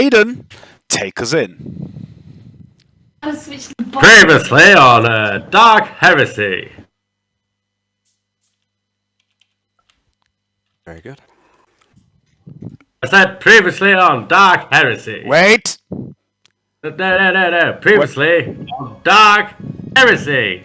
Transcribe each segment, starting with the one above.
Hayden, take us in. Previously on Dark Heresy. Very good. I said previously on Dark Heresy. Wait! No. Previously on Dark Heresy.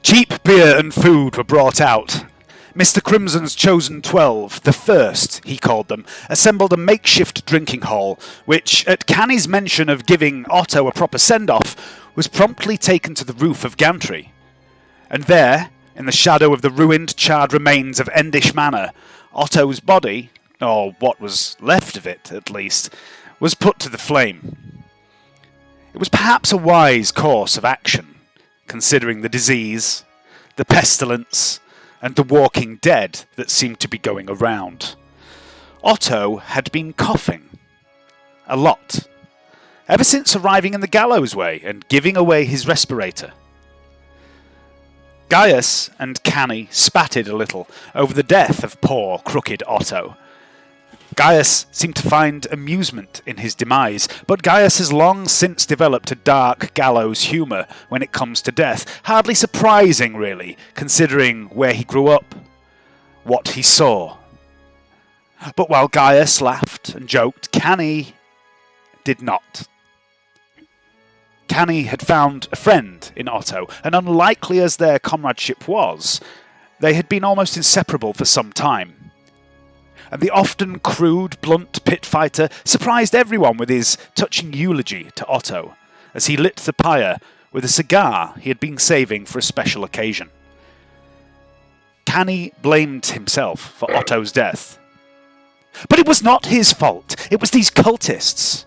Cheap beer and food were brought out. Mr. Crimson's chosen 12, the first, he called them, assembled a makeshift drinking hall, which, at Canny's mention of giving Otto a proper send-off, was promptly taken to the roof of Gantry. And there, in the shadow of the ruined, charred remains of Endish Manor, Otto's body, or what was left of it, at least, was put to the flame. It was perhaps a wise course of action, considering the disease, the pestilence, and the walking dead that seemed to be going around. Otto had been coughing. A lot. Ever since arriving in the Gallows Way and giving away his respirator. Gaius and Canny spatted a little over the death of poor, crooked Otto. Gaius seemed to find amusement in his demise, but Gaius has long since developed a dark gallows humour when it comes to death. Hardly surprising, really, considering where he grew up, what he saw. But while Gaius laughed and joked, Canny did not. Canny had found a friend in Otto, and unlikely as their comradeship was, they had been almost inseparable for some time. And the often crude, blunt pit fighter surprised everyone with his touching eulogy to Otto, as he lit the pyre with a cigar he had been saving for a special occasion. Canny blamed himself for Otto's death. But it was not his fault, it was these cultists.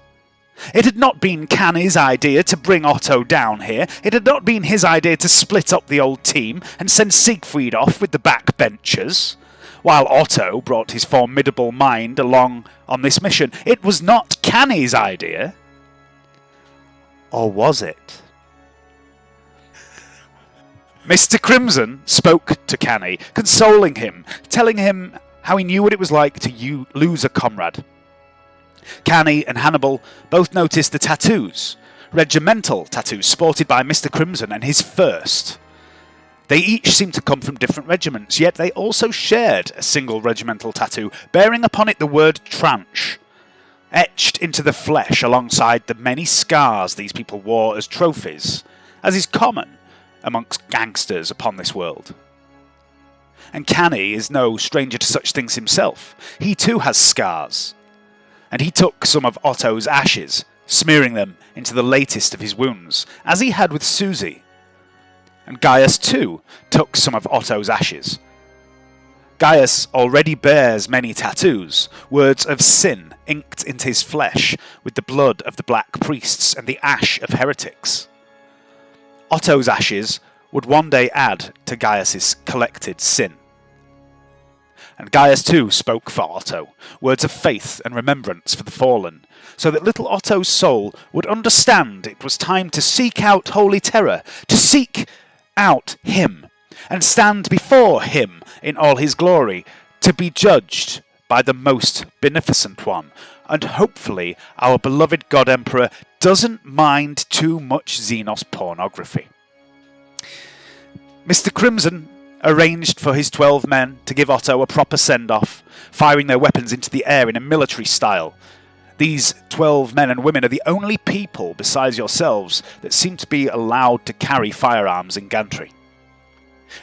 It had not been Canny's idea to bring Otto down here, it had not been his idea to split up the old team and send Siegfried off with the backbenchers. While Otto brought his formidable mind along on this mission, it was not Canny's idea. Or was it? Mr. Crimson spoke to Canny, consoling him, telling him how he knew what it was like to lose a comrade. Canny and Hannibal both noticed the tattoos, regimental tattoos sported by Mr. Crimson and his first. They each seemed to come from different regiments, yet they also shared a single regimental tattoo, bearing upon it the word tranche, etched into the flesh alongside the many scars these people wore as trophies, as is common amongst gangsters upon this world. And Canny is no stranger to such things himself. He too has scars, and he took some of Otto's ashes, smearing them into the latest of his wounds, as he had with Susie. And Gaius too took some of Otto's ashes. Gaius already bears many tattoos, words of sin inked into his flesh with the blood of the black priests and the ash of heretics. Otto's ashes would one day add to Gaius's collected sin. And Gaius too spoke for Otto, words of faith and remembrance for the fallen, so that little Otto's soul would understand it was time to seek out holy terror, to seek out him, and stand before him in all his glory, to be judged by the most beneficent one. And hopefully our beloved God Emperor doesn't mind too much Xenos pornography. Mr. Crimson arranged for his 12 men to give Otto a proper send-off, firing their weapons into the air in a military style. These 12 men and women are the only people, besides yourselves, that seem to be allowed to carry firearms in Gantry.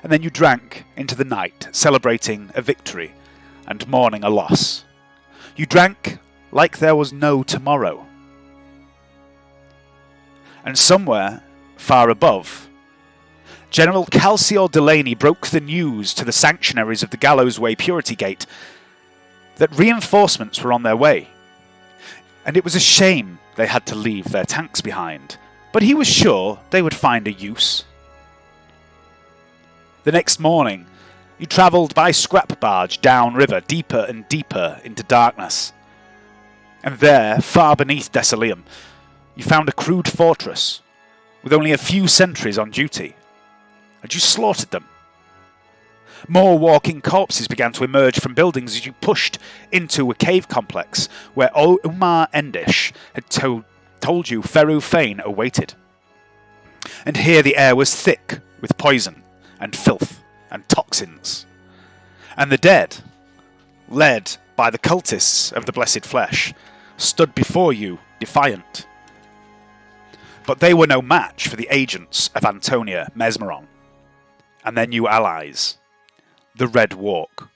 And then you drank into the night, celebrating a victory and mourning a loss. You drank like there was no tomorrow. And somewhere, far above, General Calcior Delaney broke the news to the sanctuaries of the Gallows Way Purity Gate that reinforcements were on their way. And it was a shame they had to leave their tanks behind, but he was sure they would find a use. The next morning, you travelled by scrap barge downriver, deeper and deeper into darkness. And there, far beneath Desolium, you found a crude fortress, with only a few sentries on duty, and you slaughtered them. More walking corpses began to emerge from buildings as you pushed into a cave complex where Umar Endish had told you Feru Fane awaited. And here the air was thick with poison and filth and toxins. And the dead, led by the cultists of the Blessed Flesh, stood before you defiant. But they were no match for the agents of Antonia Mesmeron and their new allies, the Red Walk.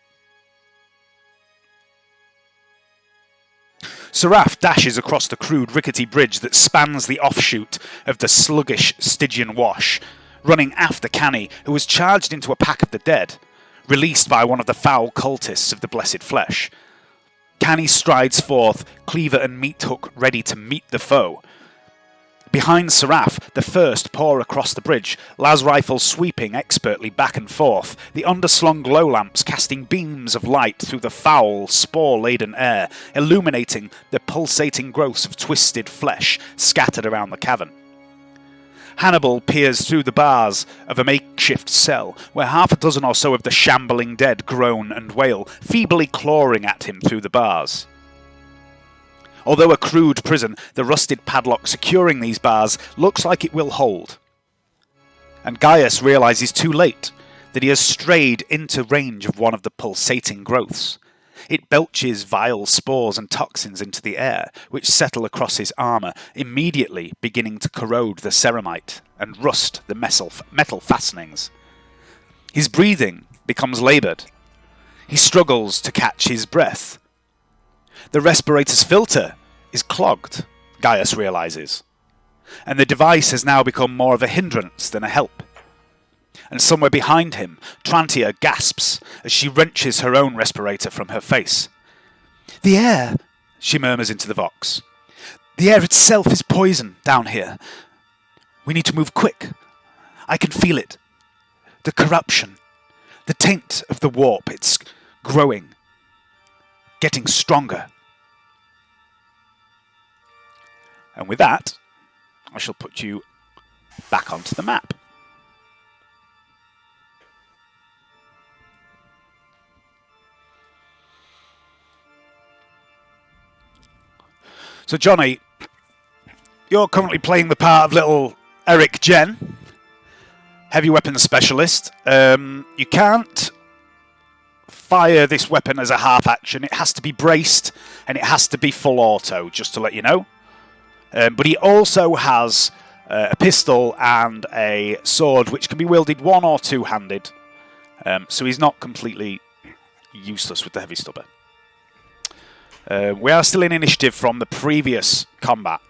Seraph dashes across the crude, rickety bridge that spans the offshoot of the sluggish Stygian Wash, running after Canny, who was charged into a pack of the dead, released by one of the foul cultists of the Blessed Flesh. Canny strides forth, cleaver and meat hook ready to meet the foe. Behind Seraph, the first pour across the bridge, las rifles sweeping expertly back and forth, the underslung glow lamps casting beams of light through the foul, spore-laden air, illuminating the pulsating growths of twisted flesh scattered around the cavern. Hannibal peers through the bars of a makeshift cell, where half a dozen or so of the shambling dead groan and wail, feebly clawing at him through the bars. Although a crude prison, the rusted padlock securing these bars looks like it will hold. And Gaius realizes too late that he has strayed into range of one of the pulsating growths. It belches vile spores and toxins into the air, which settle across his armour, immediately beginning to corrode the ceramite and rust the metal fastenings. His breathing becomes laboured. He struggles to catch his breath. The respirator's filter is clogged, Gaius realises, and the device has now become more of a hindrance than a help. And somewhere behind him, Trantia gasps as she wrenches her own respirator from her face. "The air," she murmurs into the vox. "The air itself is poison down here. We need to move quick. I can feel it. The corruption. The taint of the warp. It's growing. Getting stronger." And with that, I shall put you back onto the map. So, Johnny, you're currently playing the part of little Eric Jen, heavy weapons specialist. You can't fire this weapon as a half action. It has to be braced and it has to be full auto, just to let you know. But he also has a pistol and a sword which can be wielded one or two-handed. So he's not completely useless with the heavy stubber. We are still in initiative from the previous combat.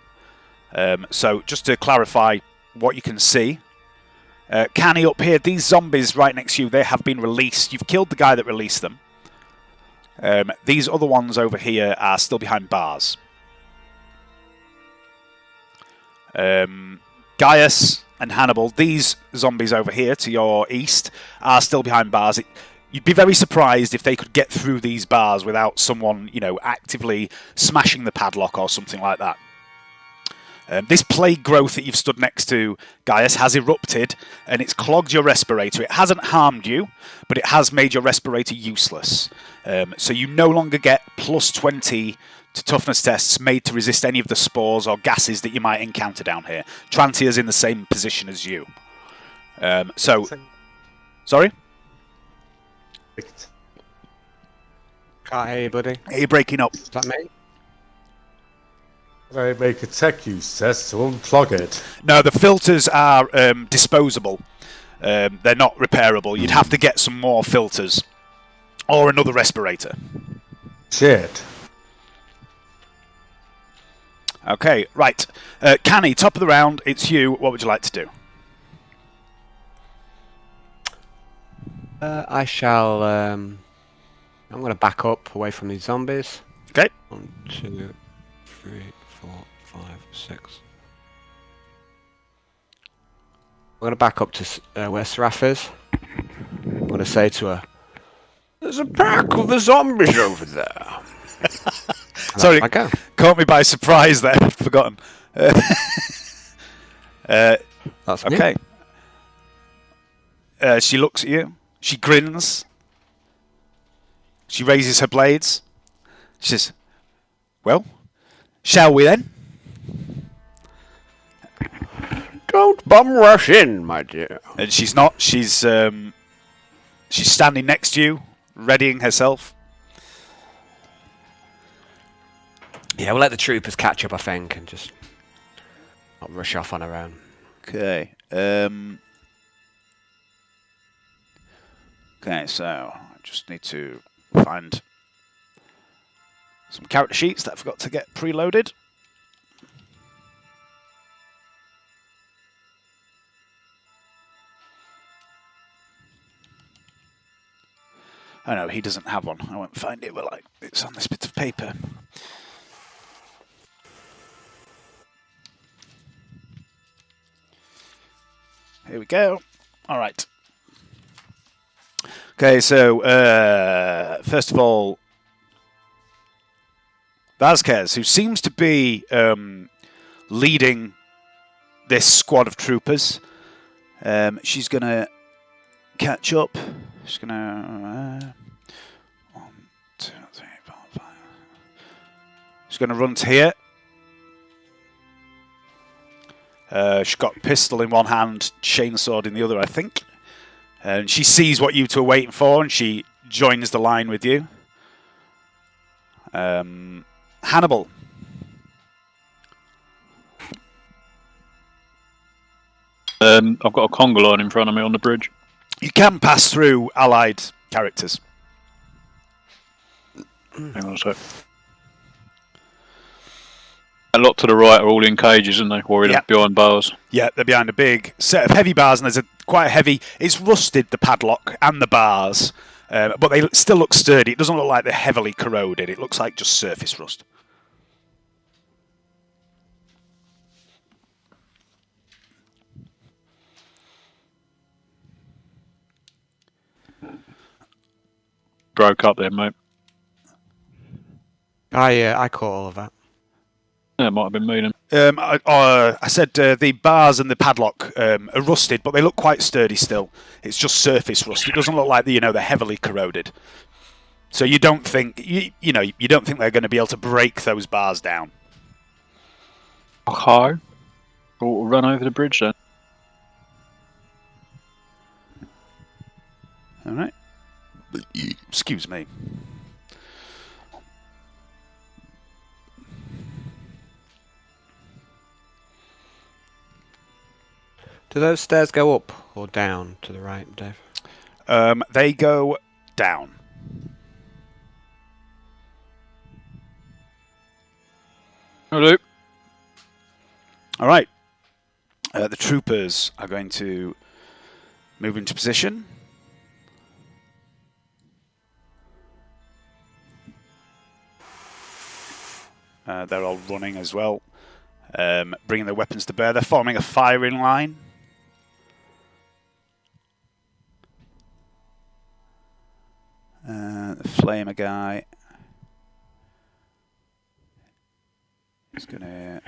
So just to clarify what you can see. Canny up here, these zombies right next to you, they have been released. You've killed the guy that released them. These other ones over here are still behind bars. Gaius and Hannibal, these zombies over here to your east, are still behind bars. You'd be very surprised if they could get through these bars without someone, actively smashing the padlock or something like that. This plague growth that you've stood next to, Gaius, has erupted and it's clogged your respirator. It hasn't harmed you, but it has made your respirator useless. So you no longer get plus 20 to toughness tests made to resist any of the spores or gases that you might encounter down here. Trantia's in the same position as you. Sorry? Can't hear you, buddy. Are you breaking up? Is that me? They make a tech use test to unplug it. No, the filters are disposable. They're not repairable. You'd have to get some more filters. Or another respirator. Shit. Okay, right. Canny, top of the round, it's you. What would you like to do? I shall... I'm going to back up away from these zombies. Okay. 1, 2, 3, 4, 5, 6. I'm going to back up to where Seraph is. I'm going to say to her, "There's a pack of the zombies over there." Sorry, I go. Caught me by surprise there. I'd forgotten. That's me. okay. She looks at you. She grins. She raises her blades. She says, "Well, shall we then?" Don't bum rush in, my dear. And she's not. She's standing next to you, readying herself. Yeah, we'll let the troopers catch up, I think, and just not rush off on our own. Okay. Okay, so I just need to find some character sheets that I forgot to get preloaded. Oh no, he doesn't have one. I won't find it, but it's on this bit of paper. Here we go. All right. Okay, so first of all, Vasquez, who seems to be leading this squad of troopers, she's going to catch up. She's going to... 1, 2, 3, 4, 5. She's going to run to here. She's got a pistol in one hand, chainsword in the other, I think. And she sees what you two are waiting for, and she joins the line with you. Hannibal. I've got a conga line in front of me on the bridge. You can pass through allied characters. Hang on a sec. A lot to the right are all in cages, aren't they? Or behind bars. Yeah, they're behind a big set of heavy bars, and there's quite a heavy... It's rusted, the padlock and the bars, but they still look sturdy. It doesn't look like they're heavily corroded. It looks like just surface rust. Broke up there, mate. I caught all of that. Yeah, it might have been me then. I said the bars and the padlock are rusted, but they look quite sturdy still. It's just surface rust. It doesn't look like they're heavily corroded. So you don't think you don't think they're going to be able to break those bars down. Okay. We'll run over the bridge then. All right. Excuse me. Do those stairs go up or down to the right, Dave? They go down. Hello. All right. The troopers are going to move into position. They're all running as well, bringing their weapons to bear. They're forming a firing line. The flamer guy is going to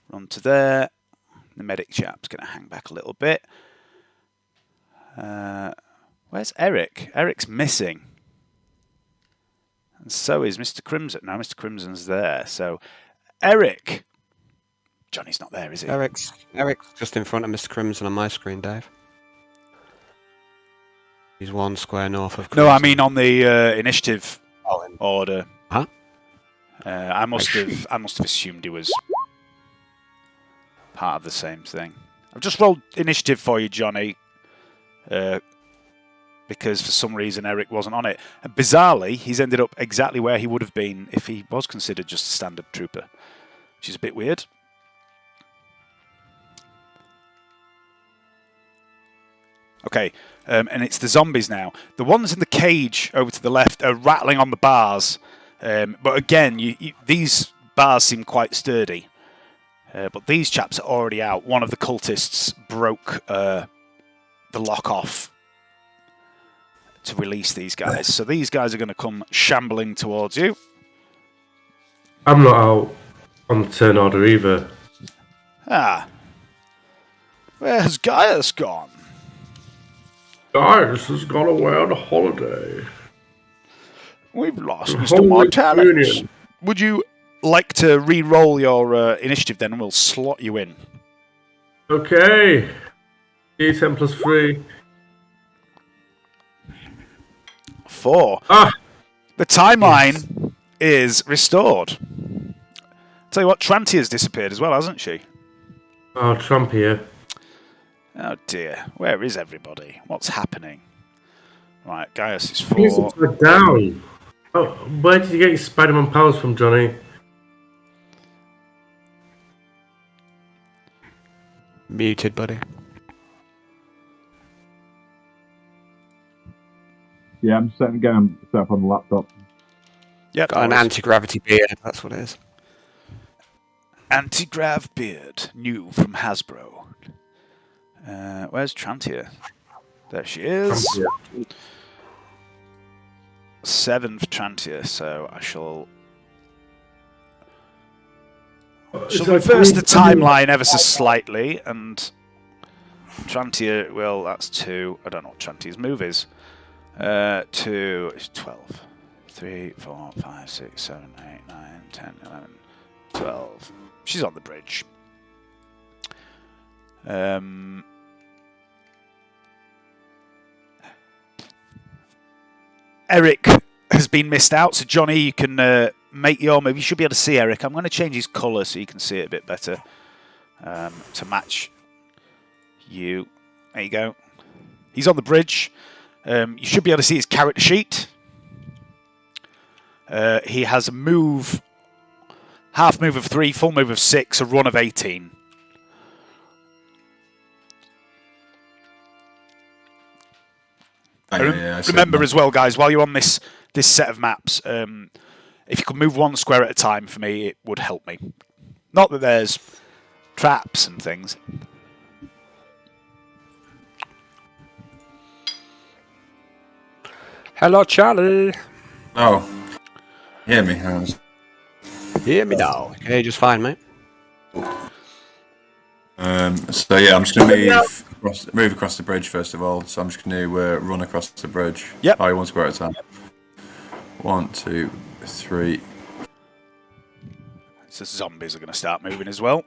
run to there. The medic chap's going to hang back a little bit. Where's Eric? Eric's missing. And so is Mr. Crimson. No, Mr. Crimson's there. So, Eric. Johnny's not there, is he? Eric's just in front of Mr. Crimson on my screen, Dave. He's 1 square north of Crimson. No, I mean on the initiative order. Huh? I must have assumed he was part of the same thing. I've just rolled initiative for you, Johnny. Because for some reason Eric wasn't on it. And bizarrely, he's ended up exactly where he would have been if he was considered just a standard trooper, which is a bit weird. Okay, and it's the zombies now. The ones in the cage over to the left are rattling on the bars, but again, these bars seem quite sturdy. But these chaps are already out. One of the cultists broke the lock off to release these guys. So these guys are going to come shambling towards you. I'm not out on the turn order either. Ah. Where has Gaius gone? Gaius has gone away on a holiday. We've lost Mr. Holy Martellus. Communion. Would you like to re-roll your initiative then, and we'll slot you in? Okay. D10 plus 3. 4. The timeline is restored. Tell you what, Tranty has disappeared as well, hasn't she? Oh, Trump here. Oh dear, where is everybody? What's happening? Right, Gaius is He's 4. upside down. Oh, where did you get your Spider-Man powers from, Johnny? Muted, buddy. Yeah, I'm just setting again myself on the laptop. Yep, Got an anti-gravity beard, that's what it is. Anti-grav beard, new from Hasbro. Where's Trantia? There she is. Trantia. 7th Trantia, so I shall It's reverse the like- timeline ever so slightly, and Trantia, well, that's 2. I don't know what Trantia's move is. 2 is 12. 3, 4, 5, 6, 7, 8, 9, 10, 11, 12. She's on the bridge. Eric has been missed out, so Johnny, you can make your move. You should be able to see Eric. I'm going to change his colour so you can see it a bit better to match you. There you go. He's on the bridge. You should be able to see his character sheet. He has a move, half move of 3, full move of 6, a run of 18. Remember as well, guys, while you're on this set of maps, if you could move 1 square at a time for me, it would help me. Not that there's traps and things. Hello, Charlie. Oh, hear me? Hear me now. You can hear just fine, mate. So yeah, I'm just going to move across the bridge first of all. So I'm just going to run across the bridge. Yep. 1 square at a time. 1, 2, 3. So zombies are going to start moving as well.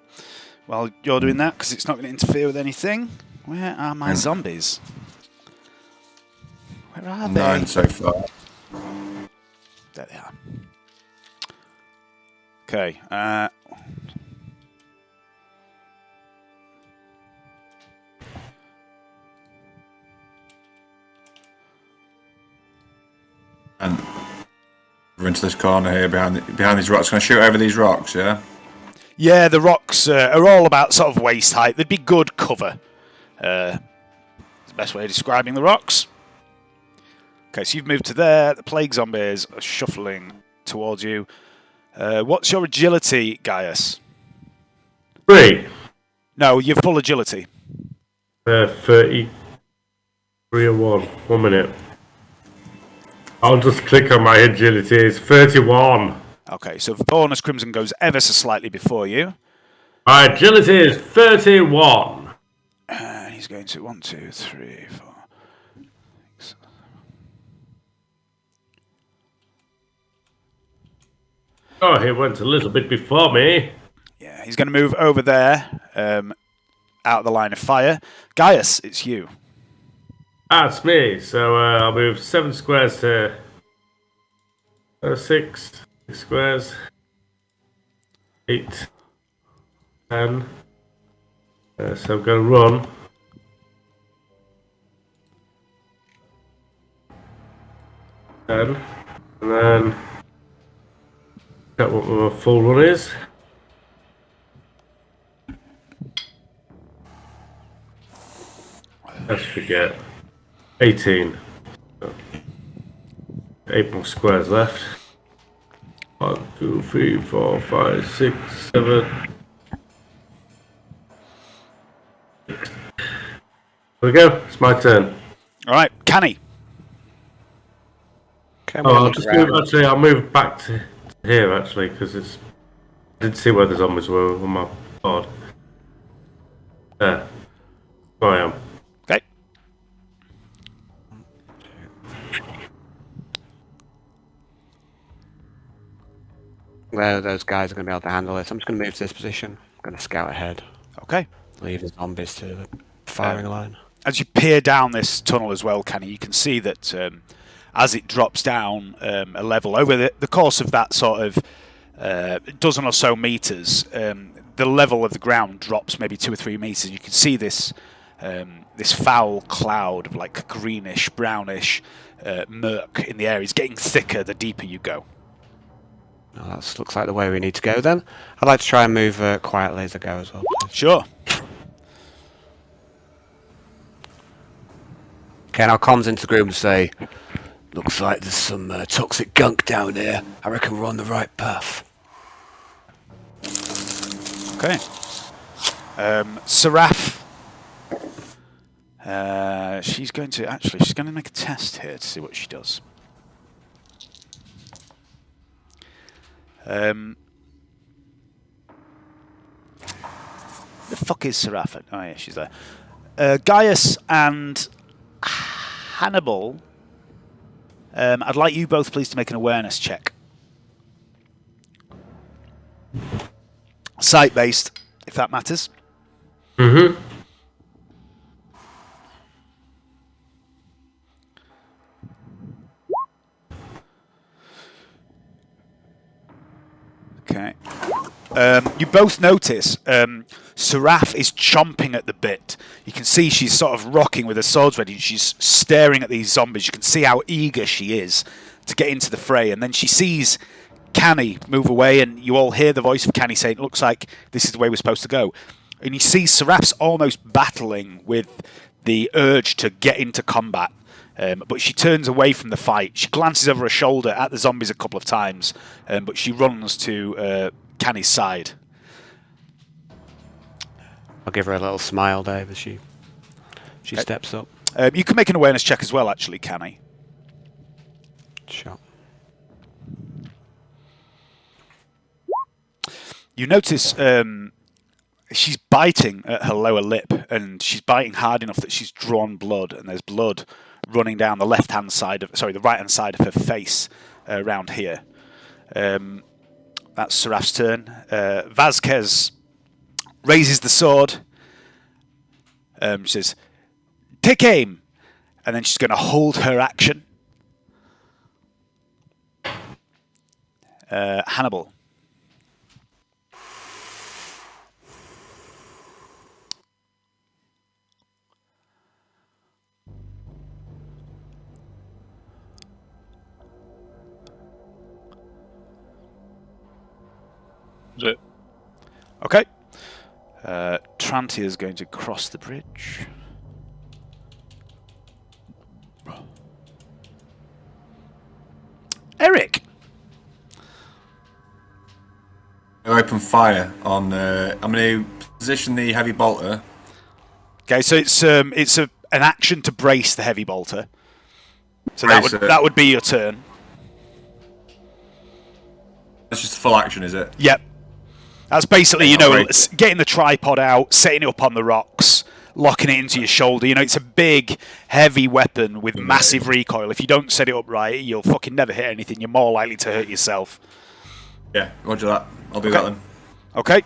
While you're doing that, because it's not going to interfere with anything. Where are my zombies? Where are they? 9 so far. There they are. Okay. And we're into this corner here behind these rocks. Can I shoot over these rocks? Yeah. Yeah, the rocks are all about sort of waist height. They'd be good cover. It's the best way of describing the rocks. Okay, so you've moved to there. The plague zombies are shuffling towards you. What's your agility, Gaius? 3. No, you're full agility. 33 or 1. 1 minute. I'll just click on my agility. It's 31. Okay, so Faunus Crimson goes ever so slightly before you. My agility is 31. And he's going to 1, 2, 3, 4, 6. Oh, he went a little bit before me. Yeah, he's going to move over there, out of the line of fire. Gaius, it's you. That's me. So I'll move 7 squares to 6 squares. 8, 10. So I'm going to run. And then check what my full run is. Let's forget. 18. 8 more squares left. 1, 2, 3, 4, 5, 6, 7. There we go. It's my turn. All right, Canny. Okay, I'll move back to here actually because it's. I didn't see where the zombies were on my board. There. There I am. Okay. Those guys are going to be able to handle this. I'm just going to move to this position. I'm going to scout ahead. Okay. Leave the zombies to the firing line. As you peer down this tunnel as well, Kenny, you can see that as it drops down a level over the course of that sort of dozen or so meters, the level of the ground drops maybe 2 or 3 meters. You can see this this foul cloud of like greenish, brownish murk in the air. It's getting thicker the deeper you go. Oh, that looks like the way we need to go then. I'd like to try and move quietly as I go as well, please. Sure. Okay, now comms into the group and say, looks like there's some toxic gunk down here. I reckon we're on the right path. Okay. Seraph. She's going to make a test here to see what she does. The fuck is Seraph? Oh yeah, she's there. Gaius and Hannibal. I'd like you both, please, to make an awareness check. Sight-based, if that matters. Mm-hmm. Okay. You both notice Seraph is chomping at the bit. You can see she's sort of rocking with her swords ready. She's staring at these zombies. You can see how eager she is to get into the fray. And then she sees Canny move away, and you all hear the voice of Canny saying, "It looks like this is the way we're supposed to go." And you see Seraph's almost battling with the urge to get into combat. But she turns away from the fight. She glances over her shoulder at the zombies a couple of times, but she runs to Canny's side. I'll give her a little smile, Dave, as she steps up. You can make an awareness check as well, actually, Canny. Sure. You notice she's biting at her lower lip, and she's biting hard enough that she's drawn blood, and there's blood running down the right-hand side of her face around here. That's Seraph's turn. Vasquez raises the sword. She says, "Take aim," and then she's going to hold her action. Hannibal. Is it? Okay. Trantia is going to cross the bridge. Eric. Open fire on. I'm going to position the heavy bolter. Okay, so it's an action to brace the heavy bolter. So that would be your turn. That's just full action, is it? Yep. That's basically, getting the tripod out, setting it up on the rocks, locking it into your shoulder. It's a big, heavy weapon with massive recoil. If you don't set it up right, you'll fucking never hit anything. You're more likely to hurt yourself. Yeah, roger that. I'll do that then. Okay.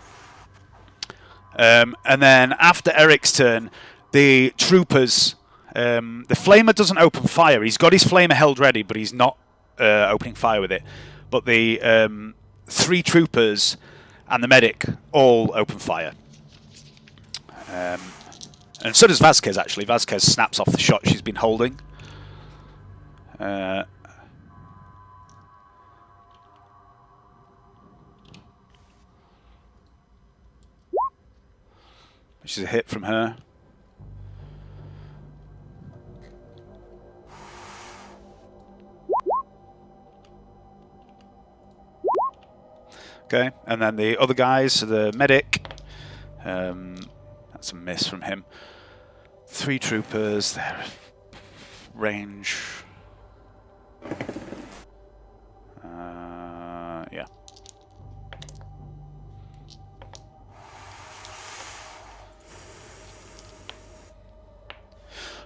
And then after Eric's turn, the troopers... the flamer doesn't open fire. He's got his flamer held ready, but he's not opening fire with it. But the 3 troopers and the medic all open fire. And so does Vasquez, actually. Vasquez snaps off the shot she's been holding. Which is a hit from her. Okay, and then the other guys, so the medic, that's a miss from him. 3 troopers, their range. Yeah.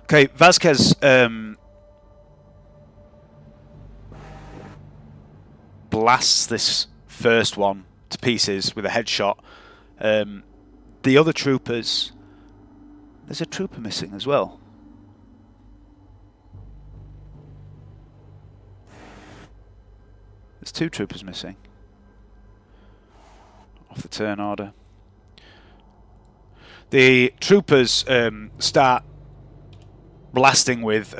Okay, Vasquez blasts this first one to pieces with a headshot. The other troopers... There's a trooper missing as well. There's 2 troopers missing. Off the turn order. The troopers start blasting with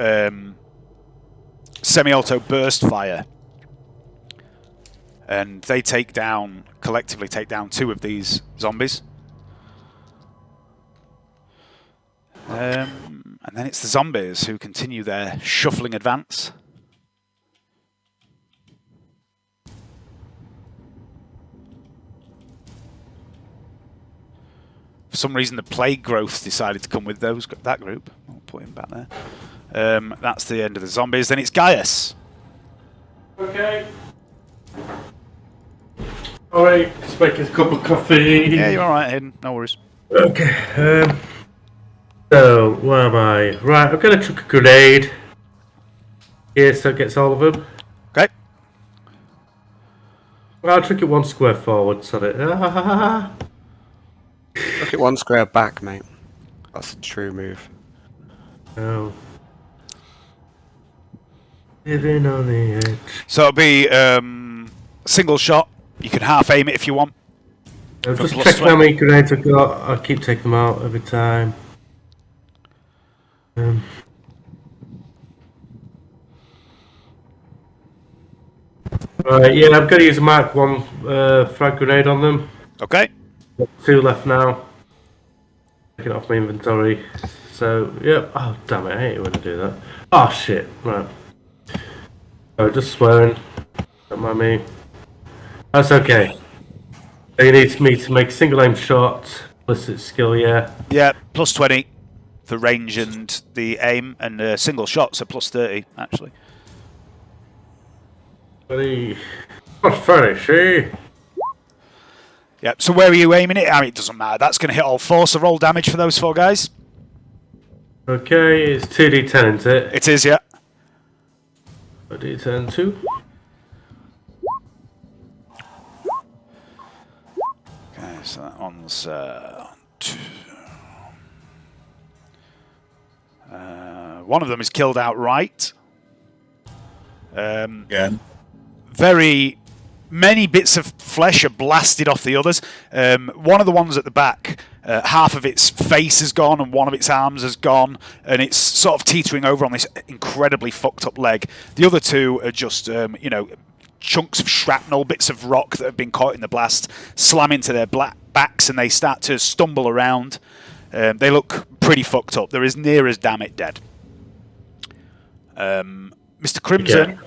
semi-auto burst fire. And they collectively take down 2 of these zombies. And then it's the zombies who continue their shuffling advance. For some reason, the plague growth decided to come with that group. I'll put him back there. That's the end of the zombies. Then it's Gaius. Okay. Alright, just make a cup of coffee. Yeah, you're alright, Hayden. No worries. Okay. So, where am I? Right, I'm going to chuck a grenade. Here, so it gets all of them. Okay. Well, I'll chuck it 1 square forward, so that... Look at 1 square back, mate. That's a true move. Oh. Living on the edge. So it'll be single shot. You can half aim it if you want. I'm just checking how many grenades I've got. I keep taking them out every time. Right, yeah, I'm going to use a Mark 1 frag grenade on them. Okay. Got 2 left now. Take it off my inventory. So, yep. Oh, damn it, I hate it when I do that. Oh, shit. Right. Oh, just swearing. Don't mind me. That's okay. You need me to make single aim shots. Plus its skill, yeah. Yeah, plus 20 for range and the aim, and single shots are plus 30, actually. 20. Plus 30, see? Yep, so where are you aiming it? I mean, it doesn't matter. That's going to hit all 4, so roll damage for those 4 guys. Okay, it's 2d10, isn't it? It is, yeah. 2d10, 2. Okay, so that one's... 2. One of them is killed outright. Again. Many bits of flesh are blasted off the others. One of the ones at the back, half of its face is gone and one of its arms is gone, and it's sort of teetering over on this incredibly fucked up leg. The other 2 are just, chunks of shrapnel, bits of rock that have been caught in the blast, slam into their backs, and they start to stumble around. They look pretty fucked up. They're as near as damn it dead. Mr. Crimson... Yeah.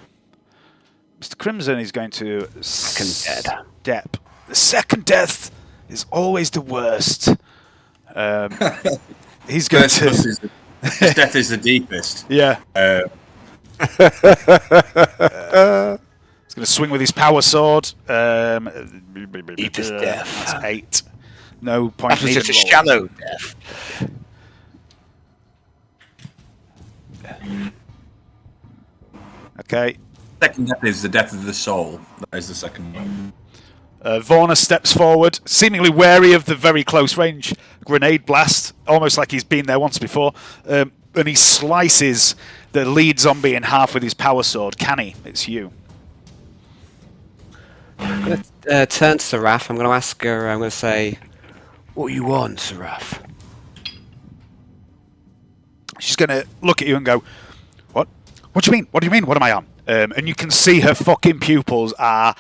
Mr. Crimson is going to Second step. The second death is always the worst. He's going to... His death is the deepest. Yeah. He's going to swing with his power sword. Deepest death. That's 8. No point. That was just a shallow death. Okay. Second death is the death of the soul. That is the second one. Vorna steps forward, seemingly wary of the very close range grenade blast, almost like he's been there once before, and he slices the lead zombie in half with his power sword. Canny, it's you. I'm going to turn to Seraph. I'm going to ask her, I'm going to say, what you want, Seraph? She's going to look at you and go, what? What do you mean? What do you mean? What am I on? And you can see her fucking pupils are...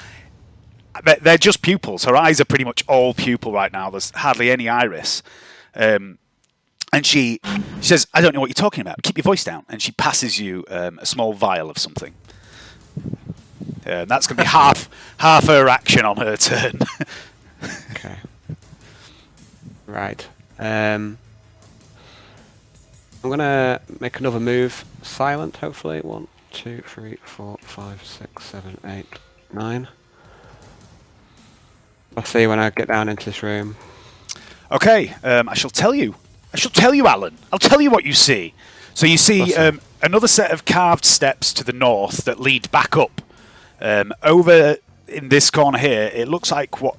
They're just pupils. Her eyes are pretty much all pupil right now. There's hardly any iris. And she says, I don't know what you're talking about. Keep your voice down. And she passes you a small vial of something. That's going to be half her action on her turn. Okay. Right. I'm going to make another move. Silent, hopefully. 1, 2, 3, 4, 5, 6, 7, 8, 9. I'll see when I get down into this room. Okay, I shall tell you. Alan. I'll tell you what you see. So you see another set of carved steps to the north that lead back up. Over in this corner here, it looks like what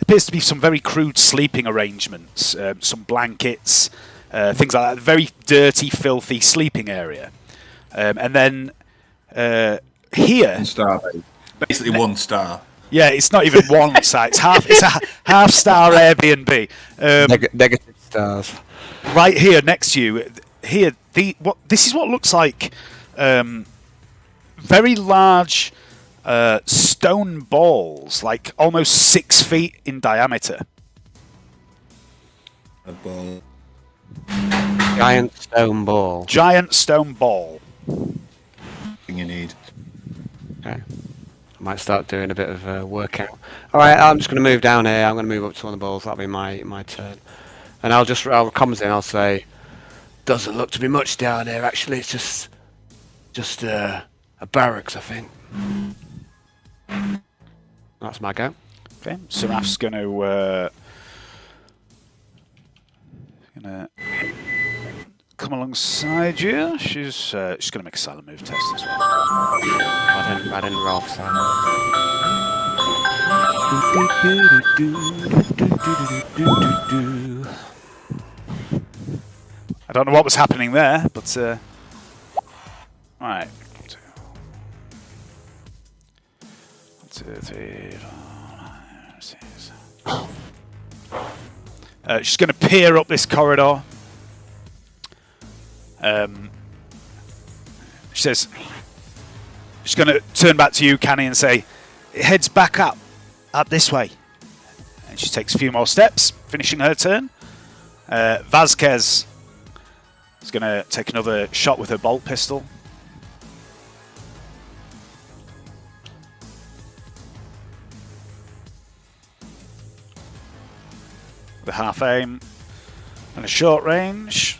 appears to be some very crude sleeping arrangements, some blankets, things like that. Very dirty, filthy sleeping area. And then here, 1 star, basically 1 star. yeah, it's not even one site. It's a half-star Airbnb. Negative stars. Right here next to you, here this is what looks like very large stone balls, like almost 6 feet in diameter. A ball. Giant stone ball. Giant stone ball. Thing you need. Okay. I might start doing a bit of workout. Alright, I'm just going to move down here. I'm going to move up to one of the balls. That'll be my turn. And I'll come in, I'll say, doesn't look to be much down here, actually. It's just a barracks, I think. That's my go. Okay, Seraf's gonna come alongside you. She's gonna make a silent move test as well. I didn't roll for silent. I don't know what was happening there, but right. 1, 2, 3, 4, 5, 6. She's going to peer up this corridor. She says, she's going to turn back to you, Canny, and say, it heads back up this way. And she takes a few more steps, finishing her turn. Vasquez is going to take another shot with her bolt pistol. With a half aim and a short range.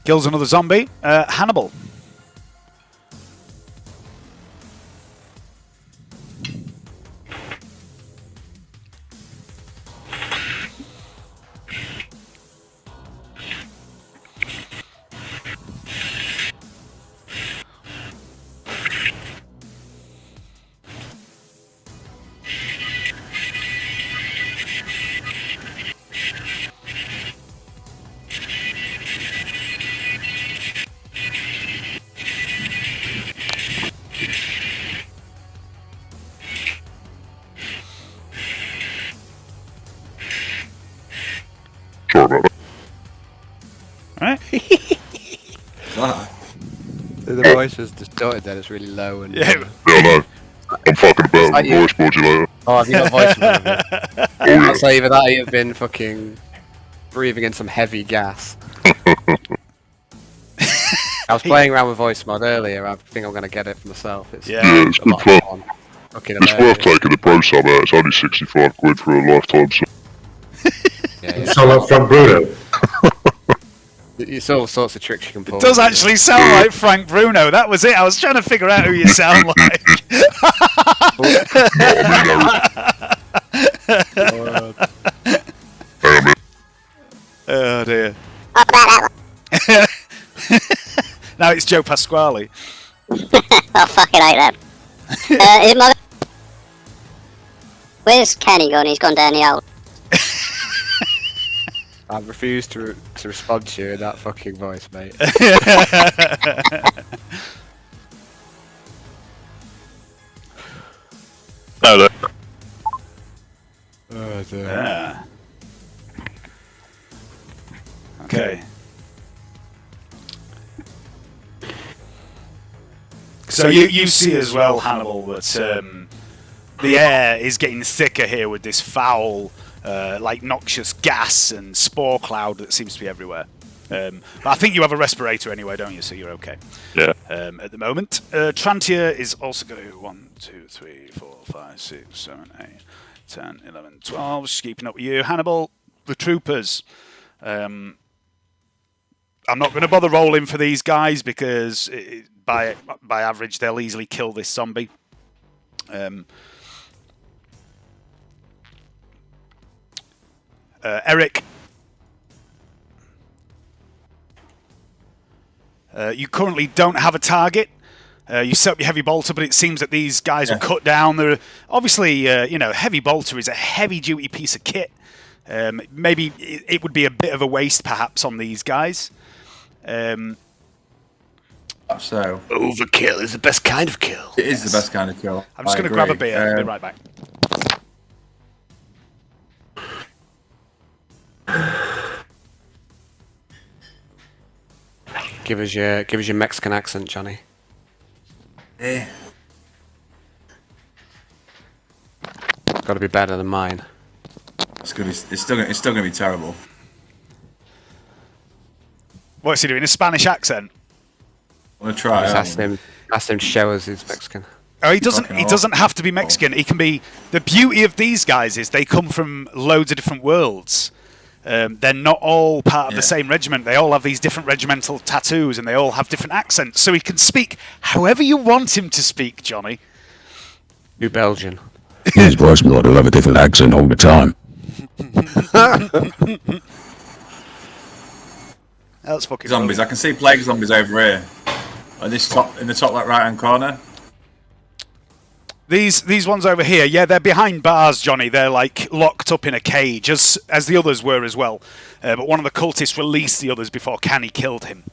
Kills another zombie. Hannibal. Sorry about that. Alright. The voice was distorted then, it's really low and... Yeah. Yeah, no. I'm fucking about like the voice modulator. Oh, have you got voice modulator? Oh, yeah. I'll say either that or you've been fucking breathing in some heavy gas. I was playing around with voice mod earlier, I think I'm going to get it for myself. It's Yeah. Yeah, it's a good lot fun. of fun. Fucking It's worth hilarious. taking the pro sub out. It's only 65 quid for a lifetime sub. Yeah, Sound like Frank Bruno. It's all sorts of tricks you can pull. It does actually sound like Frank Bruno. That was it. I was trying to figure out who you sound like. Oh dear. Now it's Joe Pasquale. I fucking hate them. Is it my... Where's Kenny gone? He's gone down the hole. I refuse to respond to you in that fucking voice, mate. Hello. Oh dear. Yeah. Okay. So you see as well, Hannibal, that the air is getting thicker here with this foul, like noxious gas and spore cloud that seems to be everywhere. But I think you have a respirator anyway, don't you? So you're okay. Yeah. At the moment, Trantia is also going to 1, 2, 3, 4, 5, 6, 7, 8, 10, 11, 12. Just keeping up with you, Hannibal. The troopers. I'm not going to bother rolling for these guys because by average they'll easily kill this zombie. Eric. You currently don't have a target. You set up your heavy bolter, but it seems that these guys are cut down. They're obviously, heavy bolter is a heavy-duty piece of kit. Maybe it would be a bit of a waste, perhaps, on these guys. So overkill is the best kind of kill. It is the best kind of kill. I'm just going to grab a beer. I'll be right back. Give us your Mexican accent, Johnny. Yeah. It's got to be better than mine. It's still gonna be terrible. What's he doing? A Spanish accent? I'm gonna try. Just ask him to show us his Mexican. Oh, he doesn't have to be Mexican. He can be. The beauty of these guys is they come from loads of different worlds. They're not all part of the same regiment. They all have these different regimental tattoos, and they all have different accents. So he can speak however you want him to speak, Johnny. New Belgian. His voice will have a different accent all the time. That's fucking zombies. I can see plague zombies over here. In the top right hand corner. These ones over here, yeah, they're behind bars, Johnny. They're like locked up in a cage, as the others were as well. But one of the cultists released the others before Canny killed him.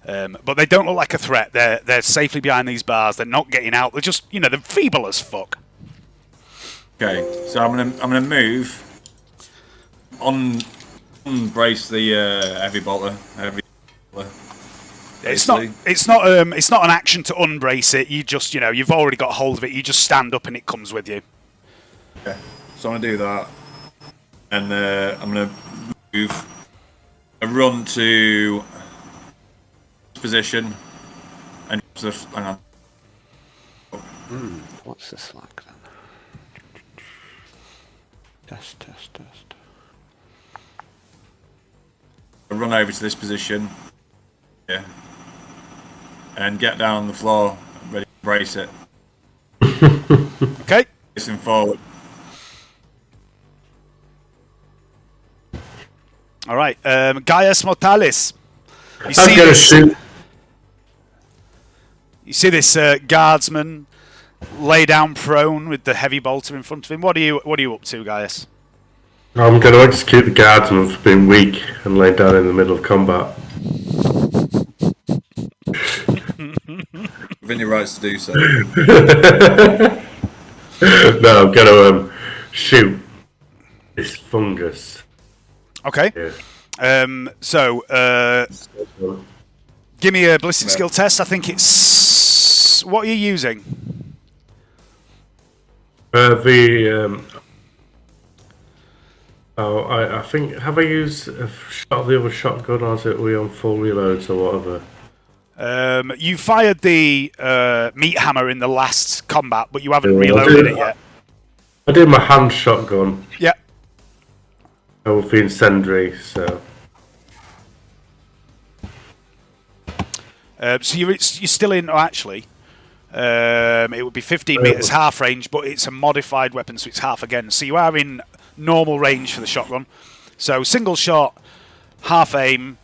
But they don't look like a threat. They're safely behind these bars. They're not getting out. They're just, they're feeble as fuck. Okay, so I'm gonna move. Brace the heavy bolter. It's not an action to unbrace it. You just, you've already got hold of it. You just stand up and it comes with you. Okay, so I'm gonna do that, and I'm gonna move a run to position, and hang on. What's this like then? Test. I run over to this position. Yeah. And get down on the floor, ready to brace it. Okay. Facing forward. All right, Gaius Mortalis. I'm gonna shoot. You see this guardsman lay down prone with the heavy bolter in front of him. What are you up to, Gaius? I'm going to execute the guardsman for being weak and lay down in the middle of combat. Within your rights to do so. No, I'm going to shoot this fungus. Okay. Yeah. Give me a ballistic skill test. I think it's... What are you using? I think, have I used the other shotgun, or is it we on full reloads or whatever? You fired the meat hammer in the last combat, but you haven't reloaded it yet. I did my hand shotgun. Yeah. With the incendiary, so... So you're still in... Oh, actually, it would be 15 metres half range, but it's a modified weapon, so it's half again. So you are in normal range for the shotgun. So single shot, half aim,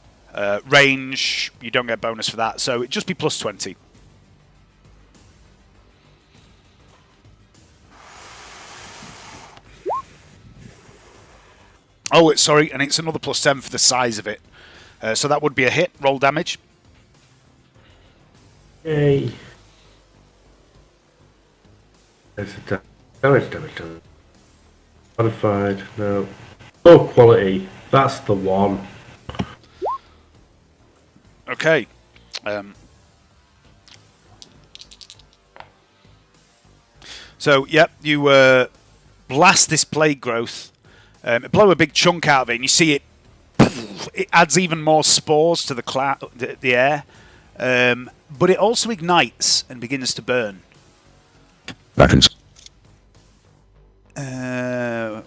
range, you don't get a bonus for that. So it'd just be plus 20. Oh, sorry, and it's another plus 10 for the size of it. So that would be a hit. Roll damage. Yay. There's a damage. Modified, no. Low quality, that's the one. Okay. So, yep, you blast this plague growth, blow a big chunk out of it, and you see it. It adds even more spores to the air, but it also ignites and begins to burn.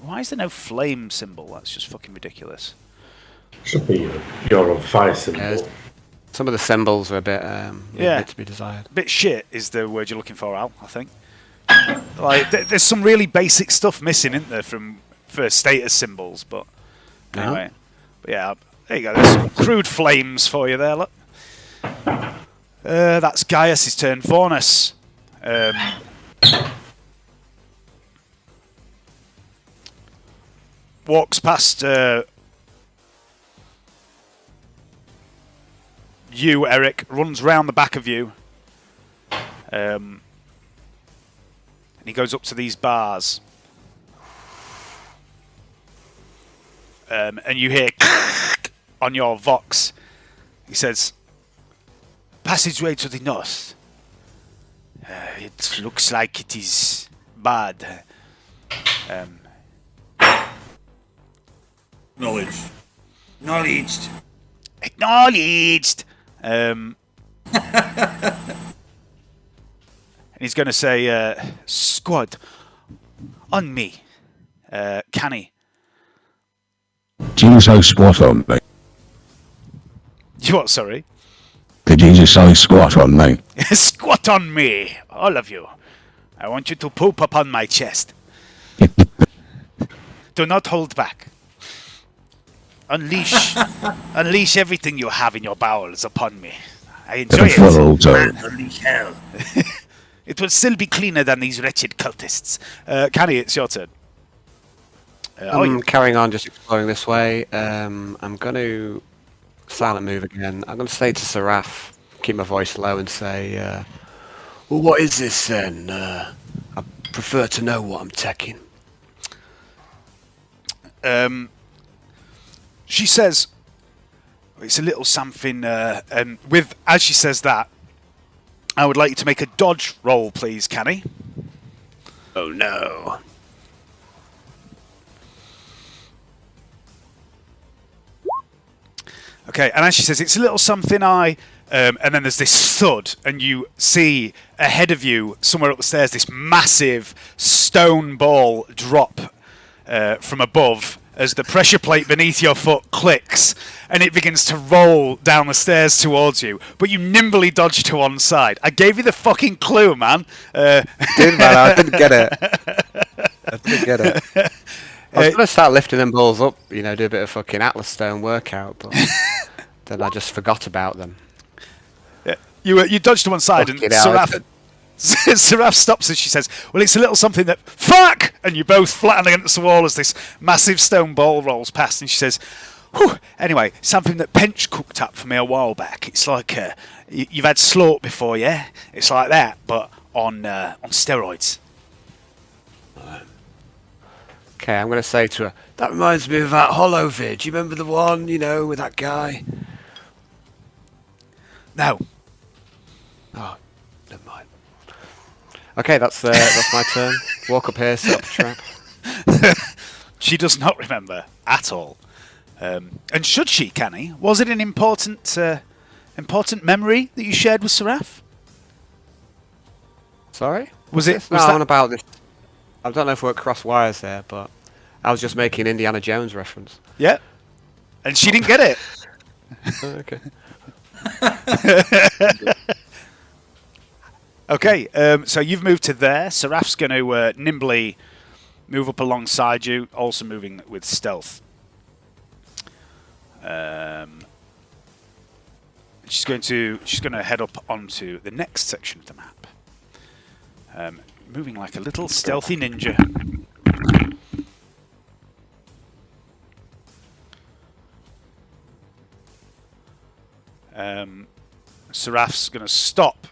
Why is there no flame symbol? That's just fucking ridiculous. Should be your on fire symbol. Some of the symbols are a bit, a bit to be desired. Bit shit is the word you're looking for, Al, I think. Like, there's some really basic stuff missing, isn't there, for status symbols, but Anyway, but yeah, there you go. There's some crude flames for you there. Look, that's Gaius' turn. Vaunus. Walks past you, Eric, runs round the back of you, and he goes up to these bars, and you hear on your vox. He says, "Passageway to the north. It looks like it is bad." Acknowledged. Acknowledged. And he's going to say, "Squad, on me, Canny." Did you say squat on me? You what? Sorry. Did you just say squat on me? Squat on me, all of you. I want you to poop upon my chest. Do not hold back. Unleash everything you have in your bowels upon me. I enjoy it. Unleash hell. It will still be cleaner than these wretched cultists. Canny, it's your turn. I'm carrying on, just exploring this way. I'm going to silent move again. I'm going to say to Seraph, keep my voice low, and say, "Well, what is this then? I prefer to know what I'm taking." She says, "It's a little something." And as she says that, I would like you to make a dodge roll, please, Canny. Oh no. Okay, and as she says, "It's a little something and then there's this thud, and you see ahead of you, somewhere up the stairs, this massive stone ball drop from above as the pressure plate beneath your foot clicks, and it begins to roll down the stairs towards you. But you nimbly dodge to one side. I gave you the fucking clue, man. Didn't matter, I didn't get it. I was going to start lifting them balls up, do a bit of fucking Atlas Stone workout, but then I just forgot about them. Yeah. You dodge to one side, and Seraph stops as she says, "Well, it's a little something that... Fuck!" And you both flatten against the wall as this massive stone ball rolls past, and she says, "Whew, anyway, something that Pench cooked up for me a while back. It's like... you've had slort before, yeah? It's like that, but on steroids." Okay, I'm going to say to her, "That reminds me of that hollow vid. Do you remember the one, with that guy?" No. Oh, never mind. Okay, that's my turn. Walk up here, set up a trap. She does not remember at all. And should she, Canny? Was it an important memory that you shared with Seraph? Sorry? Was that on about this? I don't know if we're at cross wires there, but I was just making Indiana Jones reference. Yeah. And she didn't get it. Okay. Okay, so you've moved to there. Seraph's going to nimbly move up alongside you, also moving with stealth. She's going to head up onto the next section of the map, moving like a little stealthy ninja. Seraph's going to stop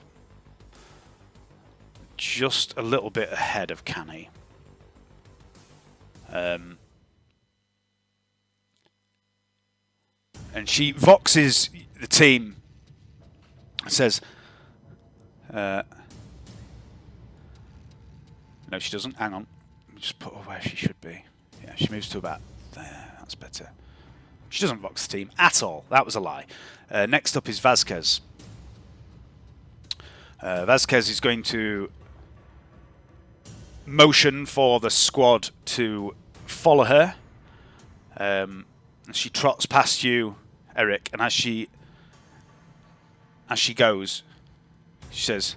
just a little bit ahead of Canny. And she voxes the team, says, no, she doesn't. Hang on. Let me just put her where she should be. Yeah, she moves to about there. That's better. She doesn't vox the team at all. That was a lie. Next up is Vasquez. Vasquez is going to motion for the squad to follow her. She trots past you, Eric, and as she goes, she says,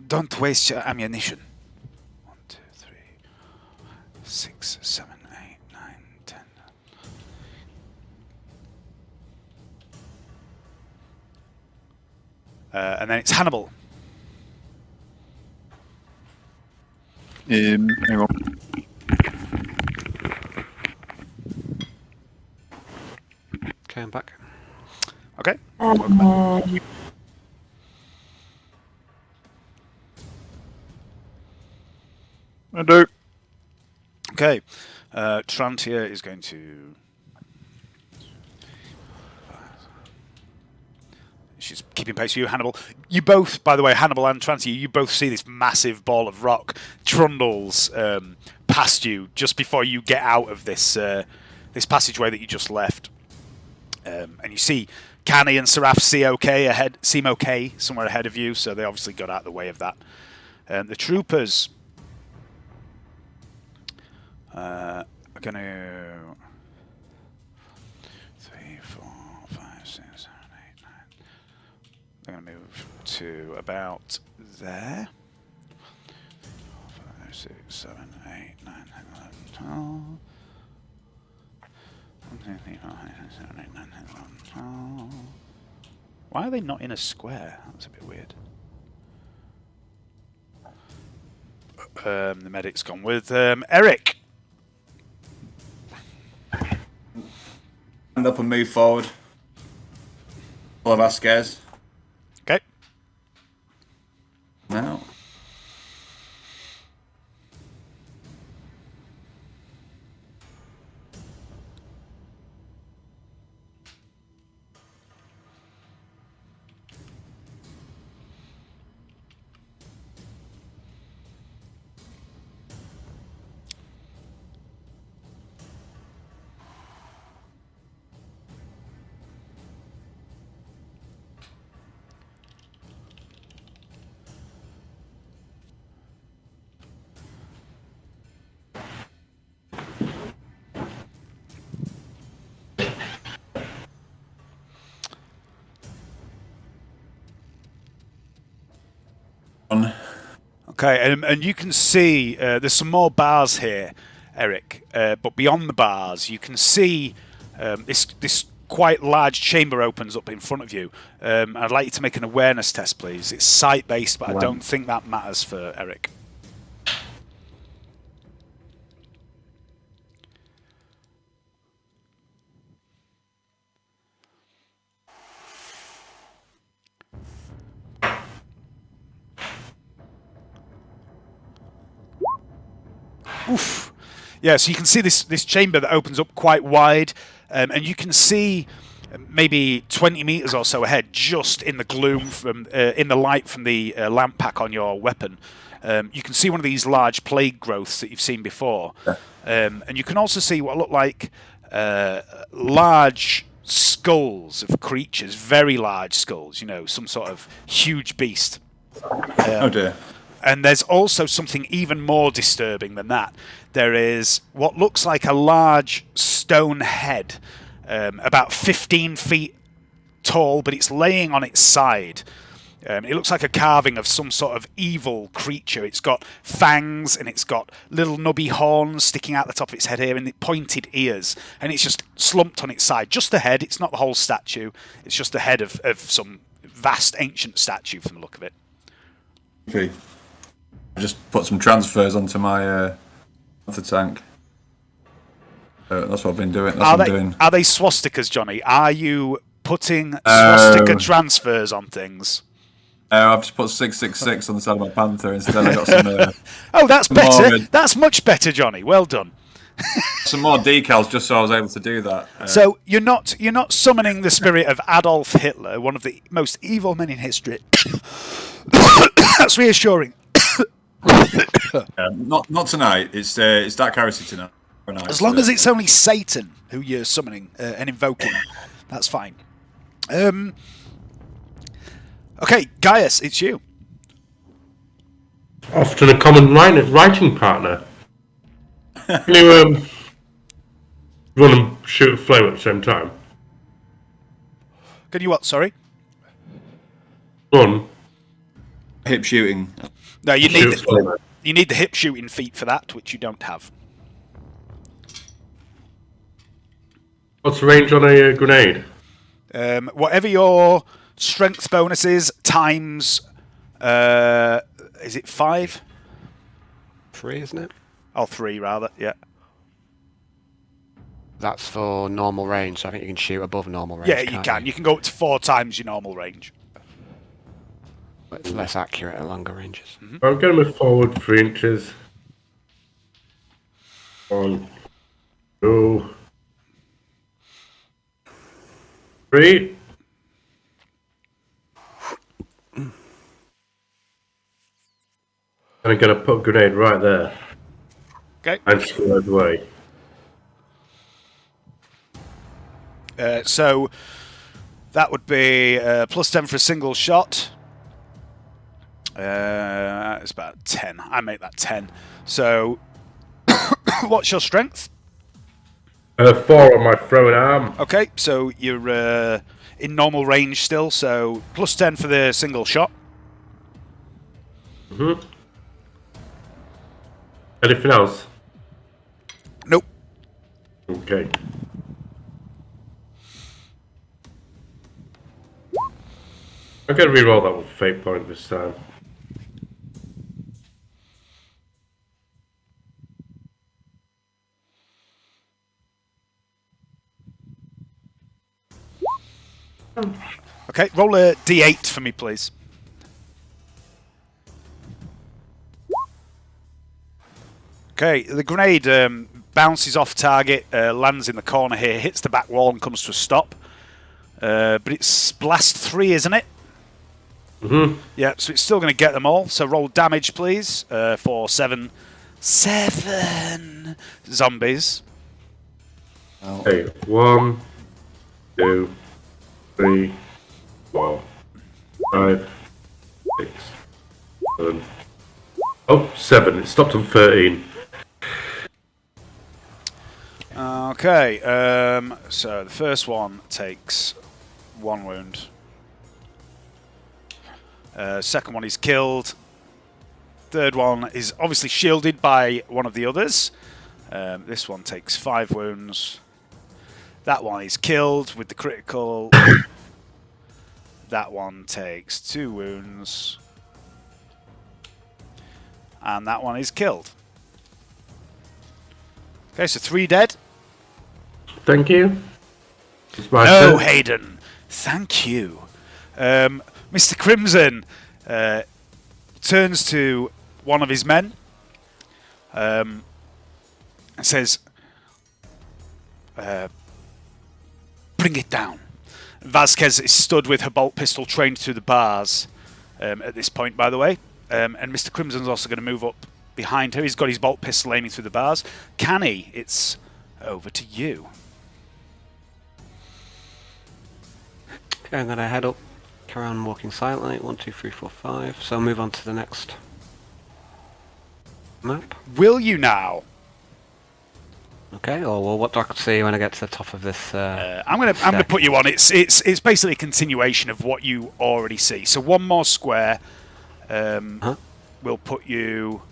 "Don't waste your ammunition." 1, 2, 3. 6, 7, 8, 9, 10. And then it's Hannibal. Hang on. Okay, I'm back. Okay. I do. Okay. Trantia is going to... She's keeping pace with you, Hannibal. You both, by the way, Hannibal and Trantia, you both see this massive ball of rock trundles past you just before you get out of this this passageway that you just left. And you see Canny and Seraph seem okay somewhere ahead of you, so they obviously got out of the way of that. The troopers are going to... 3, 4, 5, 6, 7, 8, 9. They're going to move to about there. 4, 5, 6, 7, 8, 9, 11, 12. Why are they not in a square? That's a bit weird. The medic's gone with Eric. Stand up and move forward. All of our scares. Okay. Now. Okay, and you can see there's some more bars here, Eric. But beyond the bars, you can see this quite large chamber opens up in front of you. I'd like you to make an awareness test, please. It's sight-based, but I don't think that matters for Eric. Oof. Yeah, so you can see this chamber that opens up quite wide, and you can see maybe 20 meters or so ahead, just in the gloom from in the light from the lamp pack on your weapon. You can see one of these large plague growths that you've seen before, and you can also see what look like large skulls of creatures, very large skulls. You know, some sort of huge beast. Oh dear. And there's also something even more disturbing than that. There is what looks like a large stone head, about 15 feet tall, but it's laying on its side. It looks like a carving of some sort of evil creature. It's got fangs, and it's got little nubby horns sticking out the top of its head here, and pointed ears. And it's just slumped on its side. Just the head. It's not the whole statue. It's just the head of some vast ancient statue from the look of it. Okay. I just put some transfers onto my onto the tank. That's what I've been doing. That's what I'm doing. Are they swastikas, Johnny? Are you putting swastika transfers on things? I've just put 666 on the side of my Panther instead. I got some. Oh, that's better. That's much better, Johnny. Well done. Some more decals, just so I was able to do that. So you're not summoning the spirit of Adolf Hitler, one of the most evil men in history. That's reassuring. Not tonight. It's Dark Heresy tonight. As long as it's only Satan who you're summoning and invoking, that's fine. Okay, Gaius, it's you. Often a common writing partner. Can you run and shoot a flame at the same time? Can you what? Sorry. Run. Hip shooting. No, you need the hip shooting feat for that, which you don't have. What's the range on a grenade? Whatever your strength bonus is, times... is it 5? 3, isn't it? Oh, 3 rather, yeah. That's for normal range, so I think you can shoot above normal range. Yeah, you can. You can go up to 4 times your normal range. But it's less accurate at longer ranges. I'm going to move forward 3 inches. 1, 2, 3. And I'm going to put a grenade right there. Okay. And squared away. So that would be plus 10 for a single shot. It's about 10. I make that 10. So what's your strength? 4 on my throwing arm. Okay, so you're in normal range still, so plus 10 for the single shot. Anything else? Nope. Okay. I'm going to reroll that with fate point this time. Okay, roll a d8 for me, please. Okay, the grenade bounces off target, lands in the corner here, hits the back wall and comes to a stop. But it's blast 3, isn't it? Yeah, so it's still going to get them all. So roll damage, please, for 7 zombies. Okay, 1, 2, 3, 4, 5, 6, 7. Oh, 7. It stopped on 13. Okay, so the first one takes 1 wound. Second one is killed. Third one is obviously shielded by one of the others. This one takes 5 wounds. That one is killed with the critical. That one takes 2 wounds. And that one is killed. Okay, so 3 dead. Thank you. No, Hayden. Thank you. Mr. Crimson turns to one of his men and says, bring it down. Vasquez is stood with her bolt pistol trained through the bars at this point, by the way. And Mr. Crimson's also going to move up behind her. He's got his bolt pistol aiming through the bars. Canny, it's over to you. Okay, I'm going to head up, carry on walking silently. 1, 2, 3, 4, 5. So I'll move on to the next map. Will you now? Okay, or well, what do I see when I get to the top of this? I'm gonna put you on. It's basically a continuation of what you already see. So one more square will put you.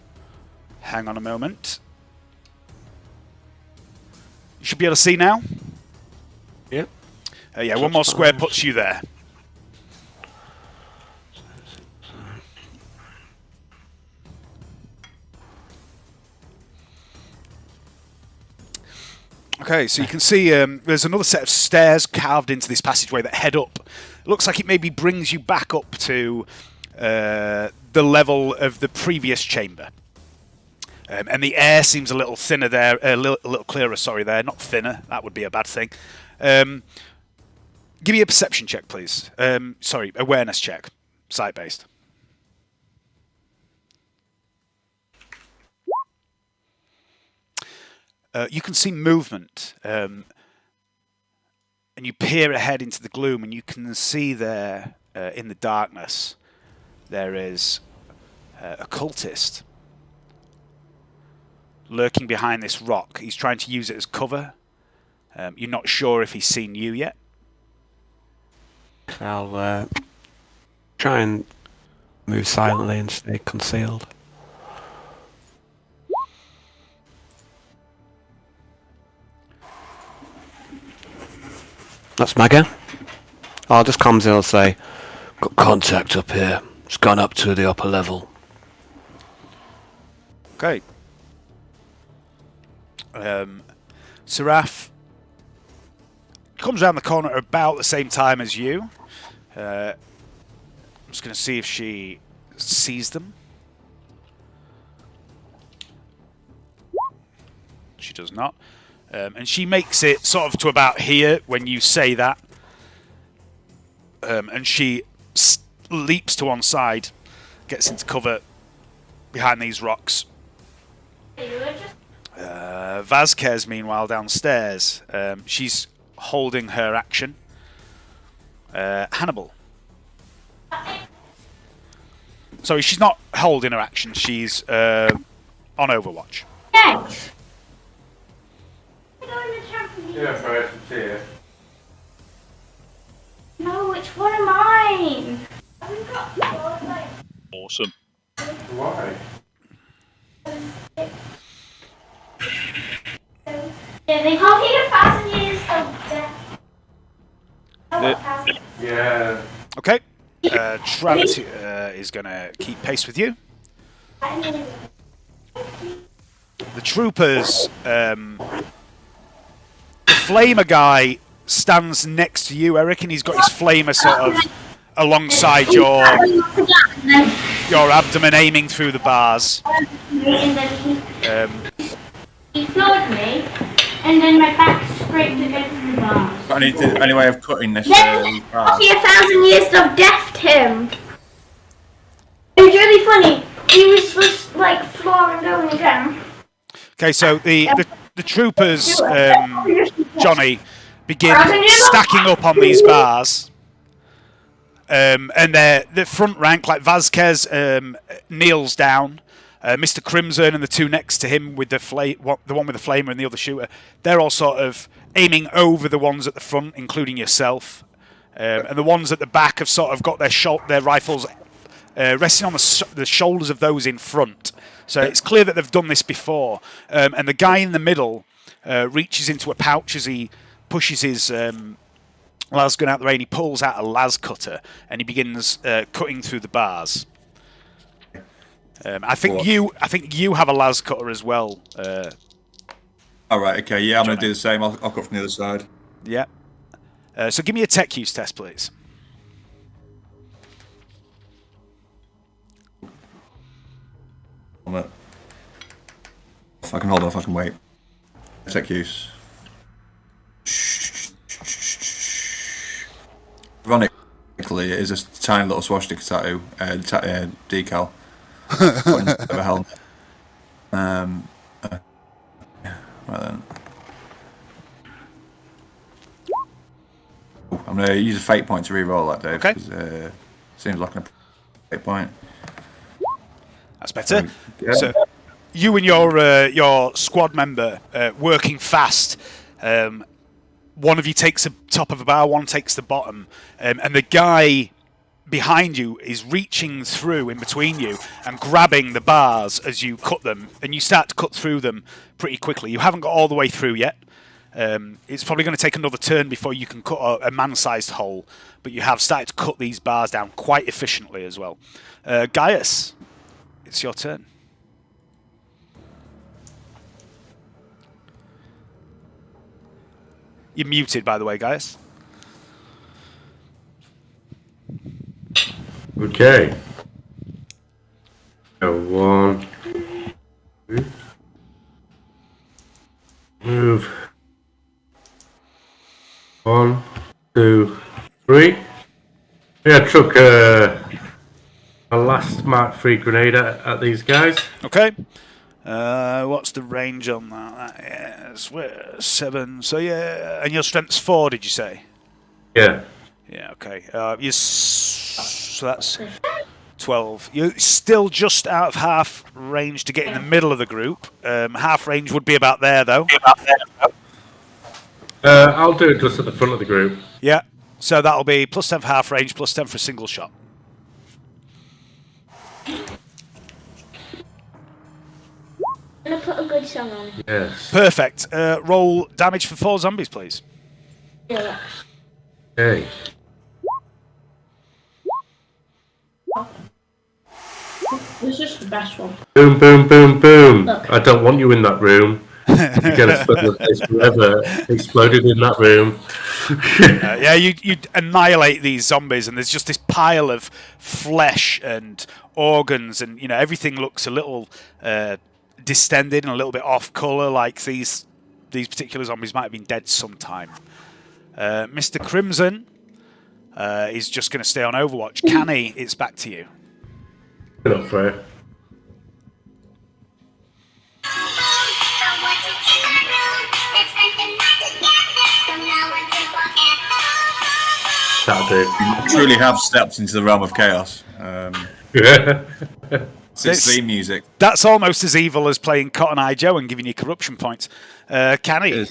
Hang on a moment. You should be able to see now. Yep. Yeah, one more square puts you there. Okay, so you can see there's another set of stairs carved into this passageway that head up. It looks like it maybe brings you back up to the level of the previous chamber. And the air seems a little thinner there, a little clearer, sorry, there. Not thinner, that would be a bad thing. Give me a perception check, please. Sorry, awareness check, sight-based. You can see movement, and you peer ahead into the gloom, and you can see there, in the darkness, there is a cultist lurking behind this rock. He's trying to use it as cover. You're not sure if he's seen you yet. I'll try and move silently and stay concealed. That's mega. I'll just comes in and say, got contact up here. It's gone up to the upper level. Okay. Seraph comes around the corner at about the same time as you. I'm just going to see if she sees them. She does not. And she makes it sort of to about here when you say that. And she leaps to one side, gets into cover behind these rocks. Vasquez, meanwhile, downstairs. She's holding her action. Hannibal. Sorry, she's not holding her action. She's on Overwatch. Thanks. Yeah, first, here. No, which one am I? Awesome. Why? Yeah, they can't take 1,000 years of death. Yeah. Okay. Travis is going to keep pace with you. The troopers, the flamer guy stands next to you, Eric, and he's got his flamer sort of alongside your abdomen, aiming through the bars. He floored me, and then my back scraped against the bars. Any way of cutting this? Then, after 1,000 years of death him. It was really funny. He was just like flooring going down. Okay, so the troopers, Johnny, begin stacking up on these bars. And the front rank, like Vasquez, kneels down. Mr. Crimson and the two next to him with the one with the flamer and the other shooter, they're all sort of aiming over the ones at the front, including yourself. And the ones at the back have sort of got their rifles resting on the shoulders of those in front. So it's clear that they've done this before. And the guy in the middle reaches into a pouch as he pushes his las gun out the way, and he pulls out a las cutter and he begins cutting through the bars. I think you have a las cutter as well. All right. Okay. Yeah, I'm going to do the same. I'll cut from the other side. Yeah. So give me a tech use test, please. If I can hold off, I can wait. Tech use. Ironically, it is a tiny little swastika tattoo, decal. Of a helmet. Right then. I'm going to use a fate point to re-roll that, Dave. Okay. Seems like a fate point. That's better. So you and your squad member working fast. One of you takes the top of a bar, one takes the bottom, and the guy behind you is reaching through in between you and grabbing the bars as you cut them, and you start to cut through them pretty quickly. You haven't got all the way through yet. It's probably going to take another turn before you can cut a man-sized hole, but you have started to cut these bars down quite efficiently as well. Gaius, it's your turn. You're muted, by the way, Gaius. Okay. So 1, 2, move. 1, 2, 3. Yeah, I took a last Mark 3 grenade at these guys. Okay. What's the range on that? That is 7. So yeah, and your strength's 4, did you say? Yeah. Yeah. Okay. So that's 12. You're still just out of half range to get in the middle of the group. Half range would be about there, though. I'll do it just at the front of the group. Yeah. So that'll be +10 for half range, +10 for a single shot. I'm gonna put a good song on. Yes. Perfect. Roll damage for 4 zombies, please. Yeah. Hey. This is the best one. Boom, boom, boom, boom. Look. I don't want you in that room. You're going to spend the days forever exploded in that room. Yeah, you annihilate these zombies, and there's just this pile of flesh and organs, and everything looks a little distended and a little bit off color, like these particular zombies might have been dead sometime. Mr. Crimson is just going to stay on Overwatch. Canny, it's back to you. Not fair. That'll do. You truly have stepped into the realm of chaos. It's theme music. That's almost as evil as playing Cotton Eye Joe and giving you corruption points. Canny,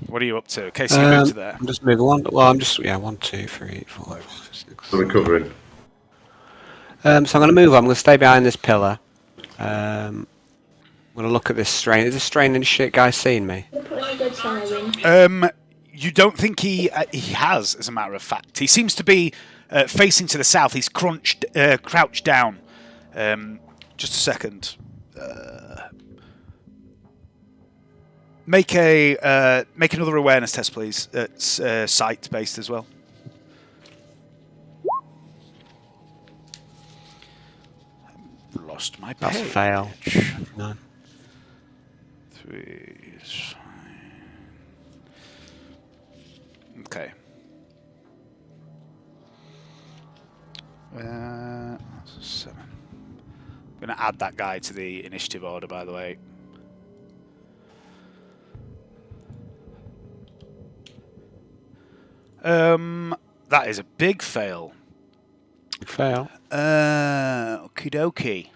what are you up to? Okay, so you moved to there. I'm just moving on. Well, I'm just 1, 2, 3, 4, 5, 6. I'm recovering. So I'm going to move on. I'm going to stay behind this pillar. I'm going to look at this strain. Is this strain and shit guy seeing me? You don't think he has, as a matter of fact. He seems to be facing to the south. He's crouched down. Just a second. Make another awareness test, please. It's sight based as well. Lost my page. That's a fail. No. 3 is fine. Okay. That's a 7. I'm going to add that guy to the initiative order, by the way. That is a big fail. Big fail. Okie dokie.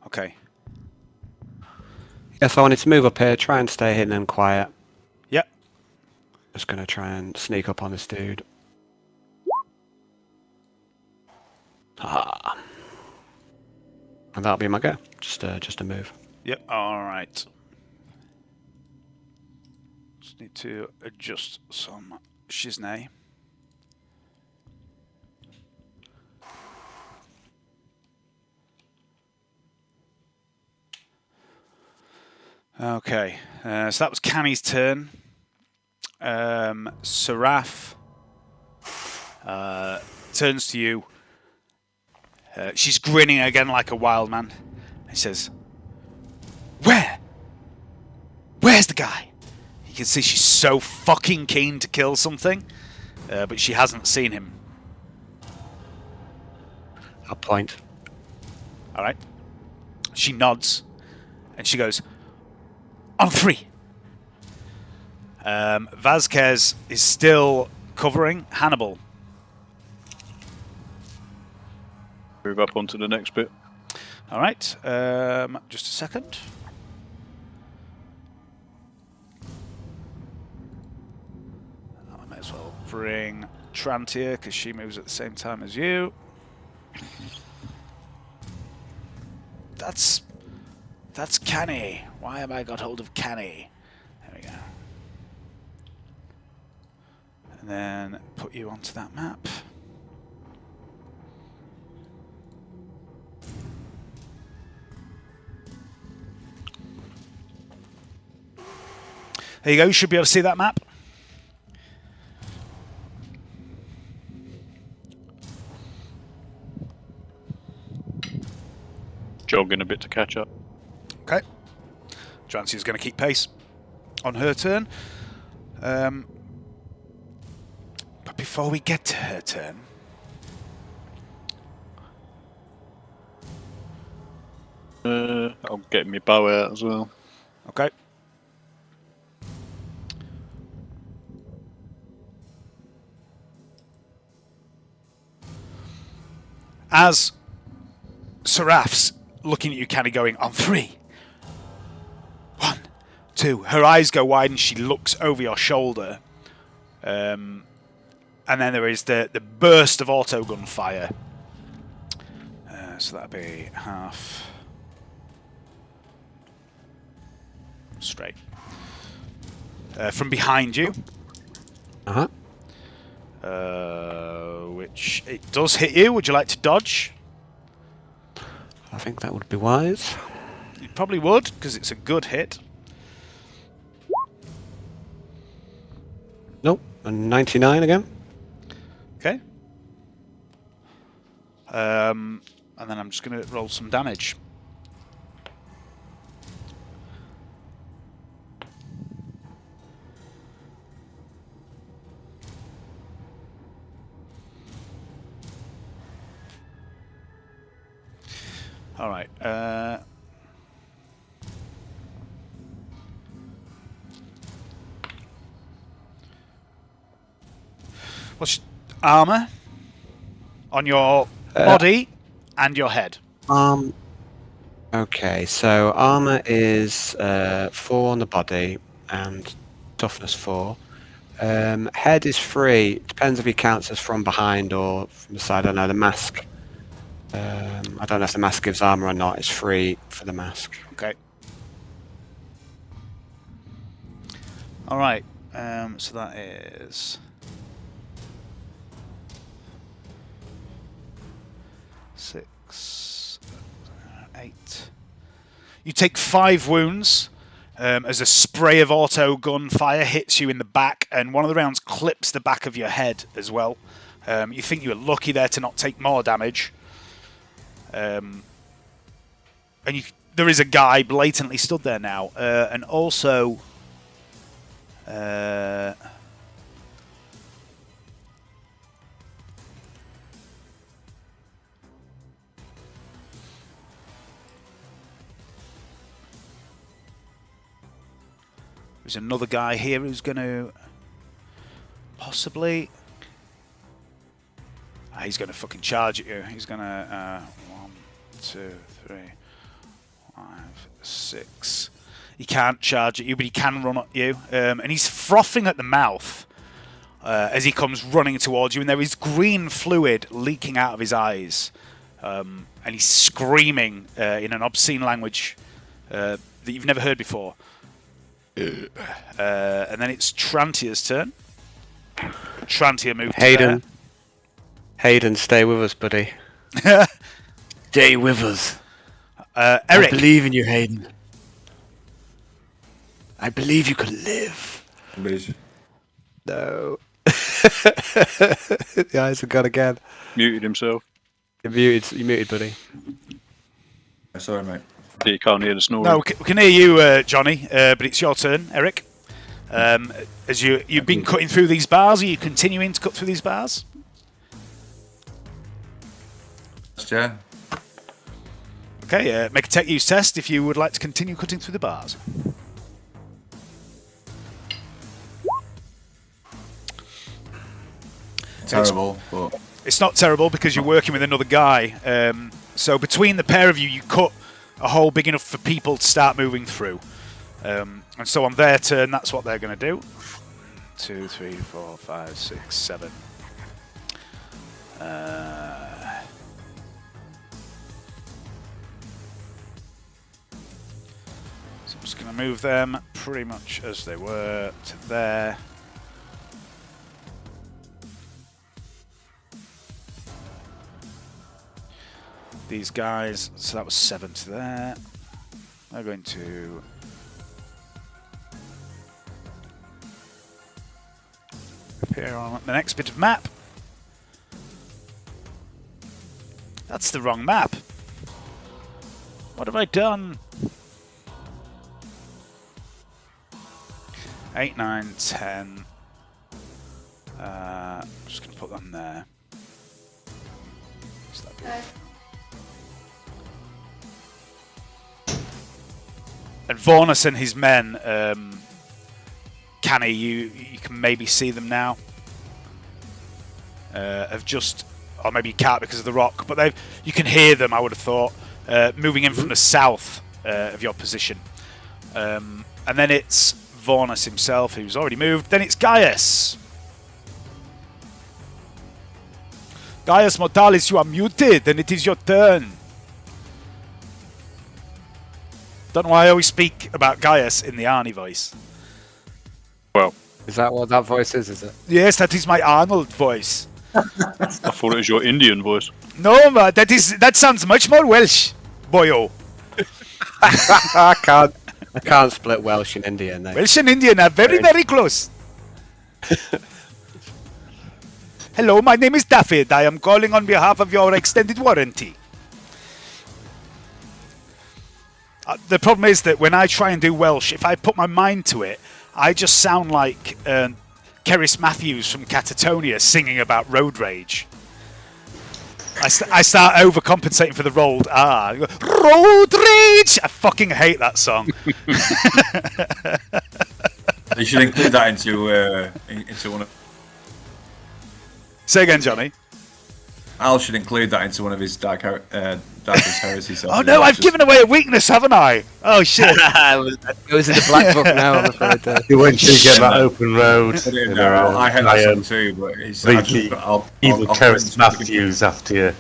Okay. Yeah, so I wanted to move up here, try and stay hidden and quiet. Yep. Just going to try and sneak up on this dude. And that'll be my go. Just a move. Yep. All right. Just need to adjust some shiznay. Okay. So that was Canny's turn. Seraph turns to you. She's grinning again like a wild man. He says, "Where? Where's the guy?" You can see she's so fucking keen to kill something, but she hasn't seen him. I'll point. All right. She nods, and she goes, "On 3." Vasquez is still covering Hannibal. Move up onto the next bit. All right. Just a second. I might as well bring Trantia because she moves at the same time as you. That's Canny. Why have I got hold of Canny? There we go. And then put you onto that map. There you go. You should be able to see that map. Jogging a bit to catch up. Okay. Transia's going to keep pace on her turn. But before we get to her turn, I'll get my bow out as well. okay. As Seraph's looking at you, kind of going, "On 3. 1, 2. Her eyes go wide and she looks over your shoulder. and then there is the burst of autogun fire. So that'd be half straight. From behind you. Uh-huh. Which it does hit you. Would you like to dodge? I think that would be wise. You probably would, because it's a good hit. Nope. A 99 again. Okay. And then I'm just going to roll some damage. All right. What's armor on your body and your head? Okay, so armor is 4 on the body and toughness 4. Head is 3. Depends if he counts as from behind or from the side. I don't know. The mask. I don't know if the mask gives armor or not. It's 3 for the mask. Okay. All right. So that is 6, 8. You take 5 wounds as a spray of auto gun fire hits you in the back, and one of the rounds clips the back of your head as well. You think you were lucky there to not take more damage. And there is a guy blatantly stood there now, and also there's another guy here who's going to possibly. He's going to fucking charge at you. He's going to 1, 2, 3, 5, 6. He can't charge at you, but he can run at you. And he's frothing at the mouth as he comes running towards you. And there is green fluid leaking out of his eyes. And he's screaming in an obscene language that you've never heard before. And then it's Trantia's turn. Trantia moved Hayden. Hayden, stay with us, buddy. Stay with us. Eric. I believe in you, Hayden. I believe you can live. No. The eyes have gone again. Muted himself. You're muted, buddy. Sorry, mate. Yeah, you can't hear the snoring. No, we can hear you, Johnny, but it's your turn, Eric. As you've been cutting through these bars, are you continuing to cut through these bars? Yeah. Okay, make a tech use test if you would like to continue cutting through the bars. Terrible, but it's not terrible because you're working with another guy. So between the pair of you, you cut a hole big enough for people to start moving through. And so on their turn, that's what they're going to do. 2, 3, 4, 5, 6, 7. So I'm just going to move them pretty much as they were to there. These guys, so that was 7 to there. They're going to appear on the next bit of map. That's the wrong map. What have I done? 8, 9, 10. I'm just going to put them there. And Vornus and his men, Canny, you can maybe see them now. Have just, or maybe you can't because of the rock, but you can hear them, I would have thought, moving in from the south of your position. And then it's Vornus himself, who's already moved. Then it's Gaius. Gaius Mortalis, you are muted, and it is your turn. Don't know why I always speak about Gaius in the Arnie voice. Well, Is that what that voice is it? Yes, that is my Arnold voice. I thought it was your Indian voice. No, man, that sounds much more Welsh, boyo. I can't split Welsh and Indian. No. Welsh and Indian are very, very close. Hello, my name is Daffyd. I am calling on behalf of your extended warranty. The problem is that when I try and do Welsh, if I put my mind to it, I just sound like Cerys Matthews from Catatonia singing about road rage. I start overcompensating for the rolled R. Road rage! I fucking hate that song. You should include that into one of. Say again, Johnny. Al should include that into one of his Darkest Heresy songs. Oh no, I've given away a weakness, haven't I? Oh shit. It was in the black book now, I'm afraid. You went to get that open road. I had that song too, but it's evil Cerys Matthews after you.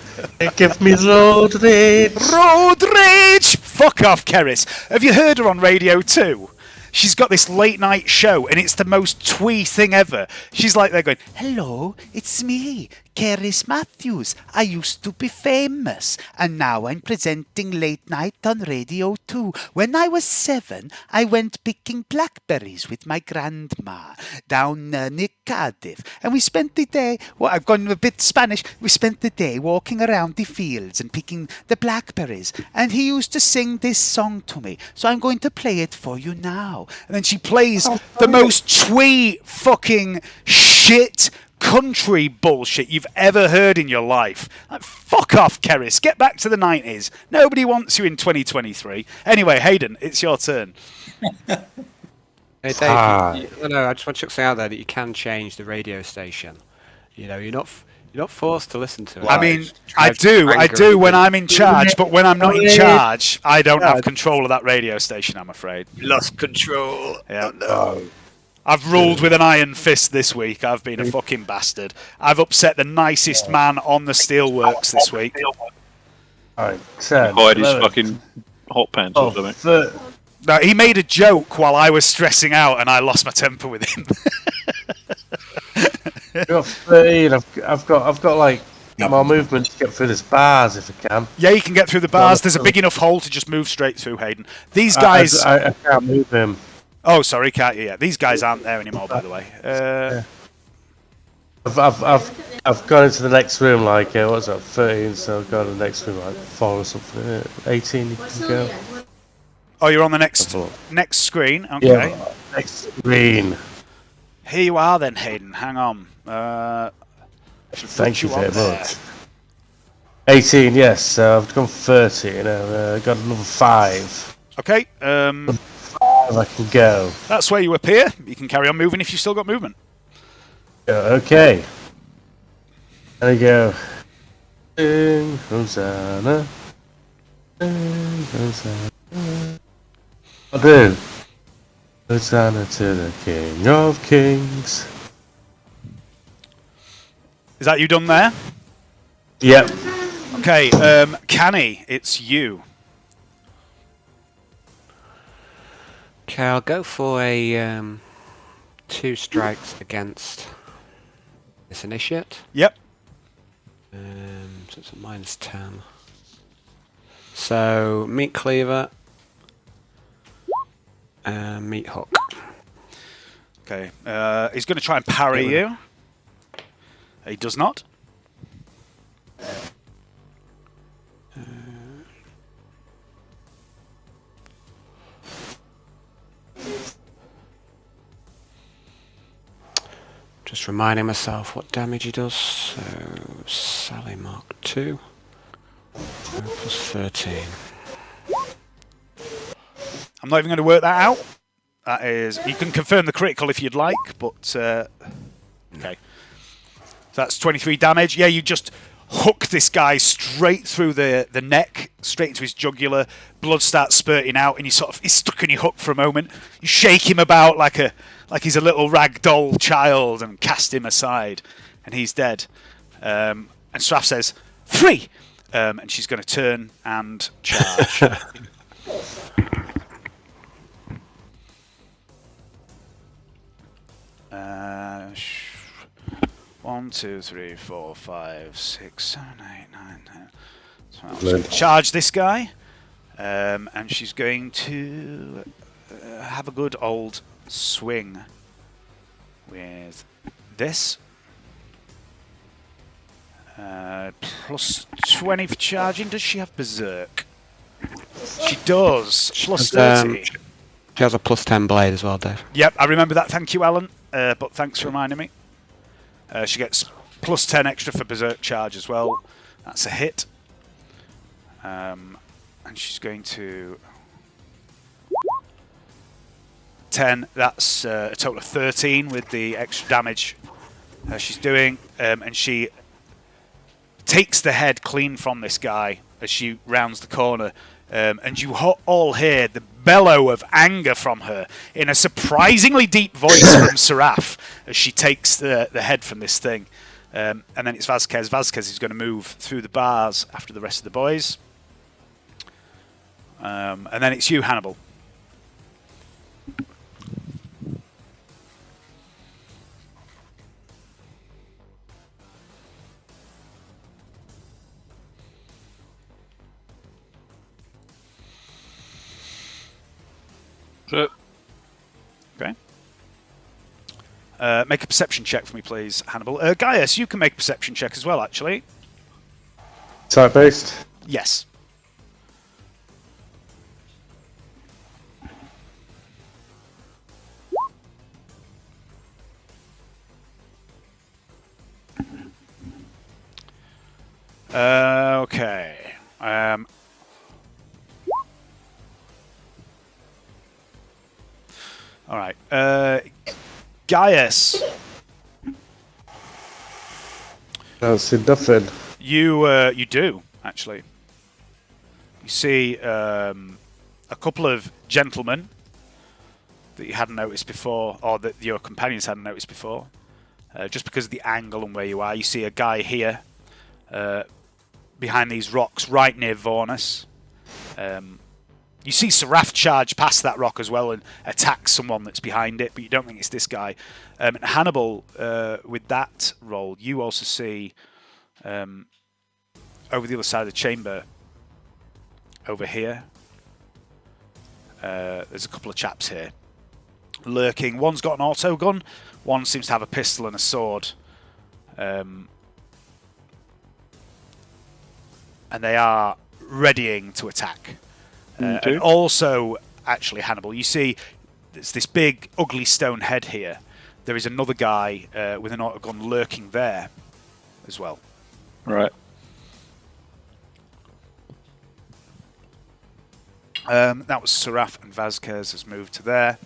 Give me road rage. Road rage! Fuck off, Cerys. Have you heard her on Radio 2? She's got this late night show, and it's the most twee thing ever. She's like they're going, hello, it's me, Cerys Matthews. I used to be famous, and now I'm presenting late night on Radio 2. When I was 7, I went picking blackberries with my grandma down near Cardiff, and we spent the day, well, I've gone a bit Spanish, we spent the day walking around the fields and picking the blackberries, and he used to sing this song to me, so I'm going to play it for you now. And then she plays the most twee fucking shit country bullshit you've ever heard in your life. Like, fuck off, Cerys. Get back to the 90s. Nobody wants you in 2023. Anyway, Hayden, it's your turn. Hey Dave, I just want to say out there that you can change the radio station. You know, you're not forced to listen to it. I mean, I do when I'm in charge, but when I'm not in charge, I don't have control of that radio station, I'm afraid. Lost control. Yeah. Oh, no. I've ruled with an iron fist this week. I've been a fucking bastard. I've upset the nicest man on the steelworks this week. Hide his fucking hot pants or something. No, he made a joke while I was stressing out, and I lost my temper with him. I've got 13. I've got like more movement to get through this bars if I can. Yeah, you can get through the bars. There's a big enough hole to just move straight through, Hayden. These guys. I can't move him. Oh, sorry, can't you? Yeah, these guys aren't there anymore, by the way. I've gone into the next room like what's that? 13. So I've gone to the next room like 4 or something. 18. You can go. Oh, you're on the next screen. Okay. Yeah, next screen. Here you are, then, Hayden. Hang on. Thank you very much. 18. Yes. So I've gone 30. I've got another 5. Okay. 5 I can go. That's where you appear. You can carry on moving if you've still got movement. Okay. There you go. Ding, Hosanna. Ding, Hosanna. I do. Hosanna to the King of Kings. Is that you done there? Yep. Okay, Canny, it's you. Okay, I'll go for a 2 strikes against this initiate. Yep. So it's a -10. So meat cleaver. Meat hook. Okay, he's going to try and parry you. He does not. Just reminding myself what damage he does. So Sally Mark 2 plus 13. I'm not even going to work that out. That is, you can confirm the critical if you'd like, but okay. So that's 23 damage. Yeah, you just hook this guy straight through the neck, straight into his jugular. Blood starts spurting out, and he's stuck in your hook for a moment. You shake him about like he's a little ragdoll child, and cast him aside, and he's dead. And Sraf says, 3! And she's going to turn and charge. One, 2, 3, 4, 5, 6, 7, 8, 9, 10. So she's going to charge this guy. And she's going to have a good old swing with this. Plus 20 for charging. Does she have Berserk? She does. Plus 30. She has a plus 10 blade as well, Dave. Yep, I remember that. Thank you, Alan. But thanks for reminding me. She gets plus 10 extra for Berserk charge as well. That's a hit. And she's going to... 10. That's a total of 13 with the extra damage she's doing. And she takes the head clean from this guy as she rounds the corner. And you all hear the bellow of anger from her in a surprisingly deep voice from Seraph as she takes the head from this thing. And then it's Vasquez. Vasquez is going to move through the bars after the rest of the boys. And then it's you, Hannibal. Okay. Make a perception check for me, please, Hannibal. Gaius, you can make a perception check as well, actually. Type based? Yes. Okay. All right. Gaius. See nothing. You do, actually. You see a couple of gentlemen that you hadn't noticed before, or that your companions hadn't noticed before. Just because of the angle and where you are. You see a guy here behind these rocks right near Vornus. You see Seraph charge past that rock as well and attack someone that's behind it, but you don't think it's this guy. And Hannibal, with that roll, you also see over the other side of the chamber, over here, there's a couple of chaps here lurking. One's got an auto gun, one seems to have a pistol and a sword. And they are readying to attack. And also, actually, Hannibal, you see there's this big, ugly stone head here. There is another guy with an auto gun lurking there as well. Right. That was Seraph, and Vasquez has moved to there.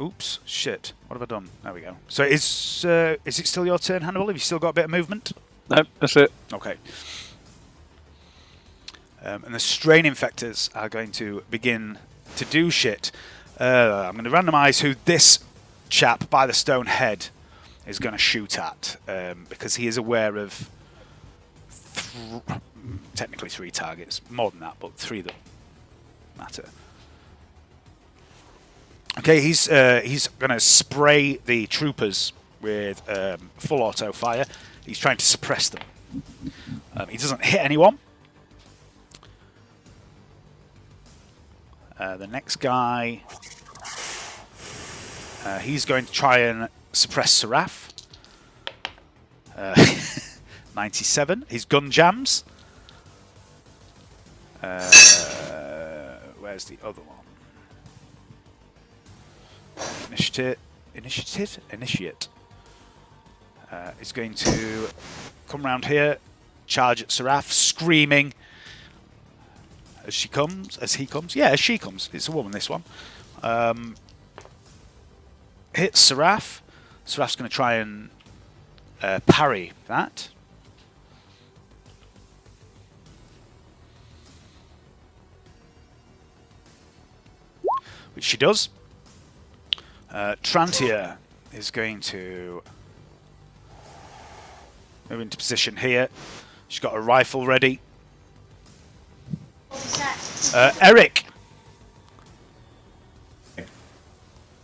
Oops, shit. What have I done? There we go. So is it still your turn, Hannibal? Have you still got a bit of movement? No, that's it. Okay. And the strain infectors are going to begin to do shit. I'm going to randomise who this chap by the stone head is going to shoot at, because he is aware of technically 3 targets, more than that, but 3 that matter. Okay, he's going to spray the troopers with full auto fire. He's trying to suppress them. He doesn't hit anyone. The next guy, he's going to try and suppress Seraph. 97. His gun jams. Where's the other one? Initiate. Is going to come round here, charge at Seraph, screaming as he comes. Yeah, as she comes. It's a woman, this one. Hits Seraph. Seraph's going to try and parry that. Which she does. Trantia is going to move into position here. She's got a rifle ready. Eric!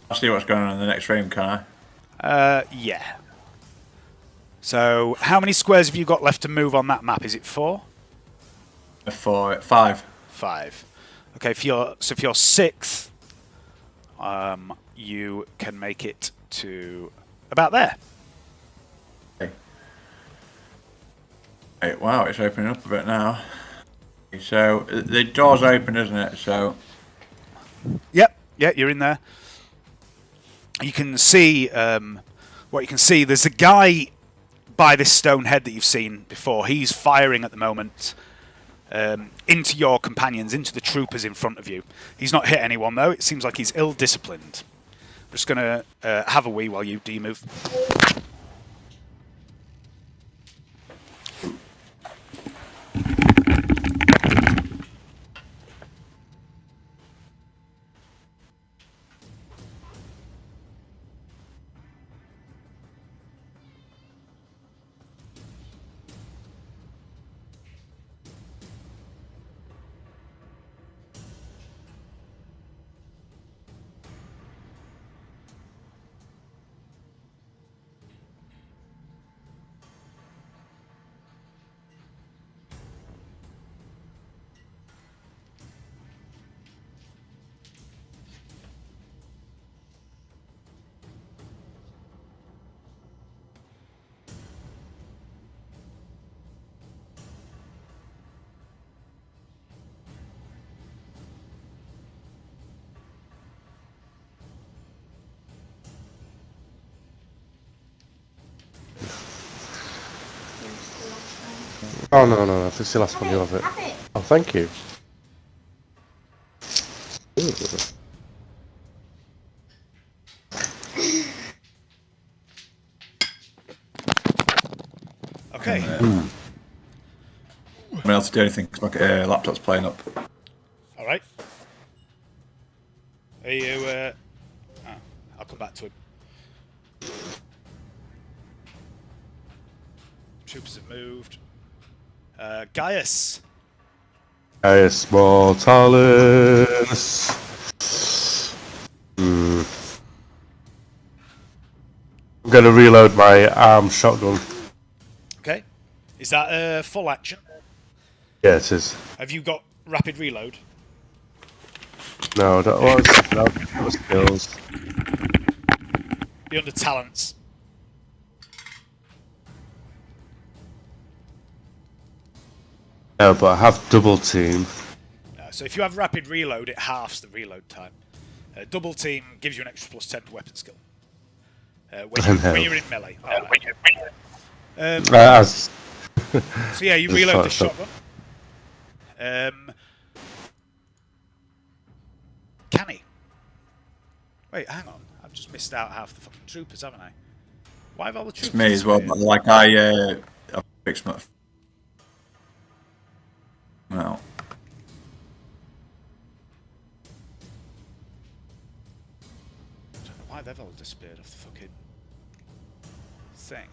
I'll see what's going on in the next room, can I? Yeah. So, how many squares have you got left to move on that map? Is it 4? 4, 5. 5. Okay, if you're 6th, you can make it to about there. Okay. Hey, wow, it's opening up a bit now. So the door's open, isn't it? So. Yep, yeah, you're in there. You can see what you can see. There's a guy by this stone head that you've seen before. He's firing at the moment into your companions, into the troopers in front of you. He's not hit anyone though. It seems like he's ill-disciplined. I'm just going to have a wee while you demove. Oh, no. If it's the last one, you'll have it. Oh, thank you. Ooh. Okay. I'm not able to do anything because my laptop's playing up. All right. Are you... I'll come back to him. Troopers have moved. Gaius. Gaius Mortalis. I'm going to reload my arm shotgun. Okay. Is that full action? Yeah, it is. Have you got rapid reload? No, that was skills. Be under talents. No, but I have double team. So if you have rapid reload, it halves the reload time. Double team gives you an extra +10 to weapon skill. When you're in melee. So yeah, you reload the shotgun. Canny. Wait, hang on. I've just missed out half the fucking troopers, haven't I? Why have all the troopers? It's me as well, but like I fixed my. No. I don't know why they've all disappeared off the fucking thing.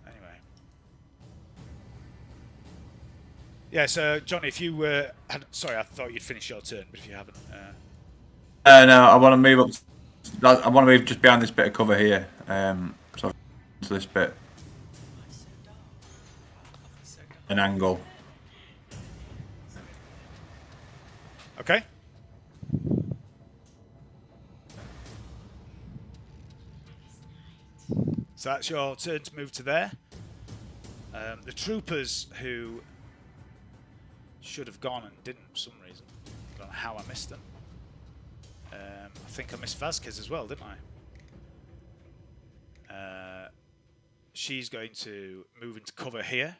Anyway. Yeah, so Johnny, if you sorry, I thought you'd finish your turn, but if you haven't. No, I want to move up. I want to move just behind this bit of cover here. So to this bit. An angle. Okay. So that's your turn to move to there. The troopers who should have gone and didn't for some reason. I don't know how I missed them. I think I missed Vasquez as well, didn't I? She's going to move into cover here.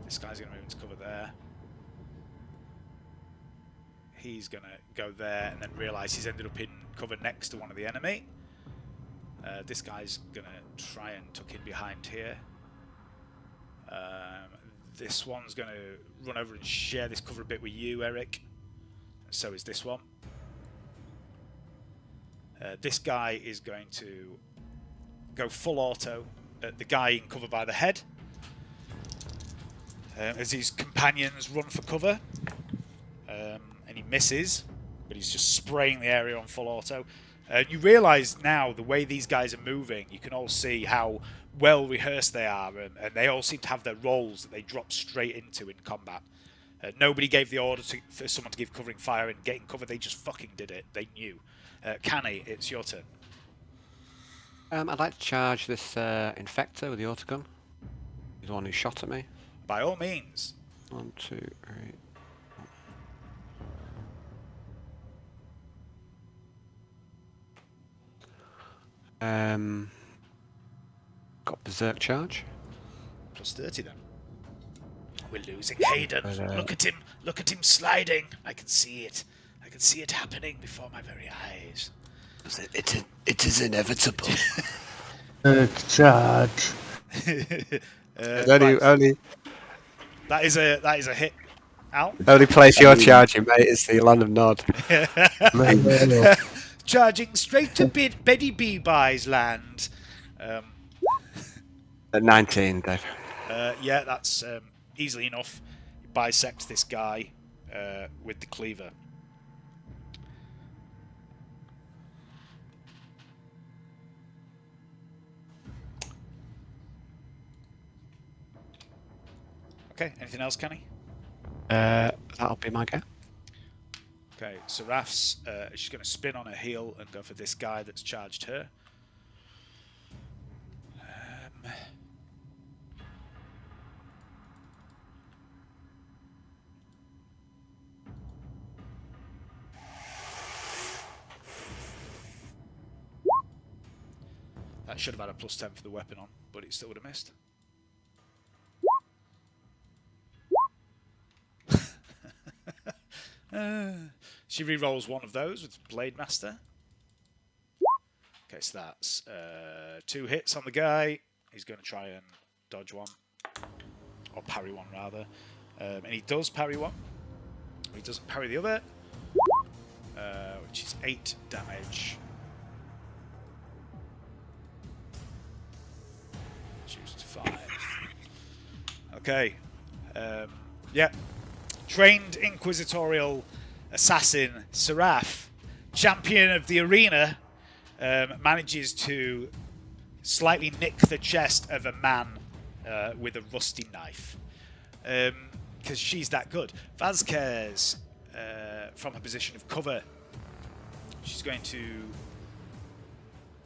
This guy's going to move into cover there. He's going to go there and then realise he's ended up in cover next to one of the enemy. This guy's going to try and tuck in behind here. This one's going to run over and share this cover a bit with you, Eric. And so is this one. This guy is going to go full auto at the guy in cover by the head. As his companions run for cover. And he misses, but he's just spraying the area on full auto. You realise now the way these guys are moving, you can all see how well rehearsed they are, and they all seem to have their roles that they drop straight into in combat. Nobody gave the order for someone to give covering fire and getting cover, they just fucking did it. They knew. Canny, it's your turn. I'd like to charge this infector with the autogun. He's the one who shot at me. By all means. 1, 2, 3. Got berserk charge. Plus 30 then. We're losing Hayden. Look at him. Look at him sliding. I can see it. I can see it happening before my very eyes. It is inevitable. Charge. Only that is a hit. Al? Only place you're charging, mate, is the land of Nod. Charging straight to Betty Beeby's land. At 19, Dave. Yeah, that's easily enough. He bisects this guy with the cleaver. Okay, anything else, Kenny? That'll be my go. Okay, so Raf's she's going to spin on her heel and go for this guy that's charged her. That should have had a plus 10 for the weapon on, but it still would have missed. She re-rolls one of those with Blade Master. Okay, so that's 2 hits on the guy. He's going to try and dodge one. Or parry one, rather. And he does parry one. He doesn't parry the other. Which is 8 damage. Choose to 5. Okay. Yeah. Trained inquisitorial assassin Seraph, champion of the arena, manages to slightly nick the chest of a man with a rusty knife. Because she's that good. Vazquez, from her position of cover, she's going to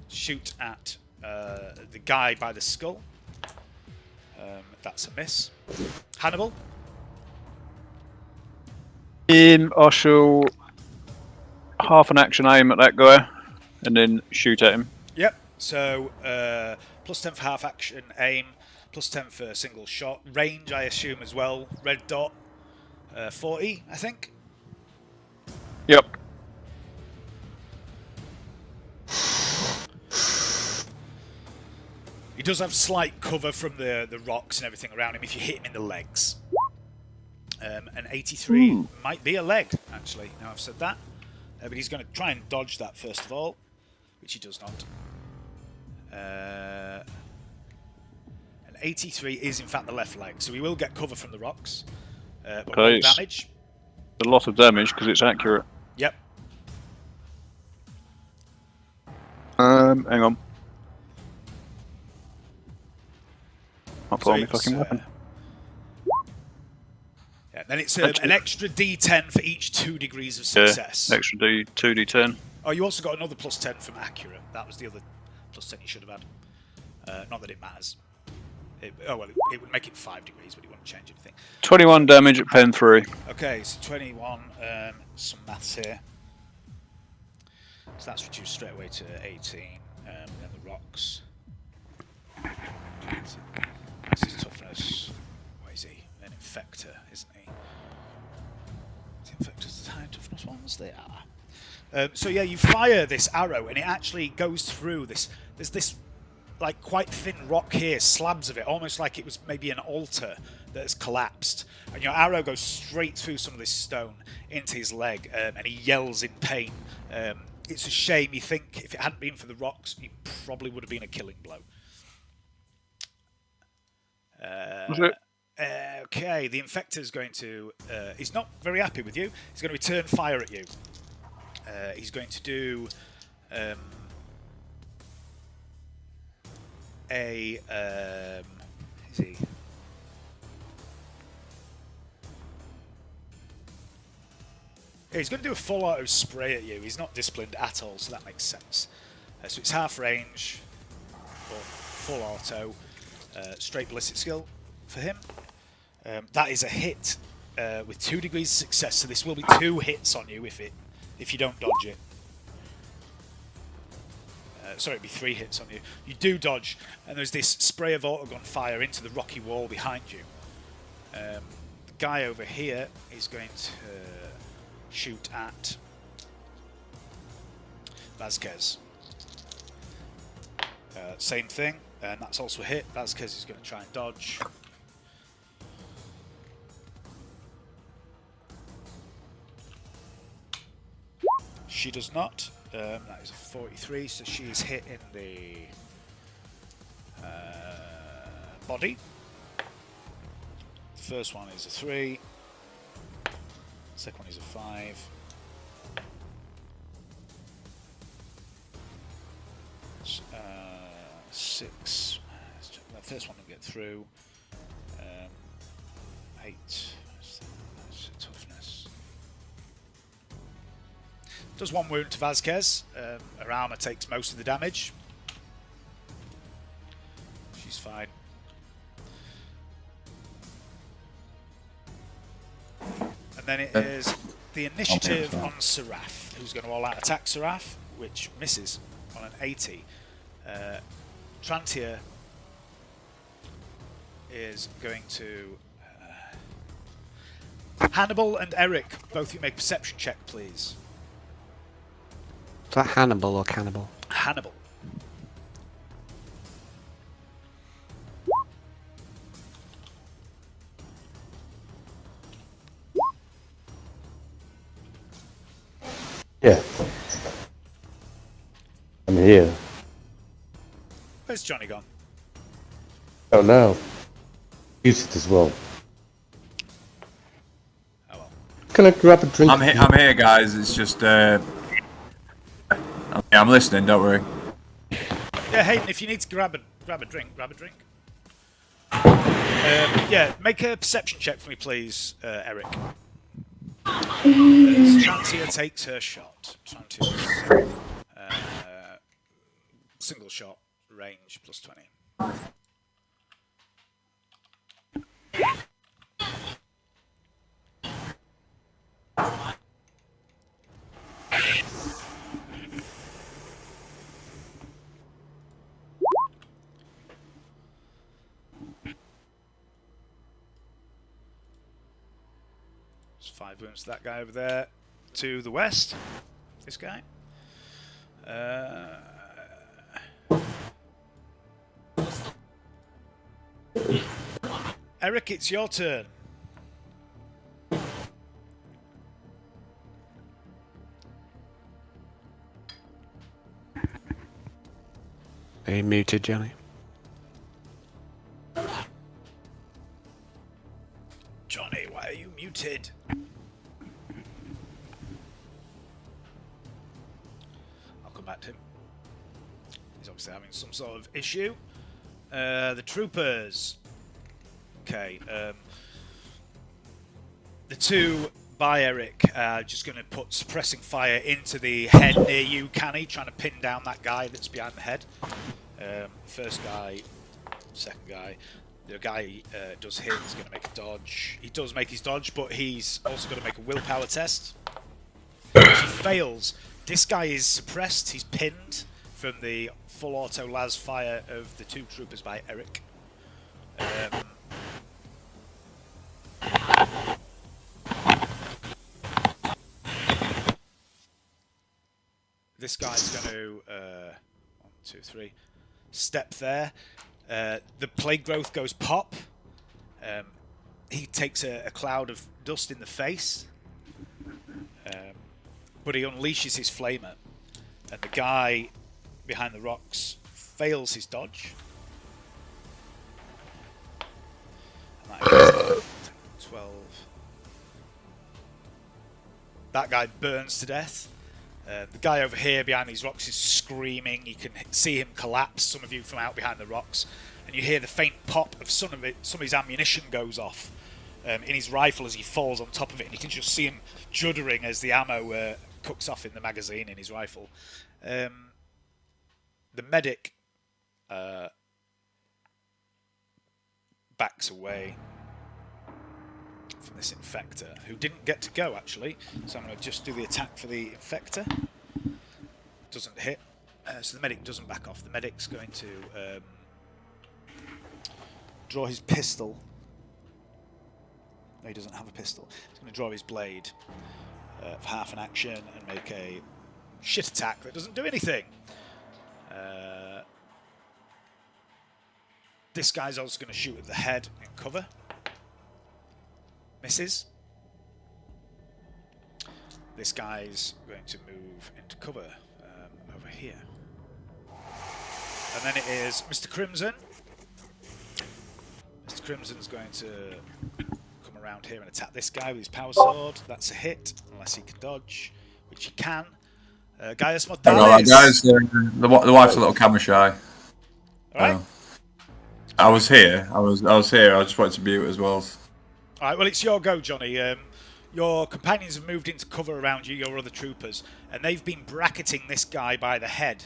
shoot at the guy by the skull. That's a miss. Hannibal? I shall half an action aim at that guy and then shoot at him. Yep. So plus 10 for half action aim, plus 10 for single shot. Range, I assume, as well. Red dot, 40, I think. Yep. He does have slight cover from the rocks and everything around him if you hit him in the legs. An 83 might be a leg, actually, now I've said that. But he's going to try and dodge that first of all, which he does not. An 83 is in fact the left leg, so he will get cover from the rocks. But okay, damage. A lot of damage because it's accurate. Yep. Hang on. I'll put on my fucking weapon. Yeah, then it's an extra D10 for each 2 degrees of success. Yeah, extra 2D10. Oh, you also got another plus 10 from accurate. That was the other plus 10 you should have had. Not that it matters. It would make it 5 degrees, but it wouldn't change anything. 21 damage at pen 3. Okay, so 21. Some maths here. So that's reduced straight away to 18. Then the rocks. This is toughness. What is he? An infector, isn't he? The infectors the high toughness ones? They are. So yeah, you fire this arrow and it actually goes through this. There's this like quite thin rock here, slabs of it, almost like it was maybe an altar that has collapsed, and your arrow goes straight through some of this stone into his leg, and he yells in pain. It's a shame. You think if it hadn't been for the rocks, it probably would have been a killing blow. Okay, the Infector is going to... he's not very happy with you. He's going to return fire at you. He's going to do... is he? Yeah, he's going to do a full auto spray at you. He's not disciplined at all, so that makes sense. So it's half range, or full auto, straight ballistic skill for him. That is a hit with 2 degrees of success, so this will be 2 hits on you if you don't dodge it. Sorry, it'd be 3 hits on you. You do dodge, and there's this spray of autogun fire into the rocky wall behind you. The guy over here is going to shoot at Vasquez. Same thing, and that's also a hit. Vasquez is going to try and dodge. She does not. That is a 43, so she is hit in the body. The first one is a 3. The second one is a 5. Six. The first one will get through. 8. That's toughness. Does 1 wound to Vasquez. Her armor takes most of the damage. She's fine. And then it is the initiative on Seraph, who's going to all-out attack Seraph, which misses on an 80. Trantia is going to... Hannibal and Eric, both you make perception check, please. Is that Hannibal or Cannibal? Hannibal. Yeah. I'm here. Where's Johnny gone? Oh no. Use it as well. Oh well. Can I grab a drink? I'm here, guys. It's just I'm listening. Don't worry. Yeah, Hayden, if you need to grab a drink, grab a drink. Yeah, make a perception check for me, please, Eric. Trantia takes her shot. Trantia, single shot, range plus 20. There's 5 wounds to that guy over there. To the west, this guy. Eric, it's your turn. Are you muted, Johnny? Johnny, why are you muted? I'll come back to him. He's obviously having some sort of issue. The troopers. Okay. The 2 by Eric are just going to put suppressing fire into the head near you, Canny, trying to pin down that guy that's behind the head. First guy, second guy. The guy does hit, he's going to make a dodge. He does make his dodge, but he's also going to make a willpower test. If he fails, this guy is suppressed, he's pinned from the full auto las fire of the 2 troopers by Eric. This guy's going to 1, 2, 3 step there. The plague growth goes pop. he takes a cloud of dust in the face, but he unleashes his flamer, and the guy behind the rocks fails his dodge. And that is 12. That guy burns to death. The guy over here behind these rocks is screaming. You can see him collapse, some of you from out behind the rocks. And you hear the faint pop of some of his ammunition goes off in his rifle as he falls on top of it. And you can just see him juddering as the ammo cooks off in the magazine in his rifle. The medic backs away from this infector, who didn't get to go actually, so I'm going to just do the attack for the infector. Doesn't hit, so the medic doesn't back off. The medic's going to draw his pistol. No, he doesn't have a pistol. He's going to draw his blade for half an action and make a shit attack that doesn't do anything. This guy's also going to shoot at the head and cover. Misses. This guy's going to move into cover over here. And then it is Mr. Crimson. Mr. Crimson's going to come around here and attack this guy with his power sword. That's a hit, unless he can dodge, which he can. Gaius Mordalis. Guys, the wife's a little camera shy. Alright. I was here. I was here. I just wanted to mute as well. Alright, well, it's your go, Johnny. Your companions have moved into cover around you, your other troopers, and they've been bracketing this guy by the head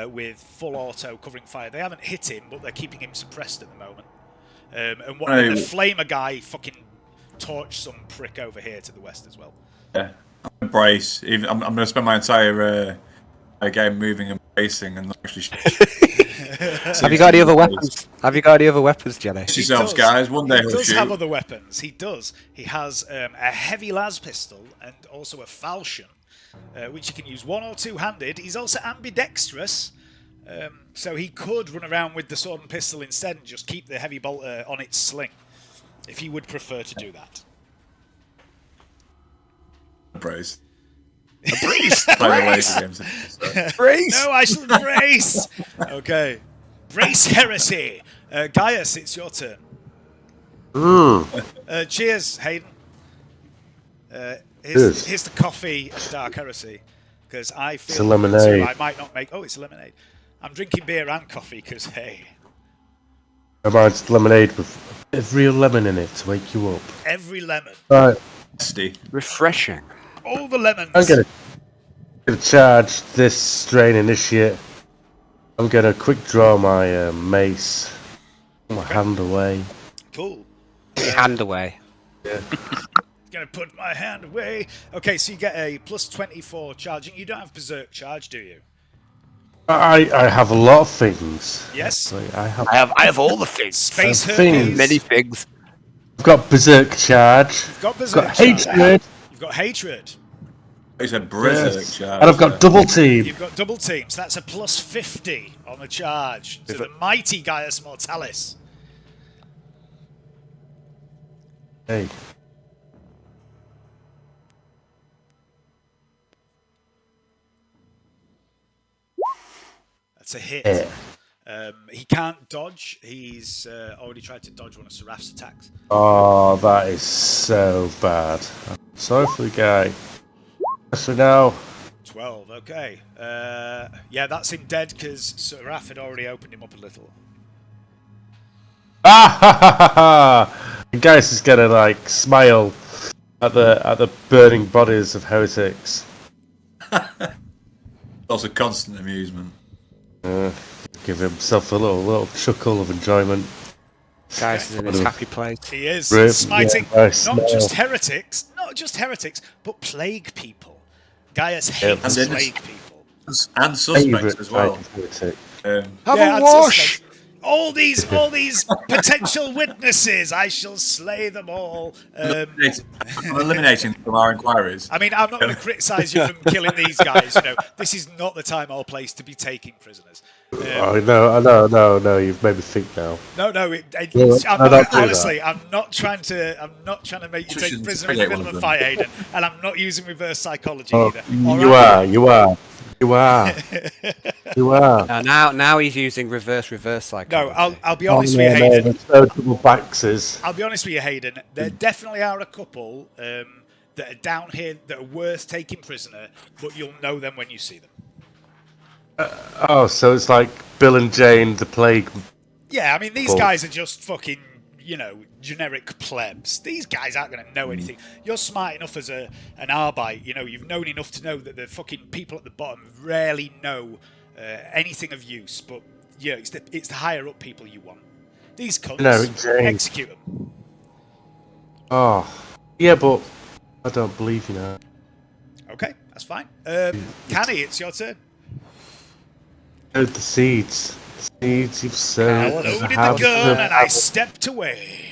with full auto covering fire. They haven't hit him, but they're keeping him suppressed at the moment. And the flamer guy fucking torched some prick over here to the west as well. Yeah, I'm brace. I'm going to spend my entire game moving and bracing and not actually. Have you got any other weapons? Have you got any other weapons, Jenny? Yourselves, guys. One day he he'll does shoot. have other weapons. He does. He has a heavy las pistol and also a falchion, which he can use one or two-handed. He's also ambidextrous, so he could run around with the sword and pistol instead and just keep the heavy bolt on its sling, if he would prefer to do that. Brace. A brace. Brace. No, I shall brace. Okay. Brace heresy. Gaius, it's your turn. Cheers, Hayden. Here's the coffee and dark heresy, because I feel It's a lemonade. I might not make. Oh, it's a lemonade. I'm drinking beer and coffee because hey. It's lemonade with a real lemon in it to wake you up. Every lemon. Right. Refreshing. All the lemons. I'm gonna charge this strain initiate. I'm gonna quick draw my mace. Put my hand away. Cool. Put your hand away. Yeah. Gonna put my hand away. Okay, so you get a plus 24 charging. You don't have berserk charge, do you? I have a lot of things. Yes. I have all the things. Space things. Many things. I've got berserk charge. You've got berserk I've got hatred. You've got hatred. He said berserk charge. And I've got double team. You've got double teams. That's a plus 50 on the charge to the mighty Gaius Mortalis. Hey. That's a hit. He can't dodge. He's already tried to dodge one of Seraph's attacks. Oh, that is so bad. I'm sorry for the guy. So now. 12, okay. Yeah, that's him dead because Seraph had already opened him up a little. Ah ha ha ha ha! The guy is gonna like smile at the burning bodies of heretics. Also constant amusement. Give himself a little chuckle of enjoyment. Guys is in his happy place. He is Rip, smiting yeah, not just heretics, but plague people. Gaius hates plague people. And suspects as well. Have a wash! all these potential witnesses, I shall slay them all. I'm eliminating from our inquiries. I mean, I'm not going to criticise you from killing these guys. You know, this is not the time or place to be taking prisoners. I know. You've made me think now. No. Honestly, I'm not trying to make you take prisoner in the middle of a fight, Hayden, and I'm not using reverse psychology either. You are. Now he's using reverse psychology. No, I'll be honest with you, Hayden. There's no double baxes. I'll be honest with you, Hayden. There definitely are a couple that are down here that are worth taking prisoner, but you'll know them when you see them. So it's like Bill and Jane, the plague. Yeah, I mean, these guys are just fucking, generic plebs. These guys aren't going to know anything. You're smart enough as an Arbite, you've known enough to know that the fucking people at the bottom rarely know anything of use, but, it's the higher up people you want. These cunts, execute them. Oh, yeah, but I don't believe you now. Okay, that's fine. Canny, it's your turn. The seeds. You've sown. I loaded the gun and I stepped away.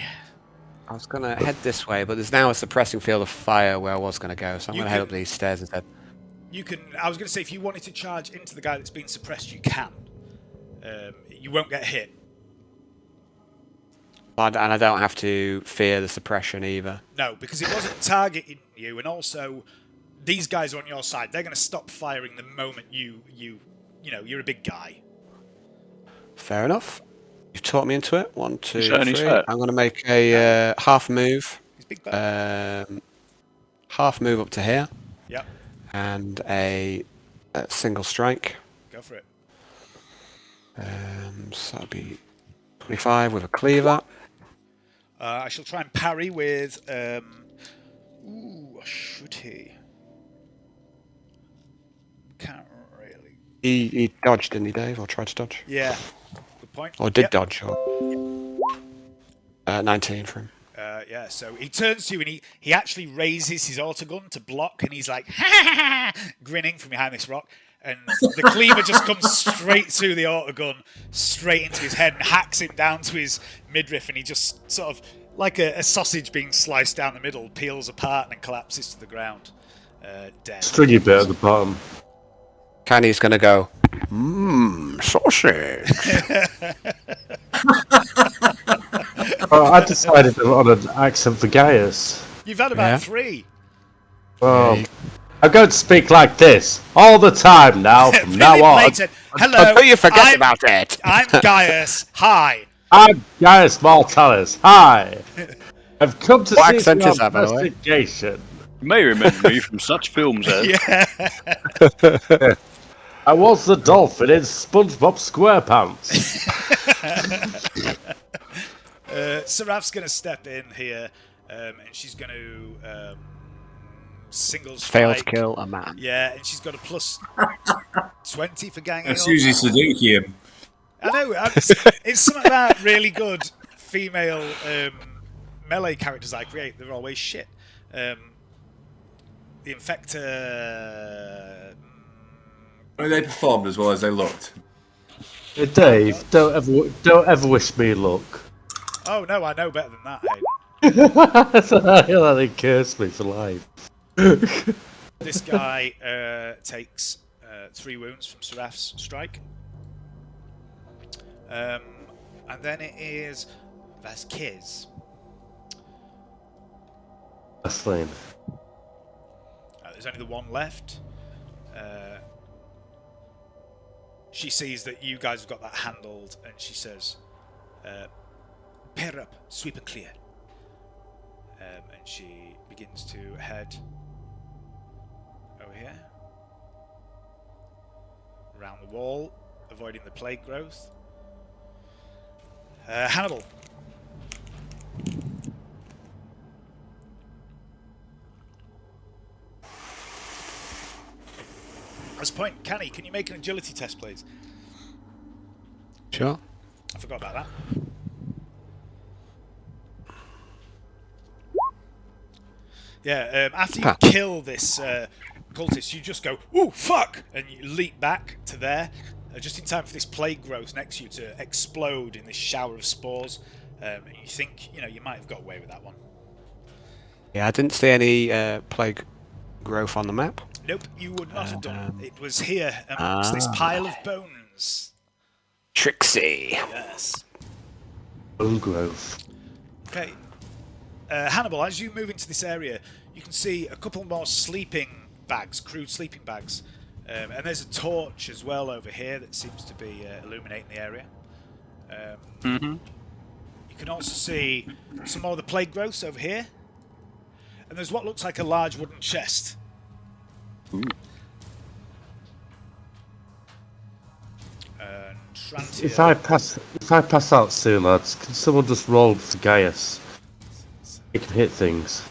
I was going to head this way, but there's now a suppressing field of fire where I was going to go, so I'm going to head up these stairs instead. I was going to say, if you wanted to charge into the guy that's been suppressed, you can. You won't get hit. And I don't have to fear the suppression either. No, because it wasn't targeting you, and also these guys are on your side. They're going to stop firing the moment you're a big guy. Fair enough. You've taught me into it. 1, 2, 3. I'm going to make a half move. Half move up to here. Yep. And a single strike. Go for it. So that'll be 25 with a cleaver. I shall try and parry with. Should he? Can't really. He dodged, didn't he, Dave? Or tried to dodge? Yeah. Good point. Or did dodge. Or... 19 for him. Yeah, so he turns to you and he actually raises his autogun to block, and he's like, grinning from behind this rock. And the cleaver just comes straight through the autogun, straight into his head, and hacks him down to his midriff, and he just sort of, like a sausage being sliced down the middle, peels apart and collapses to the ground. Dead. Stringy bit at the bottom. Canny's going to go, sausage. I decided on an accent for Gaius. You've had about 3. Well, I'm going to speak like this all the time now, from now on. Hello, you forget about it. I'm Gaius. Hi. I'm Gaius Mortalis. Hi. I've come to What see accent your is that, by the way? investigation. You may remember me from such films as... Yeah. I was the dolphin in SpongeBob SquarePants. Seraph's going to step in here, and she's going to single strike. Fail to kill a man. Yeah, and she's got a plus 20 for ganging That's up. usually Suzuki. I know, it's something about really good female melee characters I create. They're always shit. The Infector... I mean, they performed as well as they looked. Hey, Dave, don't ever wish me luck. Oh no, I know better than that, Hayden. They curse me for life. This guy takes 3 wounds from Seraph's strike. And then it is Vasquez. Vasquez. There's only the one left. She sees that you guys have got that handled, and she says, pair up, sweep and clear. And she begins to head over here, around the wall, avoiding the plague growth. Hannibal. At this point, Canny, can you make an agility test, please? Sure. I forgot about that. Yeah, after you kill this cultist, you just go, ooh, fuck! And you leap back to there. just in time for this plague growth next to you to explode in this shower of spores. And you think, you might have got away with that one. Yeah, I didn't see any plague growth on the map. Nope, you would not have done. It was here amongst this pile of bones. Trixie. Yes. Bone growth. Okay. Hannibal, as you move into this area, you can see a couple more sleeping bags, crude sleeping bags. And there's a torch as well over here that seems to be illuminating the area. You can also see some more of the plague growths over here. And there's what looks like a large wooden chest. Ooh. And Trantia... If I pass out soon, lads, can someone just roll for Gaius? He can hit things.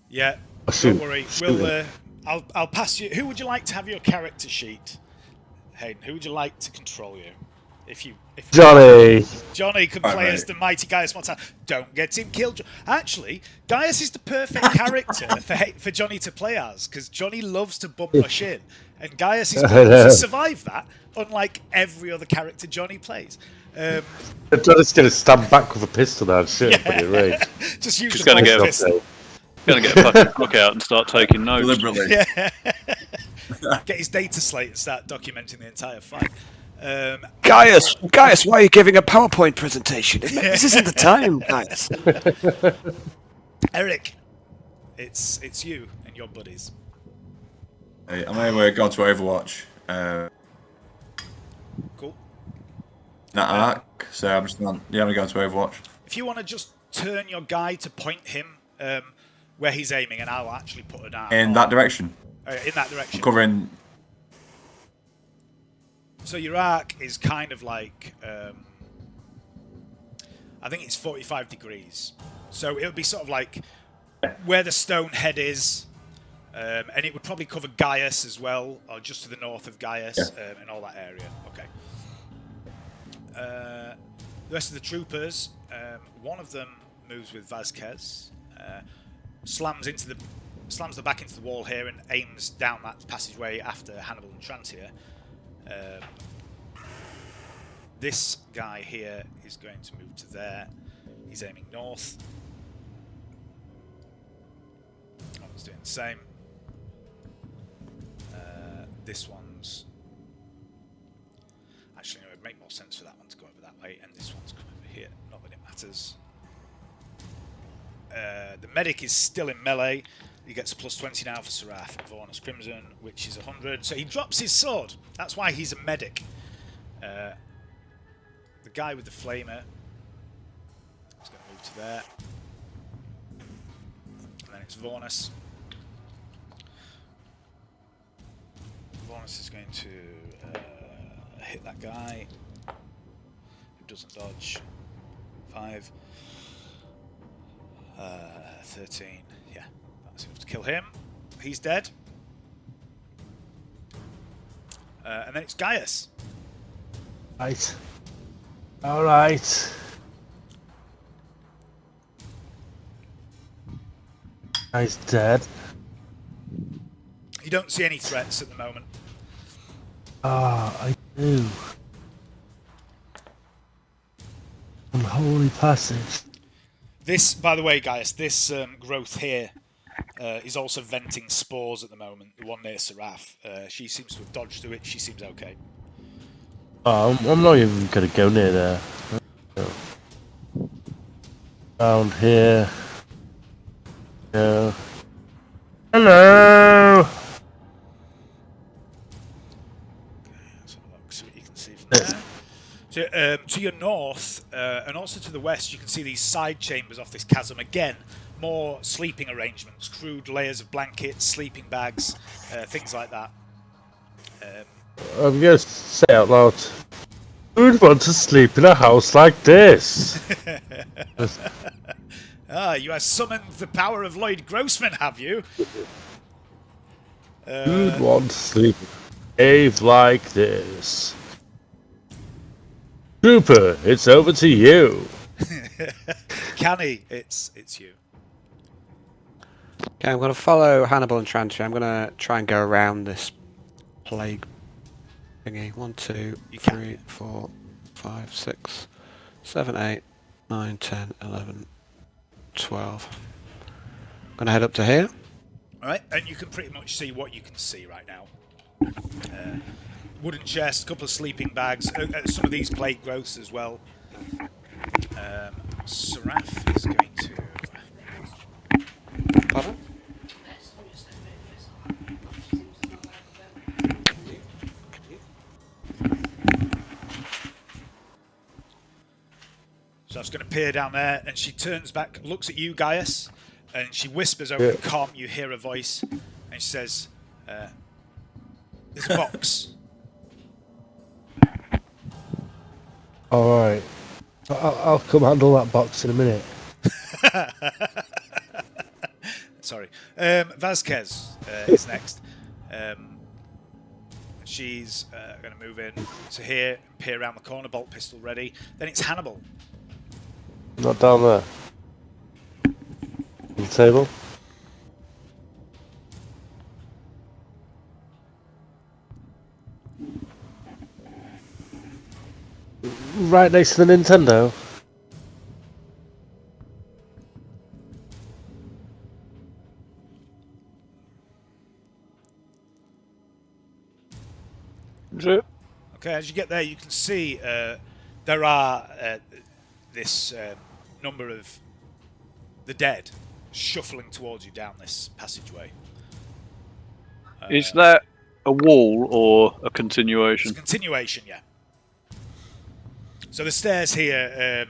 Yeah, Oh, shoot. don't worry. Shoot. I'll pass you. Who would you like to have your character sheet, Hayden? Who would you like to control you? If Johnny! Johnny can play as the mighty Gaius Montana. Don't get him killed. Actually, Gaius is the perfect character for Johnny to play as, because Johnny loves to bum rush in, and Gaius is able to survive that, unlike every other character Johnny plays. Johnny's going to stand back with a pistol now and shoot everybody in range. Just use He's the going to pistol. get a fucking book out and start taking notes. Deliberately. Yeah. Get his data slate and start documenting the entire fight. Gaius, why are you giving a PowerPoint presentation? This isn't the time, Gaius. Eric, it's you and your buddies. Hey, I'm anyway going to Overwatch. Cool. That arc, so I'm going to go to Overwatch. If you want to just turn your guy to point him where he's aiming, and I'll actually put an arc In that direction. in that direction. I'm covering. So your arc is kind of like, I think it's 45 degrees. So it would be sort of like where the stone head is, and it would probably cover Gaius as well, or just to the north of Gaius, and all that area. Okay. The rest of the troopers, one of them moves with Vasquez, slams the back into the wall here and aims down that passageway after Hannibal and Trantia. This guy here is going to move to there. He's aiming north. That one's doing the same. This one's... Actually, no, it would make more sense for that one to go over that way, and this one's come over here. Not that it matters. The medic is still in melee. He gets a plus 20 now for Seraph. Vornus Crimson, which is 100. So he drops his sword. That's why he's a medic. The guy with the flamer is going to move to there. And then it's Vornus. Vornus is going to hit that guy who doesn't dodge. 5. 13. Yeah, that's enough to kill him. He's dead. And then it's Gaius. Right. Alright. Guy's dead. You don't see any threats at the moment. I do. Unholy passage. This, by the way, Gaius, this growth here is also venting spores at the moment. The one near Seraph. She seems to have dodged through it. She seems okay. I'm not even going to go near there. Down here. Go. Hello! Let's have a look, see what you can see from there. So, to your north, and also to the west, you can see these side chambers off this chasm. Again, more sleeping arrangements, crude layers of blankets, sleeping bags, things like that. I'm going to say out loud, who'd want to sleep in a house like this? You have summoned the power of Lloyd Grossman, have you? Who'd want to sleep in a cave like this? Trooper, it's over to you. Canny, it's you. Okay, I'm going to follow Hannibal and Trantia. I'm going to try and go around this plague thingy. 1, 2, You 3, 4, 5, 6, 7, 8, 9, 10, 11, 12. Gonna head up to here. Alright, and you can pretty much see what you can see right now. Wooden chest, a couple of sleeping bags, some of these plague growths as well. Seraph is going to... Pardon? So I was going to peer down there, and she turns back, looks at you, Gaius, and she whispers over the comm. You hear a voice, and she says, "There's a box." All right. I'll come handle that box in a minute. Sorry, Vasquez is next. She's going to move in to here, and peer around the corner, bolt pistol ready. Then it's Hannibal. Not down there. On the table. Right next to the Nintendo. Okay, as you get there, you can see there are this number of the dead shuffling towards you down this passageway. Is that a wall or a It's continuation? a continuation, yeah. So the stairs here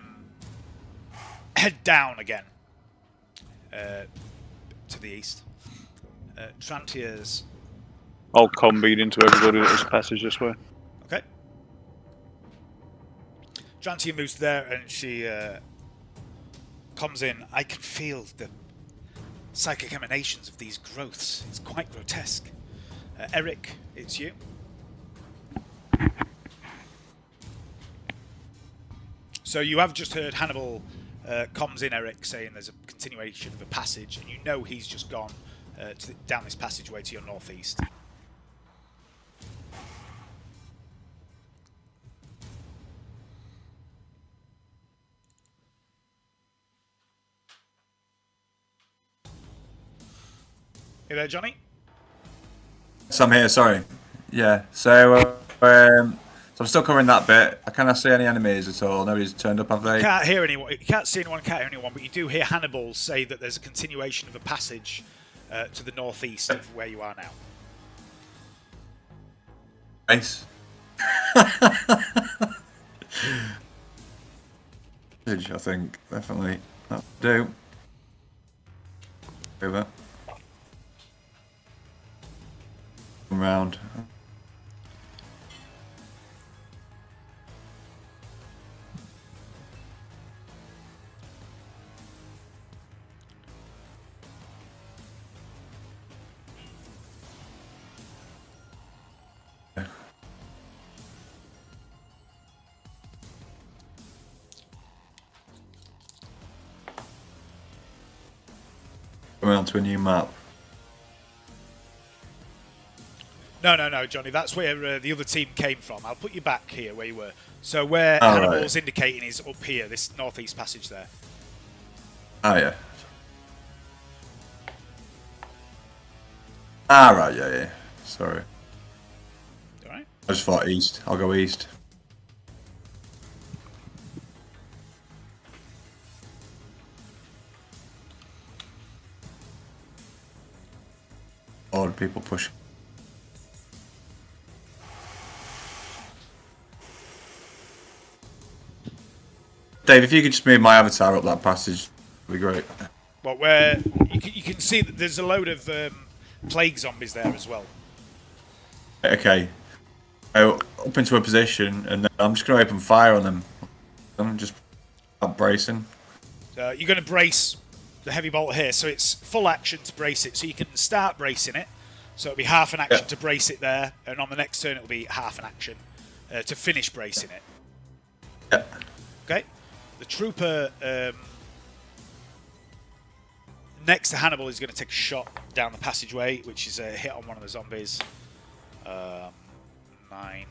head down again to the east. Trantiers. I'll convene into everybody that has passage this way. Okay. Trantier moves there and she comes in. I can feel the psychic emanations of these growths. It's quite grotesque. Eric, it's you. So you have just heard Hannibal comms in, Eric, saying there's a continuation of a passage, and you know he's just gone down this passageway to your northeast. You there, Johnny? So I'm here, sorry. Yeah, so I'm still covering that bit. I cannot see any enemies at all. Nobody's turned up, have they? You can't hear anyone. You can't see anyone, can't hear anyone, but you do hear Hannibal say that there's a continuation of a passage to the northeast of where you are now. Nice. I think, definitely. That'll do. Over. Come round. Coming on to a new map. No, Johnny. That's where the other team came from. I'll put you back here where you were. So where Hannibal's indicating is up here, this northeast passage there. Oh, yeah. Ah, right, yeah. Sorry. Alright. I just thought east. I'll go east. A lot of people pushing. Dave, if you could just move my avatar up that passage, that'd be great. Well, where you can see that there's a load of plague zombies there as well. Okay. So, up into a position, and then I'm just going to open fire on them. I'm just bracing. You're going to brace the heavy bolt here, so it's full action to brace it. So you can start bracing it. So it'll be half an action to brace it there, and on the next turn it'll be half an action to finish bracing it. Yeah. Okay. The trooper next to Hannibal is going to take a shot down the passageway, which is a hit on one of the zombies. 9,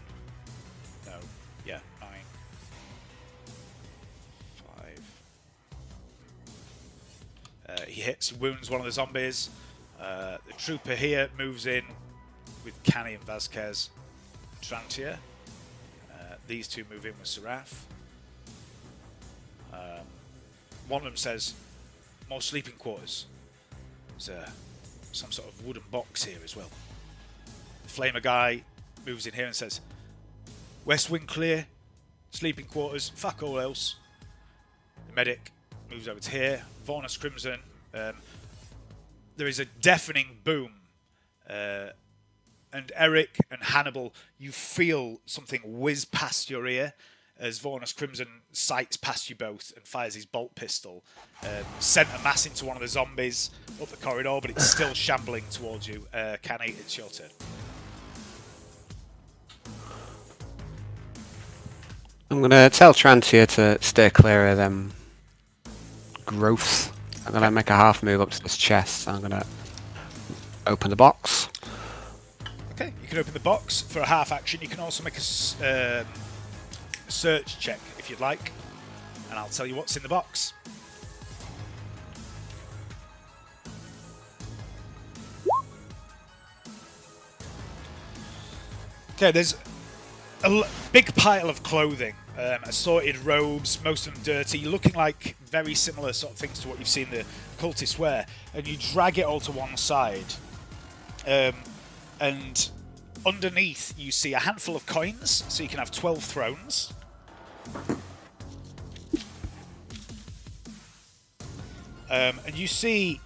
He wounds one of the zombies. The trooper here moves in with Canny and Vasquez. Trantia. These two move in with Seraph. One of them says, more sleeping quarters. There's some sort of wooden box here as well. The Flamer guy moves in here and says, West wing clear, sleeping quarters, fuck all else. The medic moves over to here. Vornus Crimson. There is a deafening boom. And Eric and Hannibal, you feel something whiz past your ear as Vornus Crimson sights past you both and fires his bolt pistol. Sent a mass into one of the zombies up the corridor, but it's still shambling towards you. Canny, it's your turn. I'm going to tell Trantia to stay clear of them growths. I'm going to make a half move up to this chest. I'm going to open the box. Okay, you can open the box for a half action. You can also make a search check if you'd like, and I'll tell you what's in the box. Okay, there's a big pile of clothing, assorted robes, most of them dirty, looking like very similar sort of things to what you've seen the cultists wear, and you drag it all to one side, and underneath you see a handful of coins, so you can have 12 thrones. And you see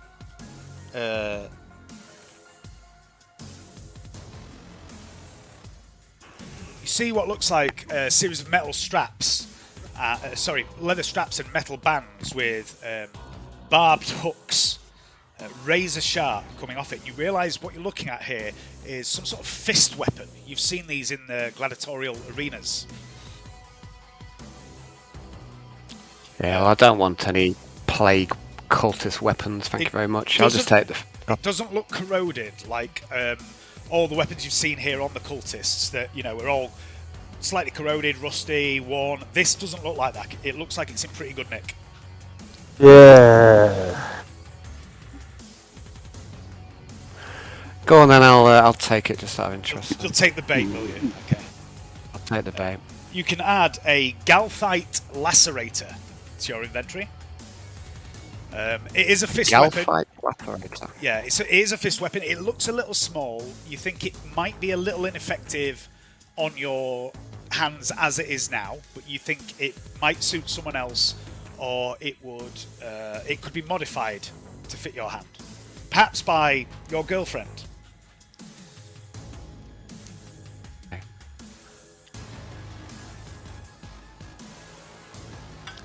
what looks like a series of metal straps, leather straps and metal bands with barbed hooks, razor sharp coming off it. You realise what you're looking at here is some sort of fist weapon. You've seen these in the gladiatorial arenas. Yeah, well, I don't want any plague cultist weapons, thank you very much. I'll just take the... It doesn't look corroded like all the weapons you've seen here on the cultists that, you know, are all slightly corroded, rusty, worn. This doesn't look like that. It looks like it's in pretty good nick. Yeah. Go on then, I'll take it just out of interest. You'll take the bait, will you? Okay. I'll take the bait. You can add a Galthite Lacerator to your inventory. It is a fist weapon. Lacerator. Yeah, it is a fist weapon. It looks a little small. You think it might be a little ineffective on your hands as it is now, but you think it might suit someone else, or it could be modified to fit your hand, perhaps by your girlfriend.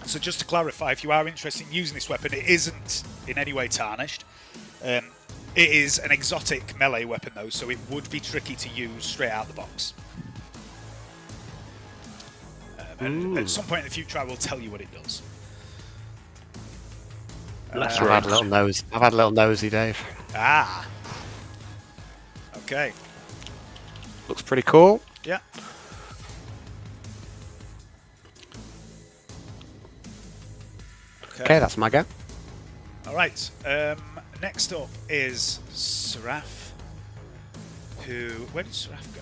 So just to clarify, if you are interested in using this weapon, it isn't in any way tarnished. It is an exotic melee weapon though, so it would be tricky to use straight out of the box. And at some point in the future I will tell you what it does. I've had a little nosy, Dave. Ah. Okay. Looks pretty cool. Yeah. Okay, that's my go. Alright, next up is Seraph, where did Seraph go?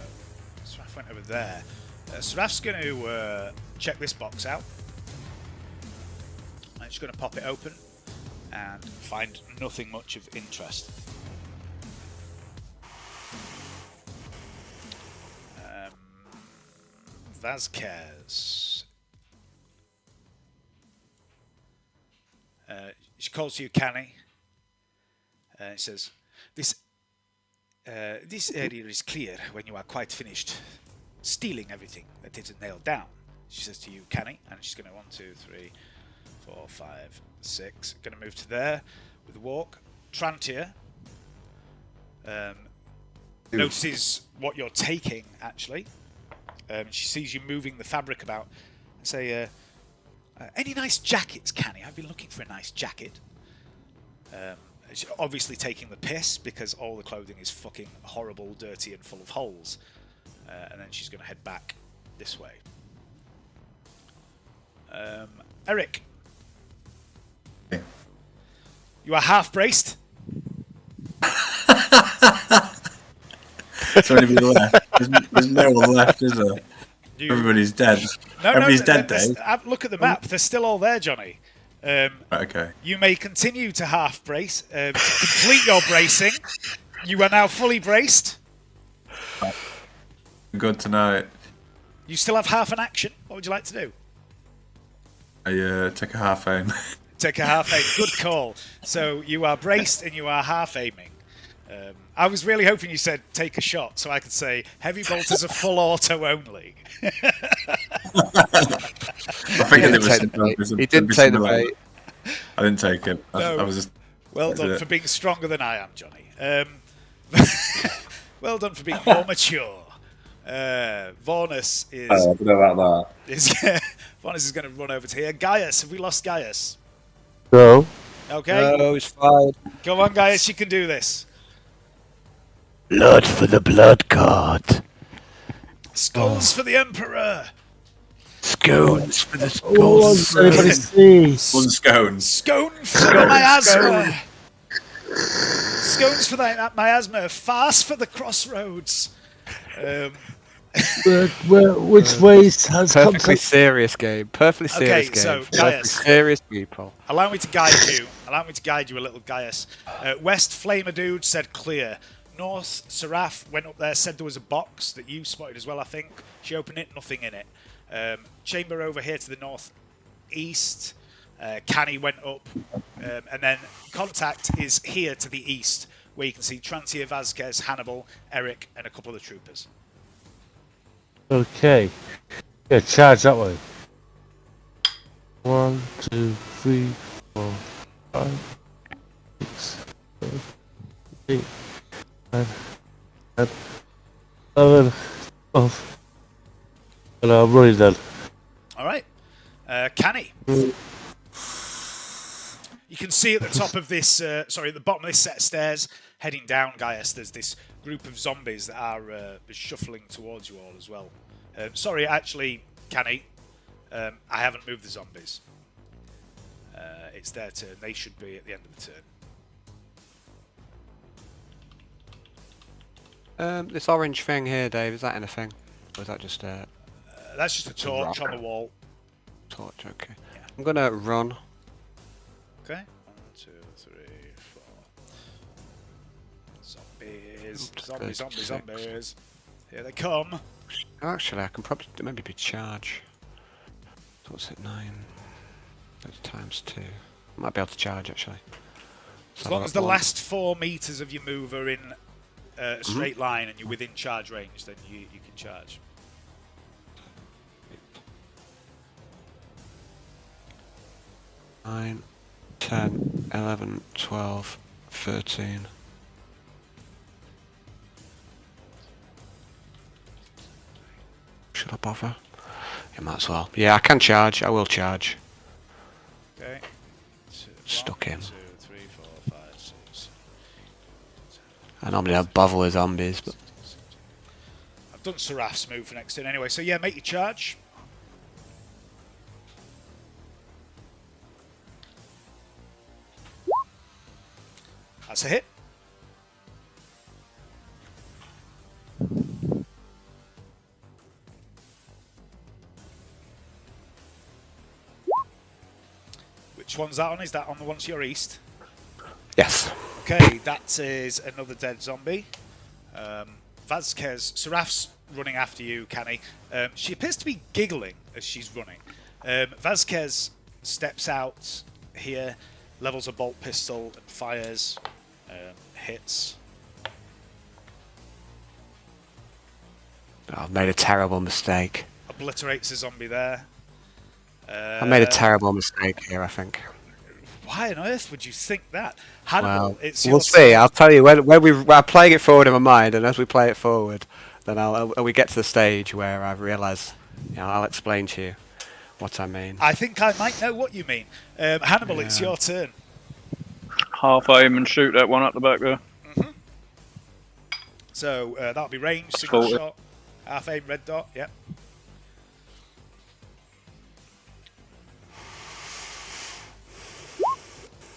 Seraph went over there. Seraph's going to check this box out. I'm just going to pop it open and find nothing much of interest. Vasquez. She calls you Canny. It says, this area is clear when you are quite finished stealing everything that isn't nailed down. She says to you, Canny, and she's going to 1, 2, 3, 4, 5, 6. Going to move to there with a walk. Trantia notices what you're taking, actually. She sees you moving the fabric about and say, any nice jackets, Canny? I've been looking for a nice jacket. She's obviously taking the piss because all the clothing is fucking horrible, dirty, and full of holes. And then she's going to head back this way. Eric. Okay. You are half braced. It's only me left. There's no one left, is there? Everybody's dead. Everybody's dead, Dave. Look at the map. They're still all there, Johnny. Okay. You may continue to half brace. To complete your bracing, you are now fully braced. Good to know it. You still have half an action. What would you like to do? I take a half aim. Take a half aim. Good call. So you are braced and you are half aiming. I was really hoping you said take a shot, so I could say heavy bolt is a full auto only. I figured it was. He didn't take the bait. I didn't take it. No. I was just. Well done for being stronger than I am, Johnny. Well done for being more mature. Vornus is. I don't know about that. Vornus is going to run over to here. Gaius, have we lost Gaius? No. Okay. No, it's fine. Come on, Gaius, you can do this. Blood for the blood god. Skulls for the Emperor. Scones for the Oh, skulls. everybody sees. One scone. Scone for the miasma. Scones for the miasma. Fast for the crossroads. Which ways has Perfectly serious game. Perfectly serious game. so, Perfectly Gaius. serious people. Allow me to guide you. Allow me to guide you a little, Gaius. West Flamer Dude said clear. North Seraph went up there, said there was a box that you spotted as well, I think. She opened it, nothing in it. Chamber over here to the northeast. Canny went up. And then Contact is here to the east, where you can see Trantia, Vasquez, Hannibal, Eric, and a couple of the troopers. Okay. Yeah, charge that way. 1, 2, 3, 4, 5, 6, 7, 8, 9, 10, 11, 12. And I'm running then. Alright. Canny. You can see at the top of this, at the bottom of this set of stairs, heading down, Gaius, there's this group of zombies that are shuffling towards you all as well. Sorry, actually, Canny, I haven't moved the zombies. It's their turn. They should be at the end of the turn. This orange thing here, Dave, is that anything? Or is that just that's just a torch on the wall. Torch, okay. Yeah. I'm gonna run. Okay. 1, 2, 3, 4. Zombies. Here they come. Actually, I can probably maybe be charge. So what's it, 9? That's times 2. I might be able to charge, actually. As long as the last 4 meters of your move are in a straight line and you're within charge range, then you can charge. Nine, 10, 11, 12, 13. Should I bother? Yeah, might as well. Yeah, I can charge. I will charge. Okay. Stuck in. 2, 3, 4, 5, 6. I normally don't bother with zombies, but I've done Seraph's move for next turn anyway, so yeah, make your charge. That's a hit. Which one's that on? Is that on the one to your east? yes. Okay, that is another dead zombie. Vasquez, Seraph's running after you, Canny. She appears to be giggling as she's running. Vasquez steps out here, levels a bolt pistol and fires, hits. I've made a terrible mistake. Obliterates a zombie there. I made a terrible mistake here, I think. Why on earth would you think that? Hannibal, Well, it's we'll your see. turn. I'll tell you when we're playing it forward in my mind, and as we play it forward, then we get to the stage where I realise, I'll explain to you what I mean. I think I might know what you mean. Hannibal, it's your turn. Half aim and shoot that one at the back there. So that'll be range, single 40. shot, half aim, red dot, yep.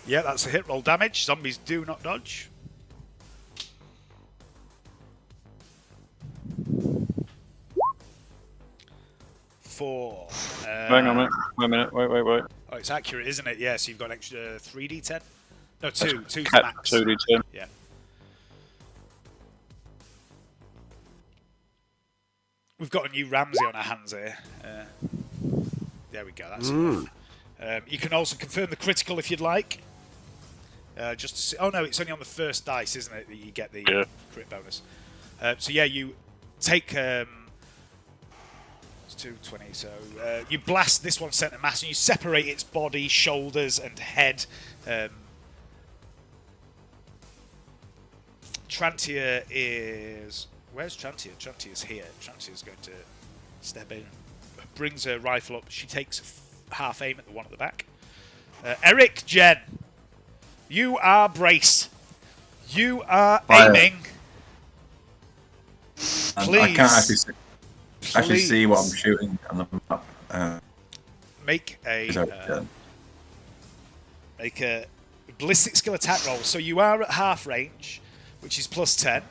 Yeah, that's a hit. Roll damage. Zombies do not dodge. Four. Hang on a minute. Wait a minute. Wait. Oh, it's accurate, isn't it? Yeah, so you've got an extra 3d10? No, 2. 2's the Cat max. 2d10. Yeah. We've got a new Ramsey on our hands here. There we go, that's enough. You can also confirm the critical if you'd like. Just to see. Oh no, it's only on the first dice, isn't it, that you get the crit bonus. So yeah, you take... it's 220, so you blast this one centre mass and you separate its body, shoulders and head. Trantia is... Where's Trantia? Trantia's here. Trantia's going to step in. Brings her rifle up. She takes half aim at the one at the back. Eric, Jen, you are braced. You are aiming. Please. I can't actually see what I'm shooting on the map. Make a ballistic skill attack roll. So you are at half range, which is plus 10.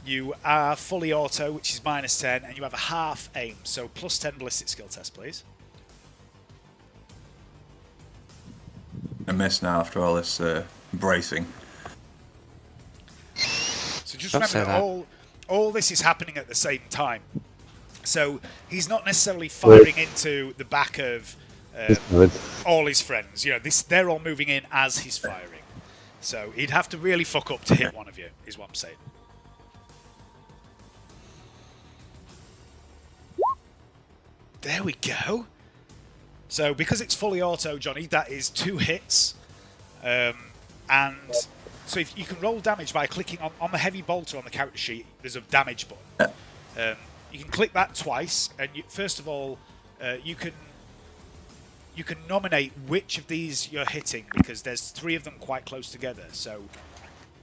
You are fully auto, which is minus 10, and you have a half aim. So plus 10 ballistic skill test, please. I miss now after all this bracing. So just remember that all this is happening at the same time. So he's not necessarily firing into the back of all his friends. You know, they're all moving in as he's firing. So he'd have to really fuck up to hit one of you, is what I'm saying. There we go. So because it's fully auto, Johnny, that is 2 hits. And so if you can roll damage by clicking on the heavy bolter on the character sheet, there's a damage button. You can click that twice, and first of all, you can nominate which of these you're hitting, because there's 3 of them quite close together. So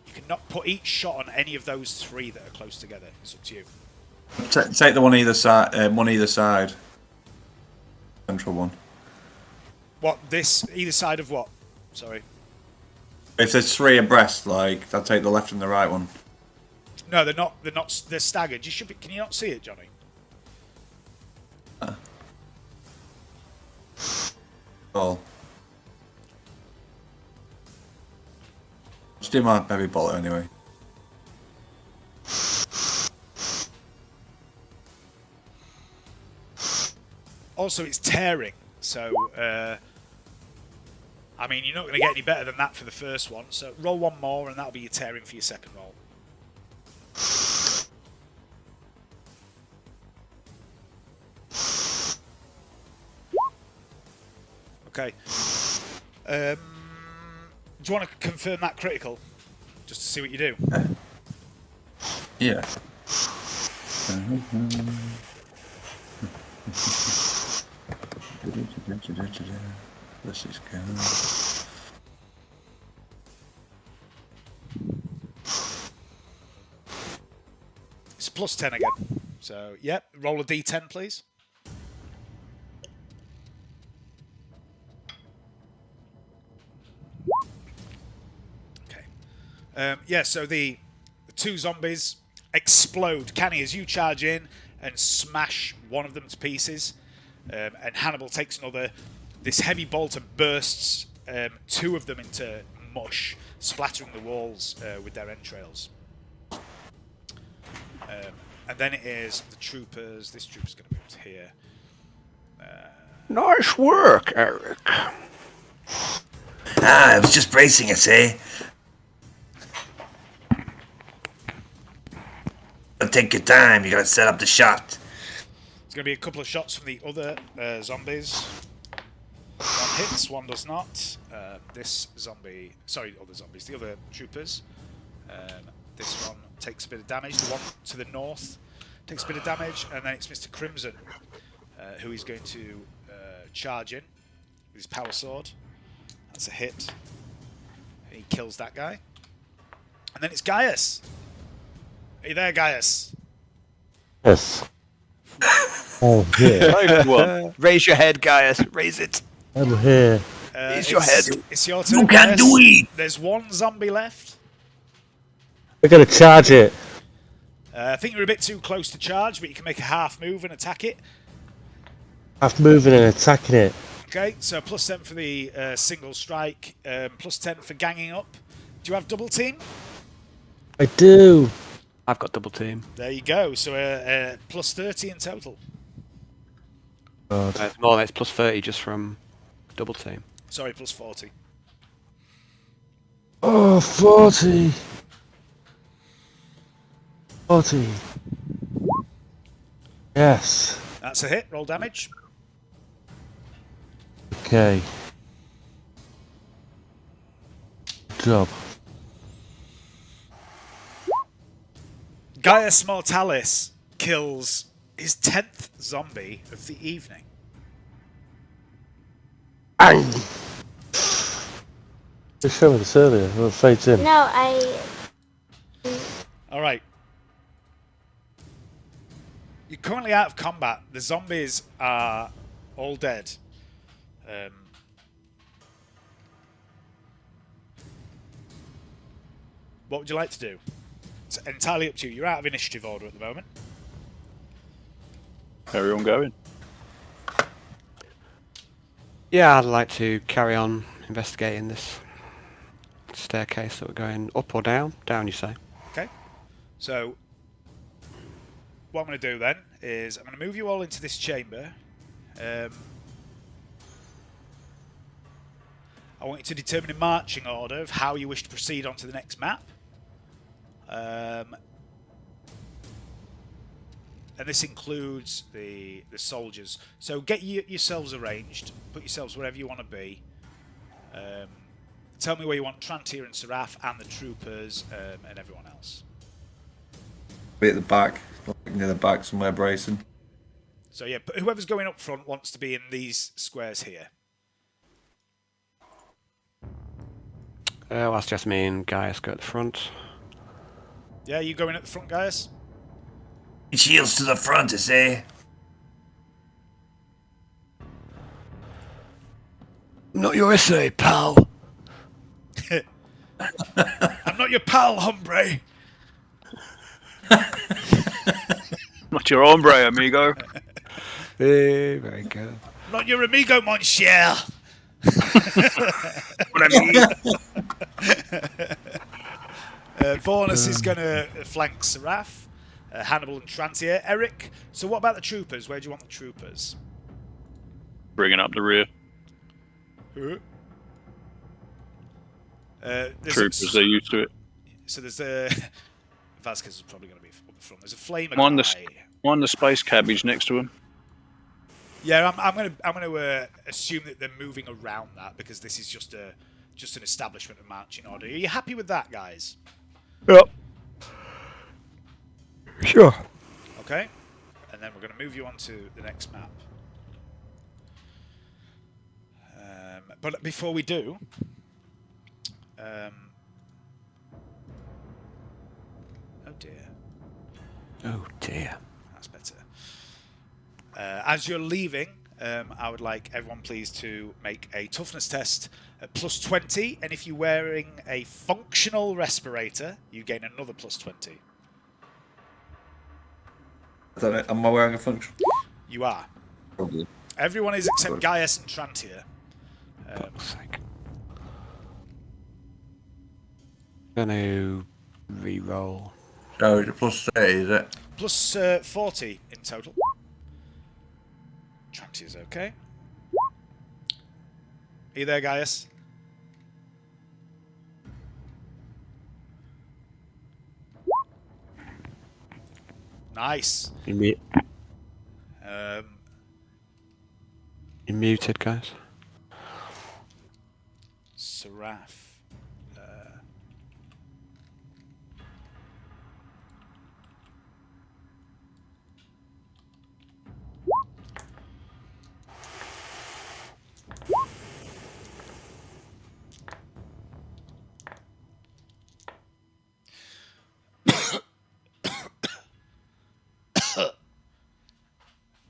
you can not put each shot on any of those 3 that are close together. It's up to you. Take the one either side. One either side. Central one. What, this either side of what? Sorry. If there's 3 abreast, like I'll take the left and the right one. No, they're not. They're staggered. You should be. Can you not see it, Johnny? Oh. Just do my heavy bolter anyway. Also, it's tearing, so I mean, you're not going to get any better than that for the first one. So roll one more, and that'll be your tearing for your second roll. Okay. Do you want to confirm that critical, just to see what you do? Yeah. This is good. It's plus 10 again. So, yep, roll a d10, please. Okay. Yeah, so the 2 zombies explode. Canny, as you charge in and smash one of them to pieces, and Hannibal takes another. This heavy bolter bursts 2 of them into mush, splattering the walls with their entrails. And then it is the troopers. This trooper's going to move to here. Nice work, Eric. I was just bracing it, eh? Take your time. You gotta set up the shot. There's going to be a couple of shots from the other zombies. One hits, one does not. This zombie, sorry, other zombies, the other troopers. This one takes a bit of damage. The one to the north takes a bit of damage, and then it's Mr. Crimson, who is going to charge in with his power sword. That's a hit. And he kills that guy. And then it's Gaius. Are you there, Gaius? Yes. Oh, here. Raise your head, Gaius. Raise it. I'm here. It's your head. It's your turn. You can do it. There's one zombie left. We're gonna charge it. I think you're a bit too close to charge, but you can make a half move and attack it. Half moving and attacking it. Okay, so plus 10 for the single strike, plus 10 for ganging up. Do you have double team? I do. I've got double team. There you go. So plus 30 in total. God. It's more. It's plus 30 just from double team. Sorry, plus 40. Oh, 40. 40. Yes. That's a hit. Roll damage. Okay. Good job. Gaius Mortalis kills his 10th zombie of the evening. Bang! You showed me this earlier. Well, it fades in. No, I. All right. You're currently out of combat. The zombies are all dead. What would you like to do? It's entirely up to you. You're out of initiative order at the moment. Carry on going. Yeah, I'd like to carry on investigating this staircase that we're going up or down. Down, you say? Okay. So, what I'm going to do then is I'm going to move you all into this chamber. I want you to determine a marching order of how you wish to proceed onto the next map. And this includes the soldiers. So get yourselves arranged. Put yourselves wherever you want to be. Tell me where you want Trantier and Seraph and the troopers and everyone else. Be at the back, near the back somewhere, bracing. So yeah, whoever's going up front wants to be in these squares here. Well, that's just me and Gaius go at the front. Yeah, you going at the front, guys? Shields to the front, I say. Not your essay, pal. I'm not your pal, hombre. Not your hombre, amigo. Very good. Not your amigo, monsieur. What I mean. Vornus is going to flank Seraph, Hannibal and Trantier. Eric, so what about the troopers? Where do you want the troopers? Bringing up the rear. Troopers, they're used to it. So there's Vasquez is probably going to be up the front. There's a flame On guy. the space cabbage next to him. Yeah, I'm going to assume that they're moving around that because this is just an establishment of marching order. Are you happy with that, guys? Yep. Sure. Okay. And then we're going to move you on to the next map. But before we do, oh dear. Oh dear. That's better. As you're leaving, I would like everyone please to make a toughness test at plus 20, and if you're wearing a functional respirator, you gain another plus 20. I don't know, am I wearing a function? You are. Probably. Everyone is except Gaius and Trantier. Gonna re-roll. Oh, it's a plus 30, is it? Plus 40 in total. Trantier's okay. Are you there, Gaius? Nice. You're muted, guys. Seraph.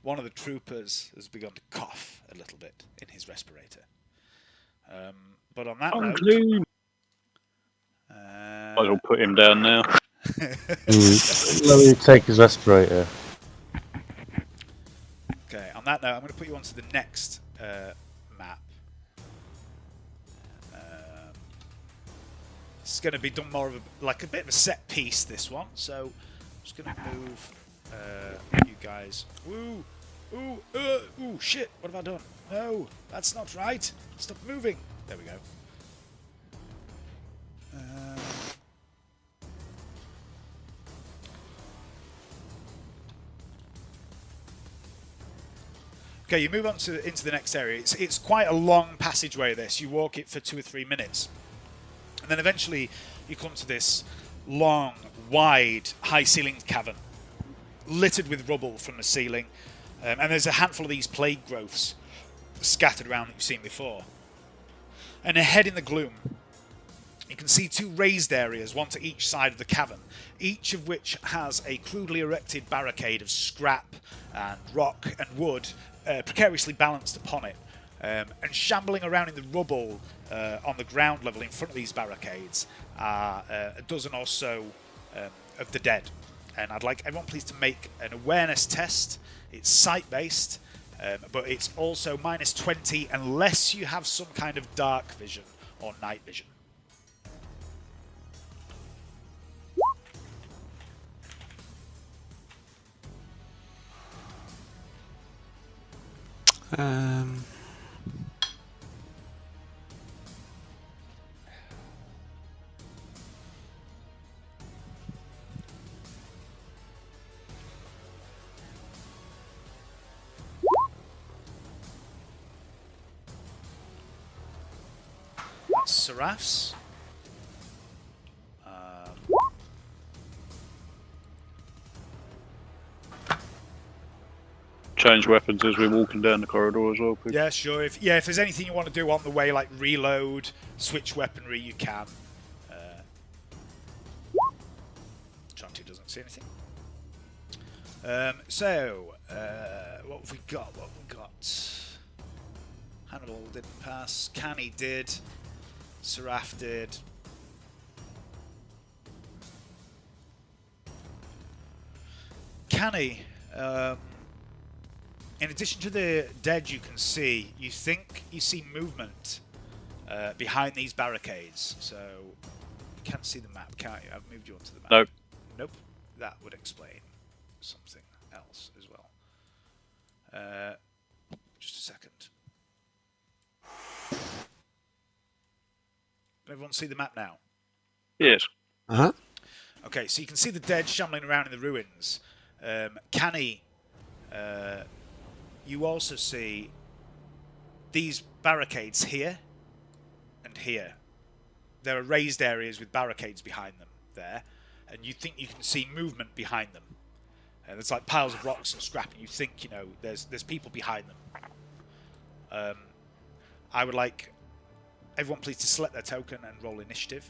One of the troopers has begun to cough a little bit in his respirator. But on that note, Unclean. Might as well put him down now. Let me take his respirator. Okay, on that note, I'm going to put you onto the next map. It's going to be done more of a bit of a set piece, this one. So I'm just going to move you guys. Ooh, ooh, shit! What have I done? No, that's not right. Stop moving. There we go. Okay, you move on into the next area. It's quite a long passageway, this. You walk it for 2 or 3 minutes. And then eventually you come to this long, wide, high-ceilinged cavern, littered with rubble from the ceiling. And there's a handful of these plague growths scattered around that you've seen before. And ahead in the gloom, you can see 2 raised areas, one to each side of the cavern, each of which has a crudely erected barricade of scrap and rock and wood precariously balanced upon it. And shambling around in the rubble on the ground level in front of these barricades are a dozen or so of the dead. And I'd like everyone please to make an awareness test. It's sight-based, but it's also -20 unless you have some kind of dark vision or night vision. Seraphs. Change weapons as we're walking down the corridor as well, please. Yeah, sure. If there's anything you want to do on the way, like reload, switch weaponry, you can. Tronty doesn't see anything. What have we got? Hannibal didn't pass. Canny did. Seraph did. Canny, in addition to the dead you can see, you think you see movement behind these barricades. So you can't see the map, can't you? I've moved you onto the map. Nope. Nope. That would explain something else as well. Just a second. Can everyone see the map now? Yes. Okay, so you can see the dead shambling around in the ruins. Canny, you also see these barricades here and here. There are raised areas with barricades behind them there, and you think you can see movement behind them. There's like piles of rocks and scrap, and you think, there's people behind them. I would like everyone please to select their token and roll initiative.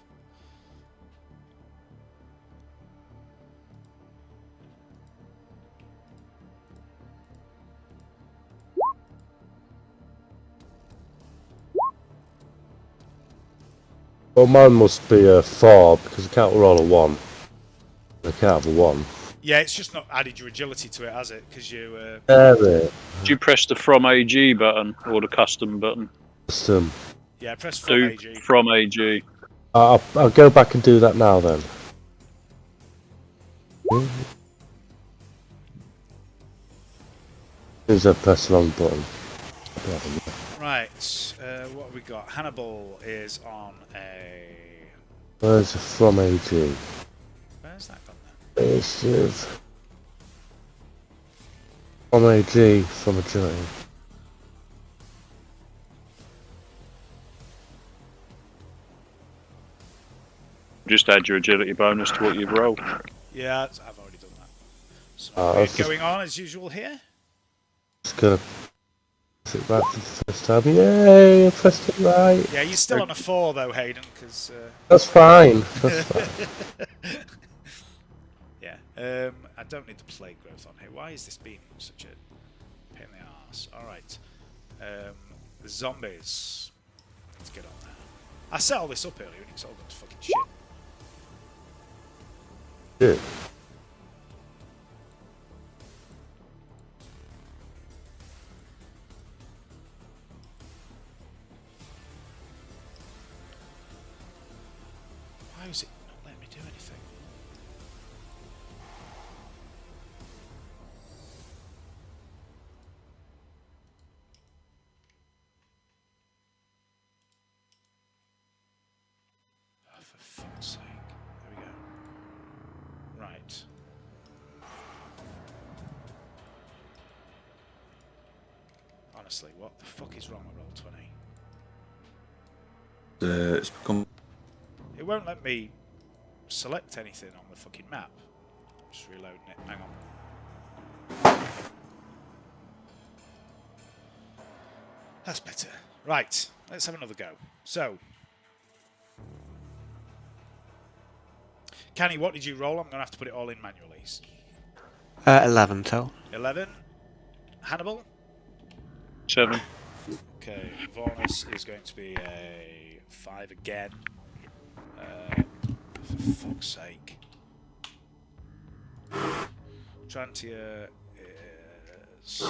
Well, mine must be a 4 because I can't roll a 1. I can't have a 1. Yeah, it's just not added your agility to it, has it? Because you. Did you press the From AG button or the Custom button? Custom. Yeah, press From AG. From AG. I'll go back and do that now then. There's a press the wrong button. Right, what have we got? Hannibal is on a... Where's the From AG? Where's that gone then? Initiative. From AG, from agility. Just add your agility bonus to what you've rolled. Yeah, I've already done that. So going on as usual here. Just gonna press it right for the first time. Yay! I pressed it right. Yeah, you're still on a 4 though, Hayden, because... That's fine. That's fine. Yeah, I don't need the plague growth on here. Why is this being such a pain in the arse? Alright. The zombies. Let's get on there. I set all this up earlier and it's all gone to fucking shit. Yeah. Why is it not letting me do anything? Oh, for fuck's sake. There we go. Right. Honestly, what the fuck is wrong with Roll20? It's become. It won't let me select anything on the fucking map. Just reloading it. Hang on. That's better. Right, let's have another go. So, Canny, what did you roll? I'm going to have to put it all in manually. 11 total. 11. Hannibal? 7. Okay, Vornus is going to be a 5 again. For fuck's sake. Trantia is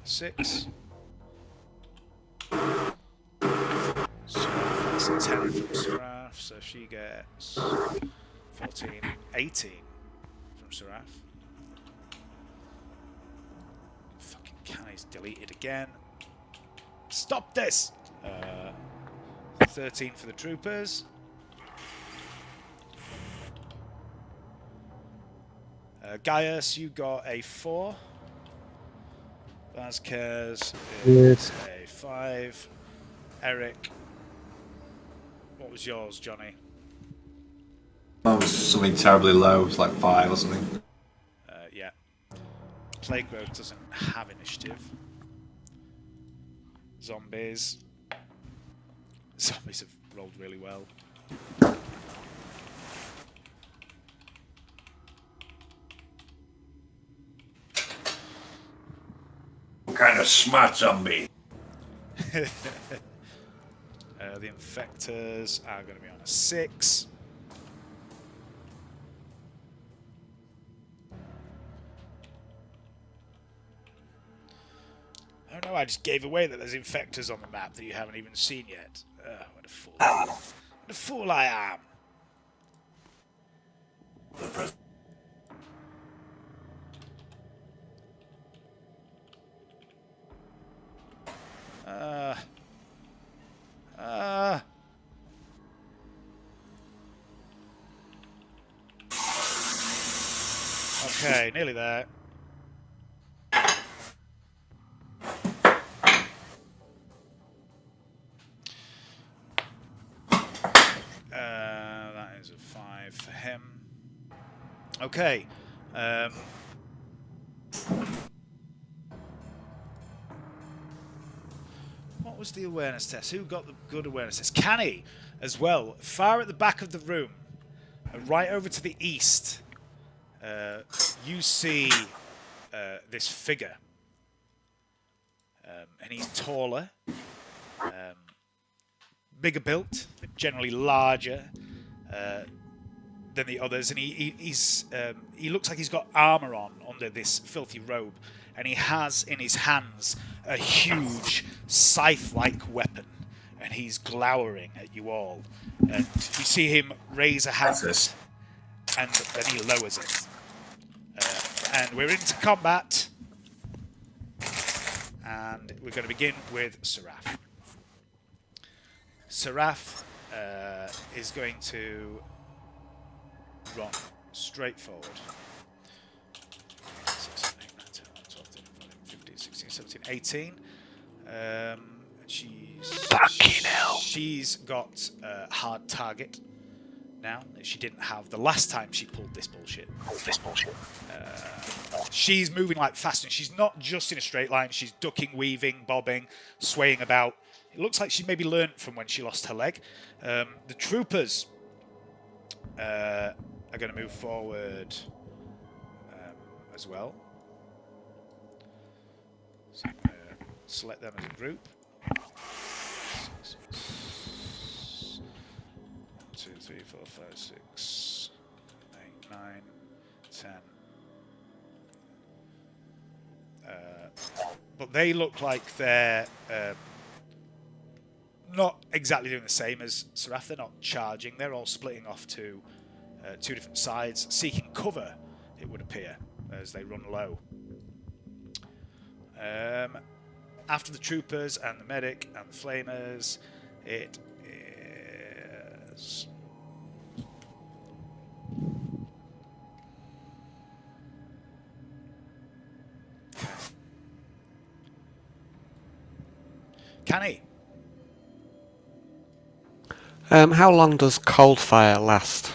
6. That's a 10 from Seraph, so she gets 14, 18 from Seraph. Fucking Canny's deleted again. Stop this! 13 for the troopers. Gaius, you got a 4. Vasquez is a 5. Eric, what was yours, Johnny? That was something terribly low. It was like 5 or something. Yeah. Plague Growth doesn't have initiative. Zombies. Zombies have rolled really well. What kind of smart zombie? The Infectors are going to be on a 6. Oh no, I just gave away that there's Infectors on the map that you haven't even seen yet. What a fool. What a fool I am. Okay, nearly there. That is a 5 for him. Okay. What was the awareness test? Who got the good awareness test? Canny, as well. Far at the back of the room, right over to the east, you see this figure. And he's taller, bigger built, generally larger than the others, and he looks like he's got armor on under this filthy robe, and he has in his hands a huge scythe-like weapon, and he's glowering at you all. And you see him raise a hand, and then he lowers it. And we're into combat, and we're going to begin with Seraph. Seraph is going to run straight forward. 6, 7, 8, 9, 10, 11, 12, 13, 14, 15, 16, 17, 18. She's got a hard target now. She didn't have the last time she pulled this bullshit. She's moving like fast, and she's not just in a straight line. She's ducking, weaving, bobbing, swaying about. It looks like she maybe learned from when she lost her leg. The troopers are going to move forward as well. So I'm going to select them as a group. 3, 4, 5, 6, 8, 9, 10. But they look like they're not exactly doing the same as Seraph. They're not charging. They're all splitting off to two different sides, seeking cover, it would appear, as they run low. After the troopers and the medic and the flamers, it is... Canny. How long does cold fire last,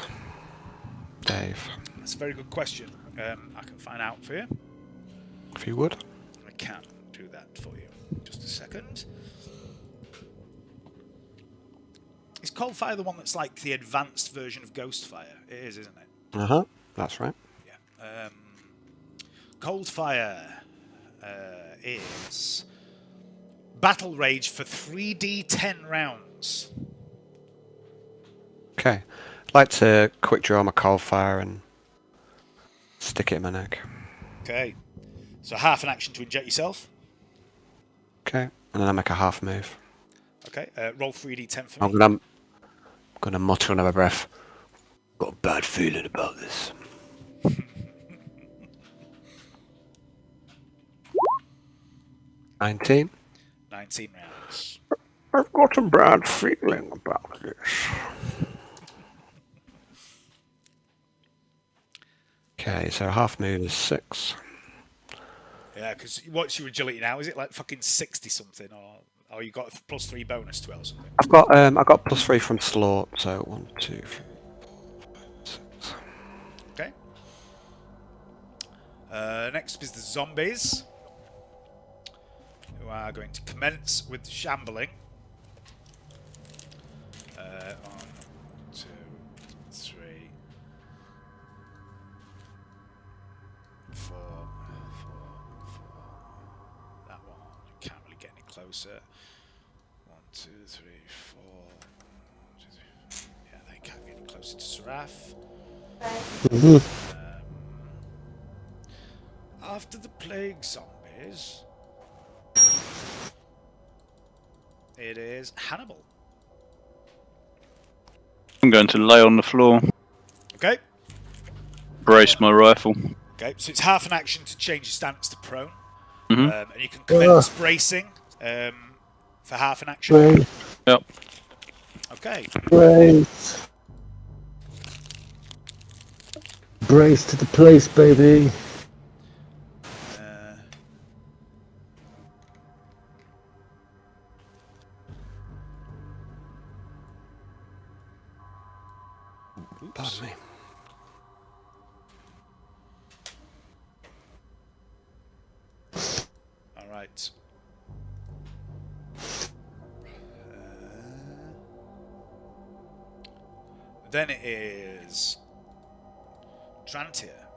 Dave? That's a very good question. I can find out for you. If you would. I can do that for you. Just a second. Is cold fire the one that's like the advanced version of ghost fire? It is, isn't it? Uh-huh. That's right. Yeah. Cold fire is battle rage for 3d10 rounds. Okay. I'd like to quick draw my cold fire and stick it in my neck. Okay. So half an action to inject yourself. Okay. And then I make a half move. Okay. Roll 3d10 for me. I'm gonna mutter under my breath. Got a bad feeling about this. $19. 19 rounds. I've got a bad feeling about this. Okay, so half move is 6. Yeah, because what's your agility now? Is it like fucking 60 something, or you got a +3 bonus to it or something? I've got +3 from Slort, so 1, 2, 3, 4, 5, 6. Okay. Next is the zombies, who are going to commence with shambling. 1, 2, 3, 4, 4. That one, you can't really get any closer. 1, 2, 3, 4. 1, 2, 3. Yeah, they can't get any closer to Seraph. After the plague zombies, it is Hannibal. I'm going to lay on the floor, Okay. brace my rifle. Okay, so it's half an action to change your stance to prone. Mhm. And you can commence bracing for half an action. Brace, Yep. Okay. brace. Brace to the place, baby. Pardon me. All right. Then it is Trantia.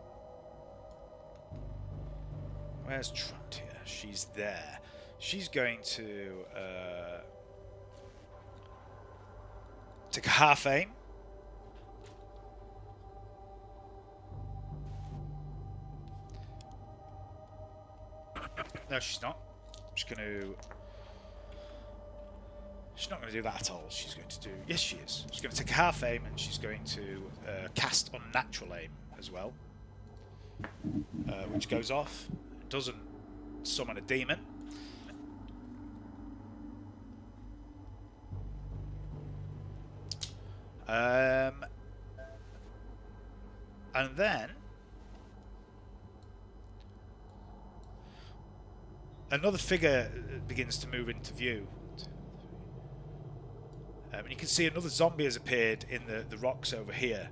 Where's Trantia? She's there. She's going to take a half aim. No, she's not. She's going to... She's not going to do that at all. She's going to do... Yes, she is. She's going to take a half aim and she's going to cast Unnatural Aim as well. Which goes off. Doesn't summon a demon. And then... another figure begins to move into view. And you can see another zombie has appeared in the rocks over here.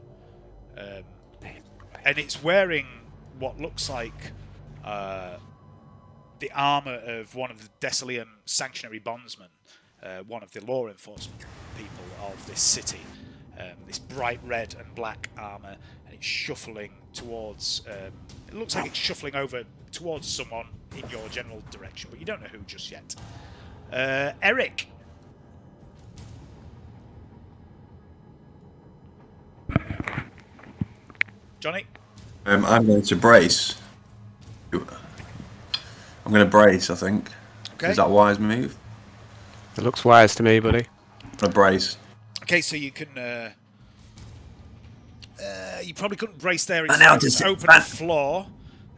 And it's wearing what looks like the armour of one of the Desilium Sanctuary Bondsmen, one of the law enforcement people of this city. This bright red and black armour, and it's shuffling towards... it looks like it's shuffling over towards someone in your general direction, but you don't know who just yet. Eric. Johnny? I'm going to brace. I'm going to brace, I think. Okay. Is that a wise move? It looks wise to me, buddy. I'm going to brace. Okay, so you can. You probably couldn't brace there. I know, It's just open floor,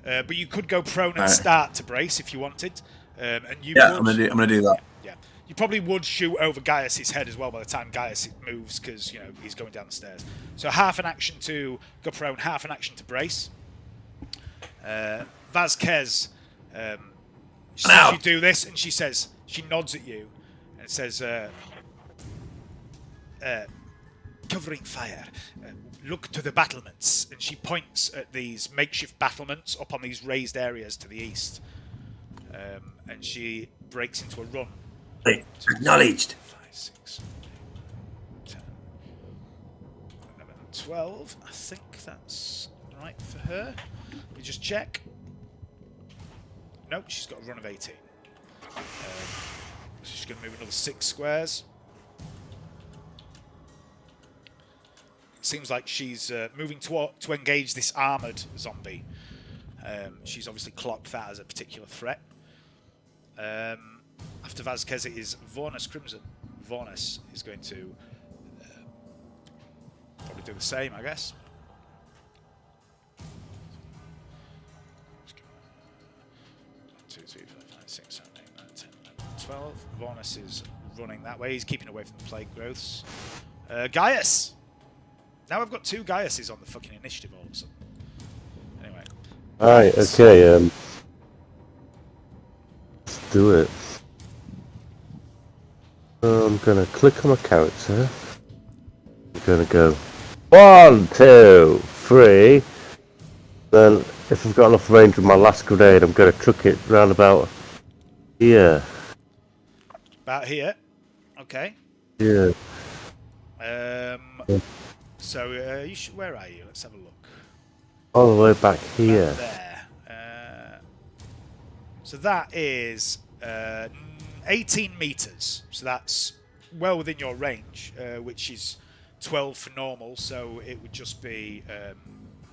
but you could go prone and start to brace if you wanted. And you Yeah, would, I'm going to do that. Yeah, you probably would shoot over Gaius's head as well by the time Gaius moves, because he's going down the stairs. So half an action to go prone, half an action to brace. Vasquez, she says you do this, and she nods at you, and says, covering fire. Look to the battlements, and she points at these makeshift battlements up on these raised areas to the east. And she breaks into a run. Acknowledged. 5, 6, 10, 11, 12. I think that's right for her. Let me just check. Nope, she's got a run of 18. So she's going to move another 6 squares. Seems like she's moving to engage this armoured zombie. She's obviously clocked that as a particular threat. After Vasquez, it is Vornus Crimson. Vornus is going to probably do the same, I guess. 1, 2, 3, 4, 5, 6, 7, 8, 9, 10, 11, 12. Vornus is running that way. He's keeping away from the plague growths. Gaius! Now I've got 2 Gaiuses on the fucking initiative all of a sudden. Anyway. Alright, okay, let's do it. I'm gonna click on my character. I'm gonna go 1, 2, 3. Then, if I've got enough range with my last grenade, I'm gonna chuck it round about here. About here? Okay. Yeah. So, where are you? Let's have a look. All the way back here. There. So that is 18 meters. So that's well within your range, which is 12 for normal. So it would just be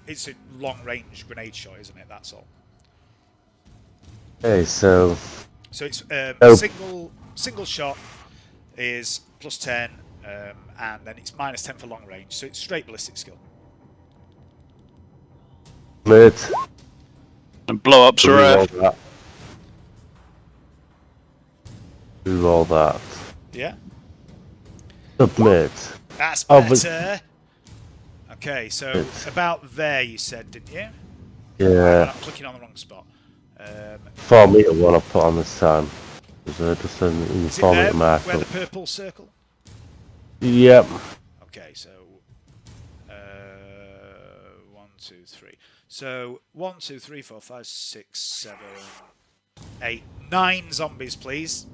it's a long-range grenade shot, isn't it? That's all. Okay, so it's single shot is plus 10. And then it's minus 10 for long range, so it's straight ballistic skill. Mid. And blow ups are rare. Do all that. Yeah. Submit. That's better. Okay, so about there you said, didn't you? Yeah. I'm clicking on the wrong spot. 4 meter one I put on this time. Just in is 4 it there, meter mark. where the purple circle? Yep. Okay, so 1, 2, 3. So 1, 2, 3, 4, 5, 6, 7, 8, 9 zombies, please.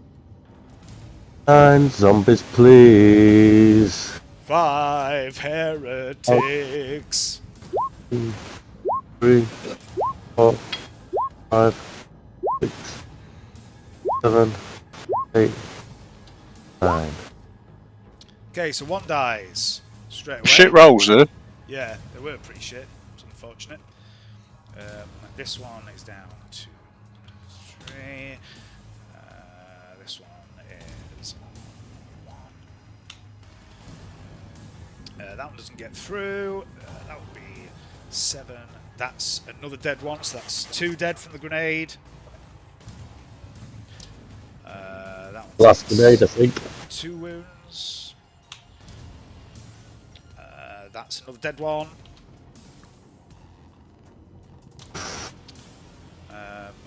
9 zombies, please. 5 heretics. 2, 3, 4, 5, 6, 7, 8, 9. Okay, so 1 dies straight away. Shit rolls, there. Yeah, they were pretty shit. It's unfortunate. This one is down 2, 3. This one is 1. That one doesn't get through. That would be 7. That's another dead one, so that's 2 dead from the grenade. That Last grenade, I think. 2 wounds. That's another dead one.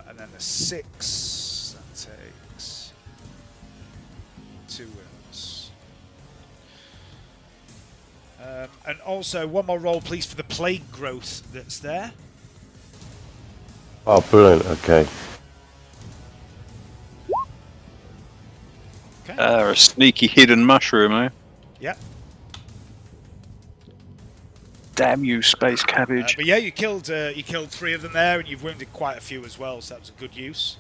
And then the 6, that takes 2 wounds. And also, one more roll, please, for the plague growth that's there. Oh, brilliant, okay. A sneaky hidden mushroom, eh? Yeah. Damn you, space cabbage. But yeah, you killed 3 of them there, and you've wounded quite a few as well, so that was a good use.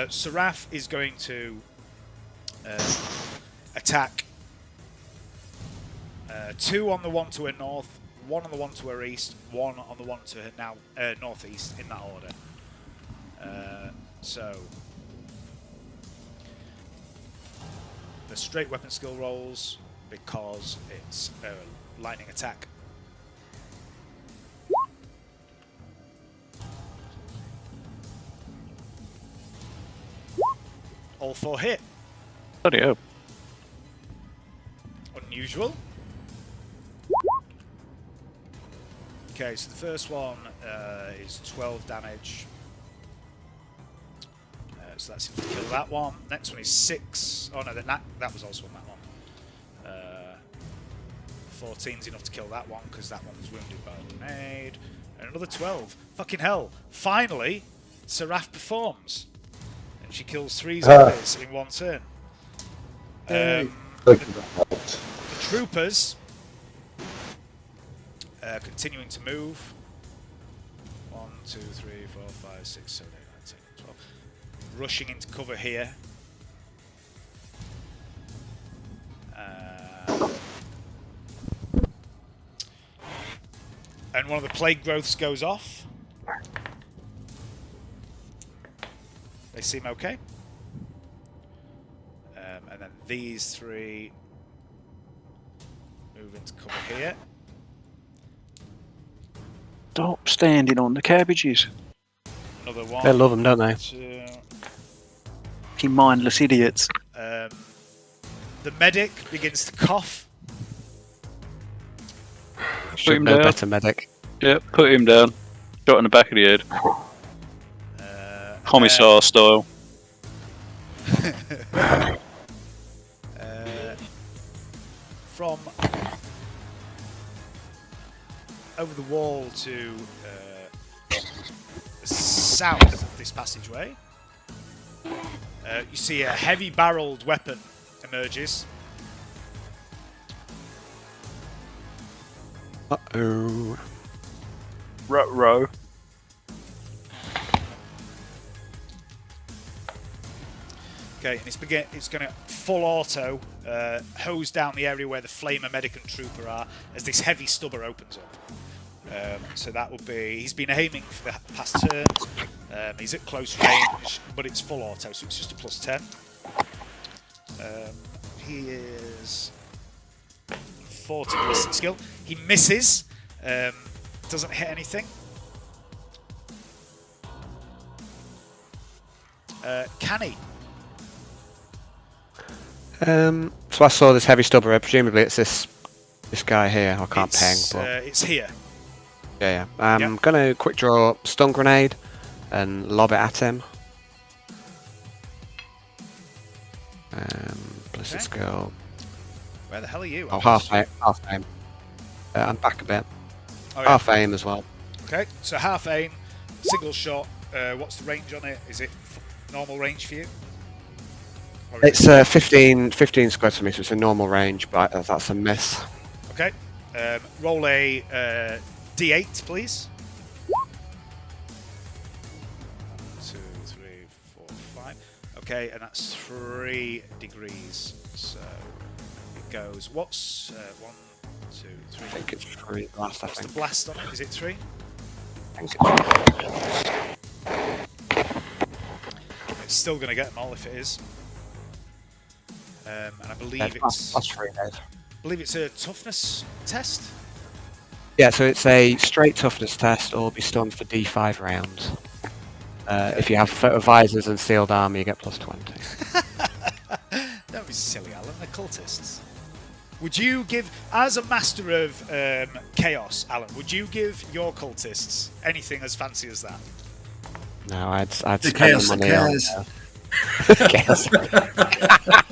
Seraph is going to attack 2 on the one to her north, one on the one to her east, one on the one to her now northeast, in that order. So the straight weapon skill rolls, because it's a lightning attack. All 4 hit. Bloody hell. Unusual. Okay, so the first one is 12 damage. So that seems to kill that one. Next one is 6. Oh no, that was also on that one. 14's enough to kill that one, because that one was wounded by a grenade. And another 12. Fucking hell. Finally, Seraph performs. And she kills 3 zombies in one turn. The troopers continuing to move. 1, 2, 3, 4, 5, 6, 7, 8, 9, 10, 12. Rushing into cover here. And one of the plague growths goes off. They seem okay. And then these 3 move into cover here. Stop standing on the cabbages. Another one. They love them, don't they? 2. You mindless idiots. The medic begins to cough. Put him no down. better medic. Yep, put him down. Shot in the back of the head. Commissar style. From over the wall to the south of this passageway, you see a heavy-barreled weapon emerges. Uh-oh. Row. Okay, and it's going to full auto hose down the area where the Flamer medic and trooper are as this heavy stubber opens up. So that will be... He's been aiming for the past turn. He's at close range, but it's full auto, so it's just a +10. He is 40 ballistic skill. He misses. Doesn't hit anything. Can he? So I saw this heavy stubber. Presumably it's this guy here. I can't ping. But It's here. yeah. I'm gonna quick draw stun grenade and lob it at him. Ballistic skill. Where the hell are you? Oh, half aim. I'm back a bit. Oh, yeah. Half aim as well. Okay, so half aim, single shot. What's the range on it? Is it normal range for you? Or is It's 15 squares for me, so it's a normal range, but that's a miss. Okay. Roll a D8, please. 1, 2, 3, 4, 5. Okay, and that's 3 degrees. So it goes. What's 1, 2, 3? I think it's 3 blast. What's the blast on it? Is it 3? I think It's still going to get them all if it is. And I believe it's plus 3 days. I believe it's a toughness test. Yeah, so it's a straight toughness test or be stunned for D5 rounds. If you have visors and sealed armor, you get plus 20. Don't be silly, Alan. They're cultists. Would you give, as a master of chaos, Alan, would you give your cultists anything as fancy as that? No, I'd spend chaos, the money chaos. on chaos.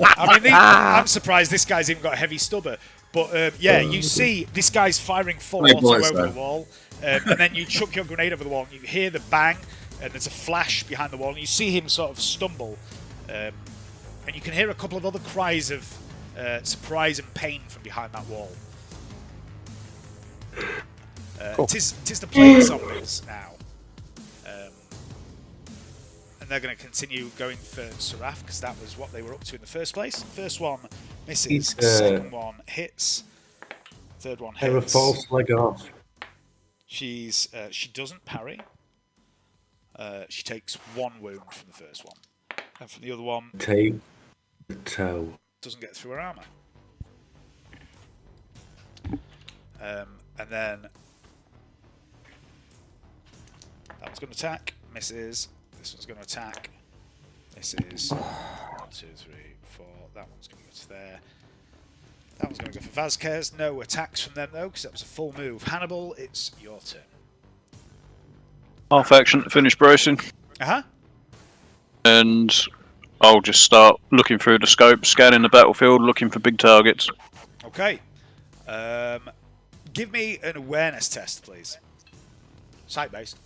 I mean, I'm surprised this guy's even got a heavy stubber. But yeah, you see this guy's firing full auto over the wall, and then you chuck your grenade over the wall, and you hear the bang, and there's a flash behind the wall, and you see him sort of stumble, and you can hear a couple of other cries of surprise and pain from behind that wall. Cool. Tis the plague zombies now. And they're going to continue going for Seraph, because that was what they were up to in the first place. First one misses, second one hits. Third one Have a hits. false leg off. She doesn't parry. She takes 1 wound from the first one, and from the other one, Take the toe. doesn't get through her armor. And then that one's going to attack, misses. This one's going to attack, misses. 1, 2, 3, 4. That one's going to go to there. That one's going to go for Vasquez. No attacks from them though, because that was a full move. Hannibal, it's your turn. Half action to finish bracing. And I'll just start looking through the scope, scanning the battlefield, looking for big targets. Okay. Give me an awareness test, please. Sight-based.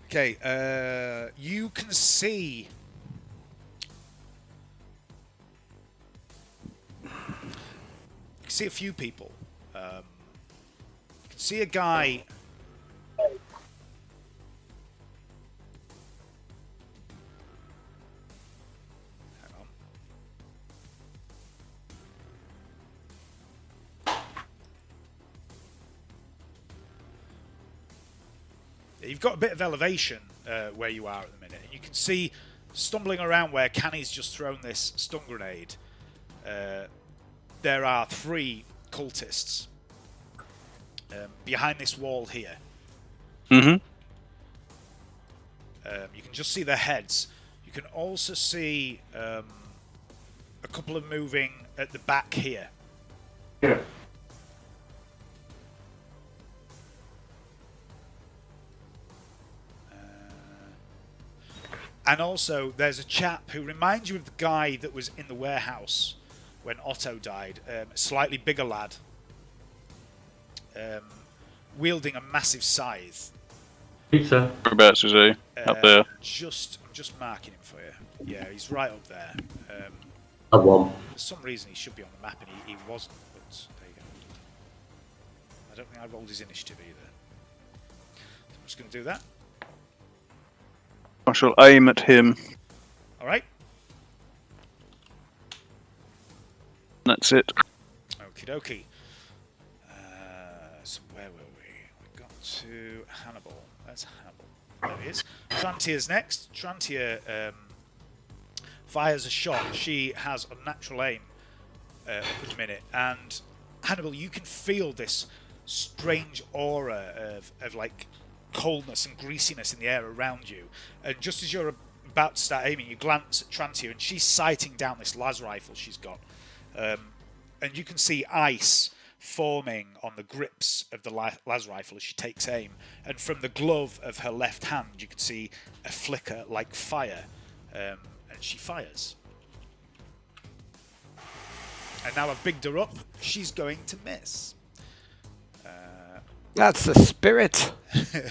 Okay, you can see... You can see a few people. You can see a guy... Hang on. You've got a bit of elevation where you are at the minute, and you can see stumbling around where Canny's just thrown this stun grenade. There are 3 cultists behind this wall here. Mm-hmm. You can just see their heads. You can also see a couple of moving at the back here. Yeah. And also, there's a chap who reminds you of the guy that was in the warehouse when Otto died. A slightly bigger lad. Wielding a massive scythe. Pizza. Whereabouts is he? Up there. I'm just marking him for you. Yeah, he's right up there. I won. For some reason, he should be on the map, and he wasn't. But there you go. I don't think I rolled his initiative either. So I'm just going to do that. I shall aim at him. All right. That's it. Okie dokie. So where were we? We got to Hannibal. That's Hannibal. There he is. Trantia's next. Trantia fires a shot. She has unnatural aim at the minute. And Hannibal, you can feel this strange aura of like coldness and greasiness in the air around you. And just as you're about to start aiming, you glance at Trantia, and she's sighting down this las rifle she's got. And you can see ice forming on the grips of the las rifle as she takes aim. And from the glove of her left hand, you can see a flicker like fire. And she fires. And now I've bigged her up. She's going to miss. That's the spirit. She's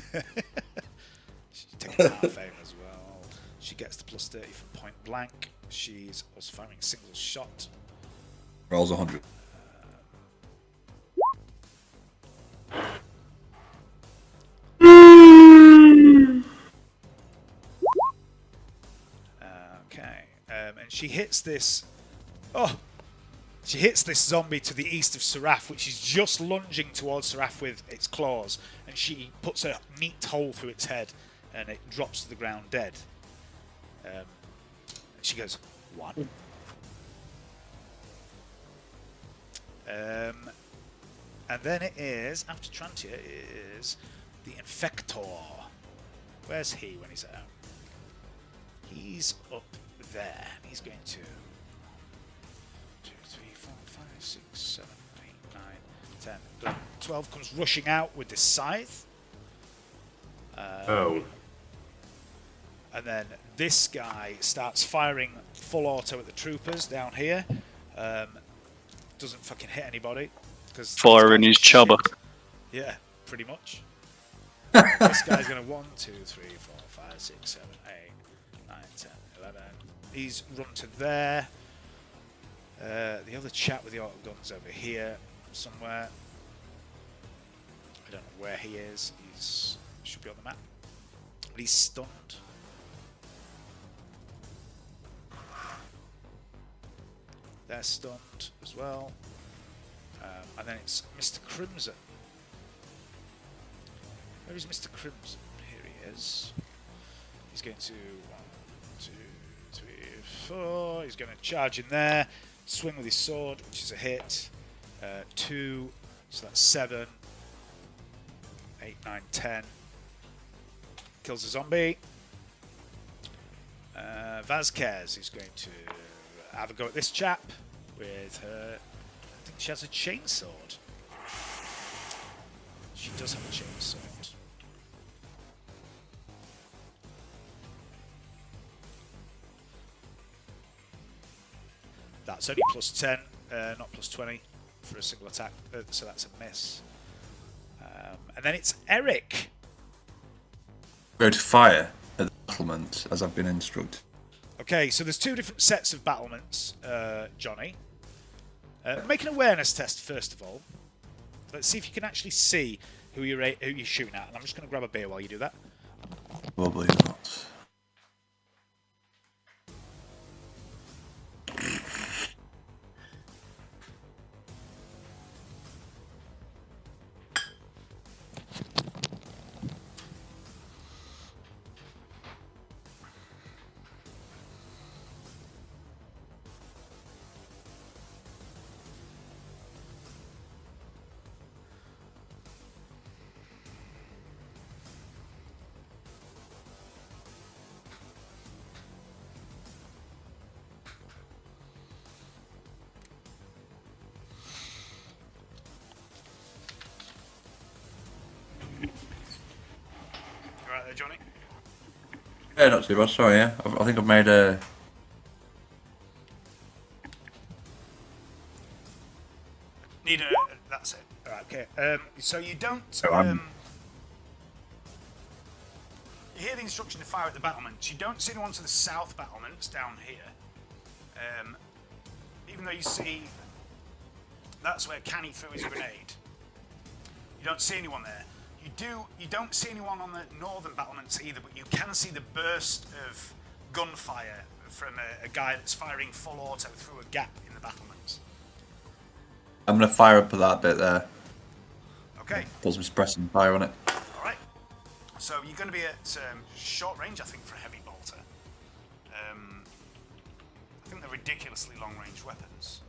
taking half aim as well. She gets the +30 from point blank. She's also firing a single shot. Rolls 100. Okay, and she hits this. Oh, she hits this zombie to the east of Seraph, which is just lunging towards Seraph with its claws, and she puts a neat hole through its head, and it drops to the ground dead. She goes 1. And then it is, after Trantia, it is the Infector. Where's he when he's out? He's up there. He's going to 2, 3, 4, 5, 6, 7, 8, 9, 10. 12 comes rushing out with this scythe. Oh. And then this guy starts firing full auto at the troopers down here. Doesn't fucking hit anybody. Firing his chubber. Yeah, pretty much. This guy's going to 1, 2, 3, 4, 5, 6, 7, 8, 9, 10, 11. He's run to there. The other chap with the auto gun's over here somewhere. I don't know where he is. He's should be on the map. But he's stunned. They're stunned as well. And then it's Mr. Crimson. Where is Mr. Crimson? Here he is. He's going to 1, 2, 3, 4. He's going to charge in there, swing with his sword, which is a hit. 2, so that's 7, 8, 9, 10. Kills a zombie. Vasquez is going to have a go at this chap with her. I think she has a chainsword. She does have a chainsword. That's only plus 10, not plus 20 for a single attack, so that's a miss. And then it's Eric. Go to fire at the battlement as I've been instructed. Okay, so there's 2 different sets of battlements, Johnny. Make an awareness test first of all. Let's see if you can actually see who you're shooting at. And I'm just going to grab a beer while you do that. Probably not. Right there, Johnny. Yeah, not too bad. Sorry, yeah. I think I've made a. Need a. That's it. Alright, okay. So you don't. I'm- You hear the instruction to fire at the battlements. You don't see anyone to the south battlements down here. Even though you see. That's where Canny threw his grenade. You don't see anyone there. You don't see anyone on the northern battlements either, but you can see the burst of gunfire from a guy that's firing full auto through a gap in the battlements. I'm going to fire up at that bit there. Okay. Put some suppressing fire on it. Alright. So you're going to be at short range, I think, for a heavy bolter. I think they're ridiculously long range weapons.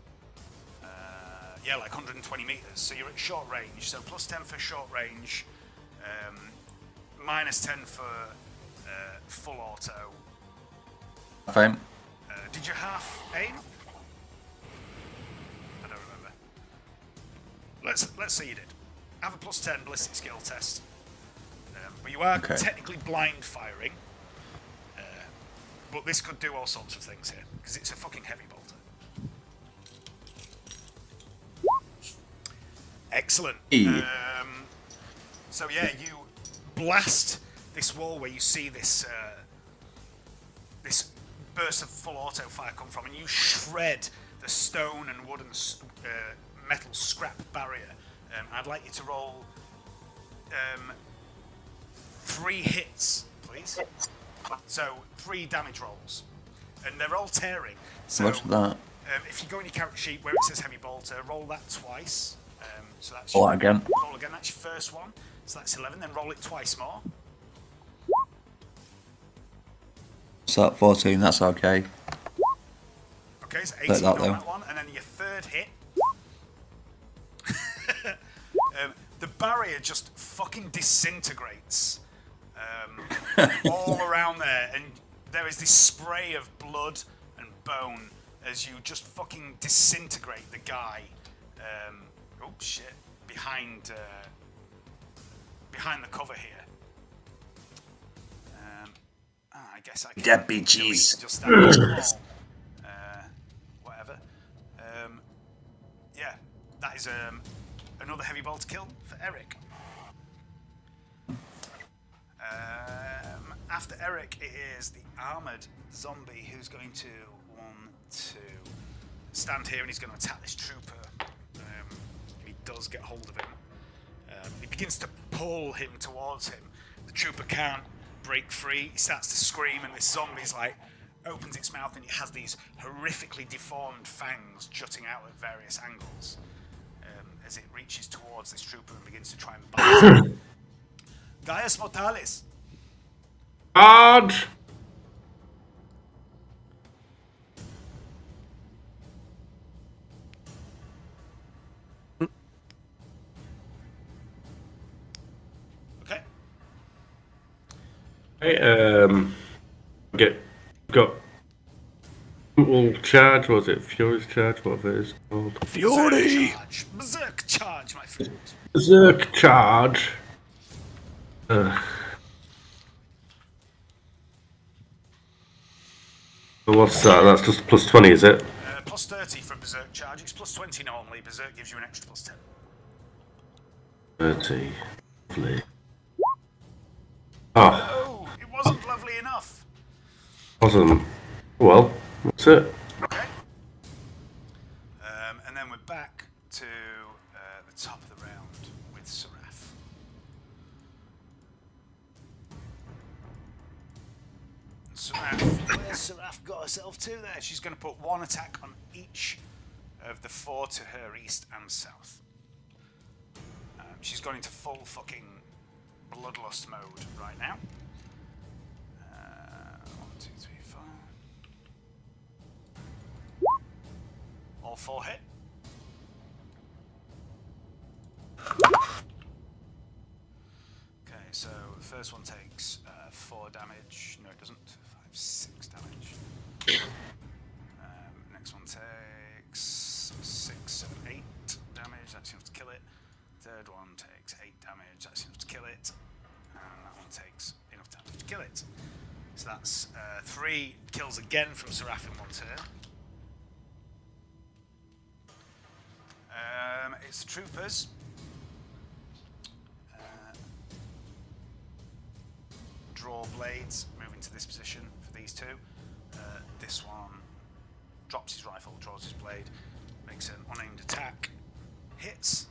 Yeah, like 120 meters. So you're at short range. So plus 10 for short range. Minus 10 for full auto. Half aim. Did you half aim? I don't remember. Let's say you did. Have a plus 10 ballistic skill test. But you are technically blind firing. But this could do all sorts of things here because it's a fucking heavy bolter. Excellent. So yeah, you blast this wall where you see this this burst of full auto fire come from, and you shred the stone and wood and metal scrap barrier. I'd like you to roll 3 hits, please. So 3 damage rolls, and they're all tearing. So What's that? if you go in your character sheet where it says heavy bolter, roll that twice. So that's Roll that again. Roll again. That's your first one. So that's 11. Then roll it twice more. So that 14. That's okay. Okay, so 18 that on though. that one, and then your third hit. The barrier just fucking disintegrates all around there, and there is this spray of blood and bone as you just fucking disintegrate the guy. Oh shit! Behind the cover here. I guess I can. Dead bitches. Just stand on the wall. Whatever. Yeah, that is another heavy bolt kill for Eric. After Eric, it is the armoured zombie who's going to stand here, and he's going to attack this trooper. He does get hold of him. He begins to pull him towards him. The trooper can't break free. He starts to scream, and this zombie's like, opens its mouth and it has these horrifically deformed fangs jutting out at various angles as it reaches towards this trooper and begins to try and bite him. Gaius Mortalis! Charge! Okay. Hey, got brutal charge, was it? Fury's charge, whatever it is called. Fury! Berserk charge, my friend. Berserk charge. What's that? That's just plus 20, is it? Plus 30 for Berserk charge. It's plus 20 normally. Berserk gives you an extra plus 10. 30. Lovely. Oh, it wasn't lovely enough. Awesome. Well, that's it. Okay. And then we're back to the top of the round with Seraph. Seraph, where's Seraph got herself to there? She's going to put one attack on each of the 4 to her east and south. She's gone into full fucking bloodlust mode right now. 1, 2, 3, 4. All 4 hit. Okay, so the first one takes 4 damage. No, it doesn't. 5, 6 damage. Next one takes 6, 7, 8 damage. That seems to kill it. Third one takes 8 damage. That seems to kill it. And that one takes enough damage to kill it. So that's 3 kills again from Seraph in one turn. It's the troopers. Draw blades, move into this position for these 2. This one drops his rifle, draws his blade, makes an unaimed attack, hits,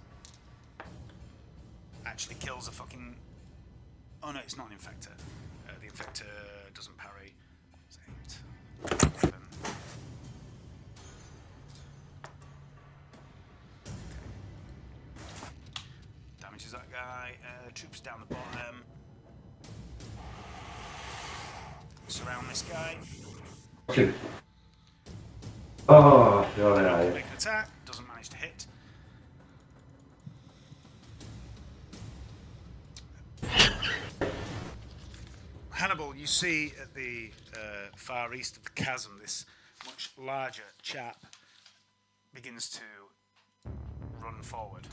actually kills a fucking... Oh no, it's not an infector. The infector doesn't parry. It's 8, 11. Damages that guy. Troops down the bottom. Surround this guy. Oh, God, Make an attack. Doesn't manage to hit. Hannibal, you see at the far east of the chasm, this much larger chap begins to run forward.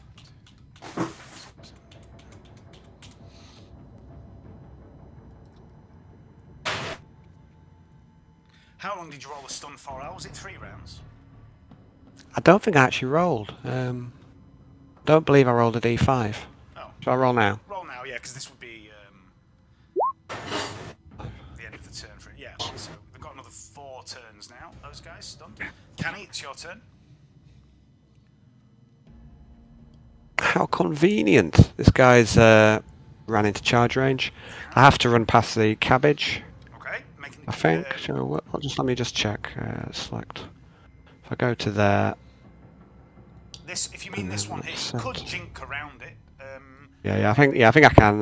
How long did you roll a stun for? Was it 3 rounds? I don't think I actually rolled. Don't believe I rolled a d5. Oh. Shall I roll now? Roll now, yeah, because this would be the end of the turn for it. Yeah, so they've got another 4 turns now, those guys stunned. Canny, it's your turn. How convenient. This guy's ran into charge range. I have to run past the cabbage. Okay, I think. So let me just check. Select. If I go to there. This, if you mean this one here, you could jink around it. I think I can.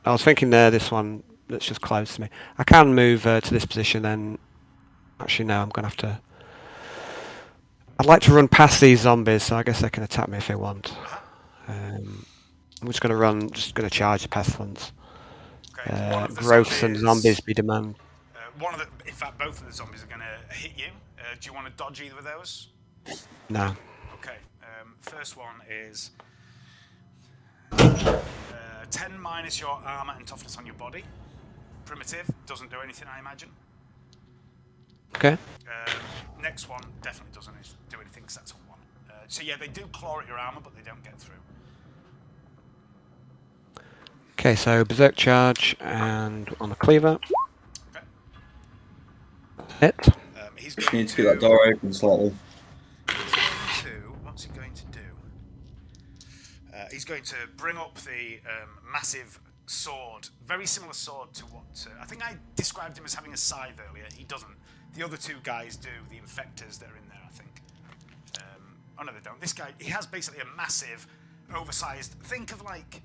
I was thinking this one that's just close to me. I can move to this position. Then, actually, no. I'm gonna have to. I'd like to run past these zombies, so I guess they can attack me if they want. I'm just gonna run. Just gonna charge the pestilence. Okay, growths and zombies be demand. In fact, both of the zombies are gonna hit you. Do you want to dodge either of those? No. Okay. First one is 10 minus your armor and toughness on your body. Primitive, doesn't do anything, I imagine. Okay. Next one definitely doesn't do anything because that's a 1. So yeah, they do claw at your armor, but they don't get through. Okay, so berserk charge and on the cleaver. Okay. Hit. He's You going need to get that door open slightly. What's he going to do? He's going to bring up the massive sword, very similar sword to what I think I described him as having a scythe earlier. He doesn't. The other two guys do, the infectors that are in there, I think. Oh no, they don't. This guy, he has basically a massive, oversized. Think of like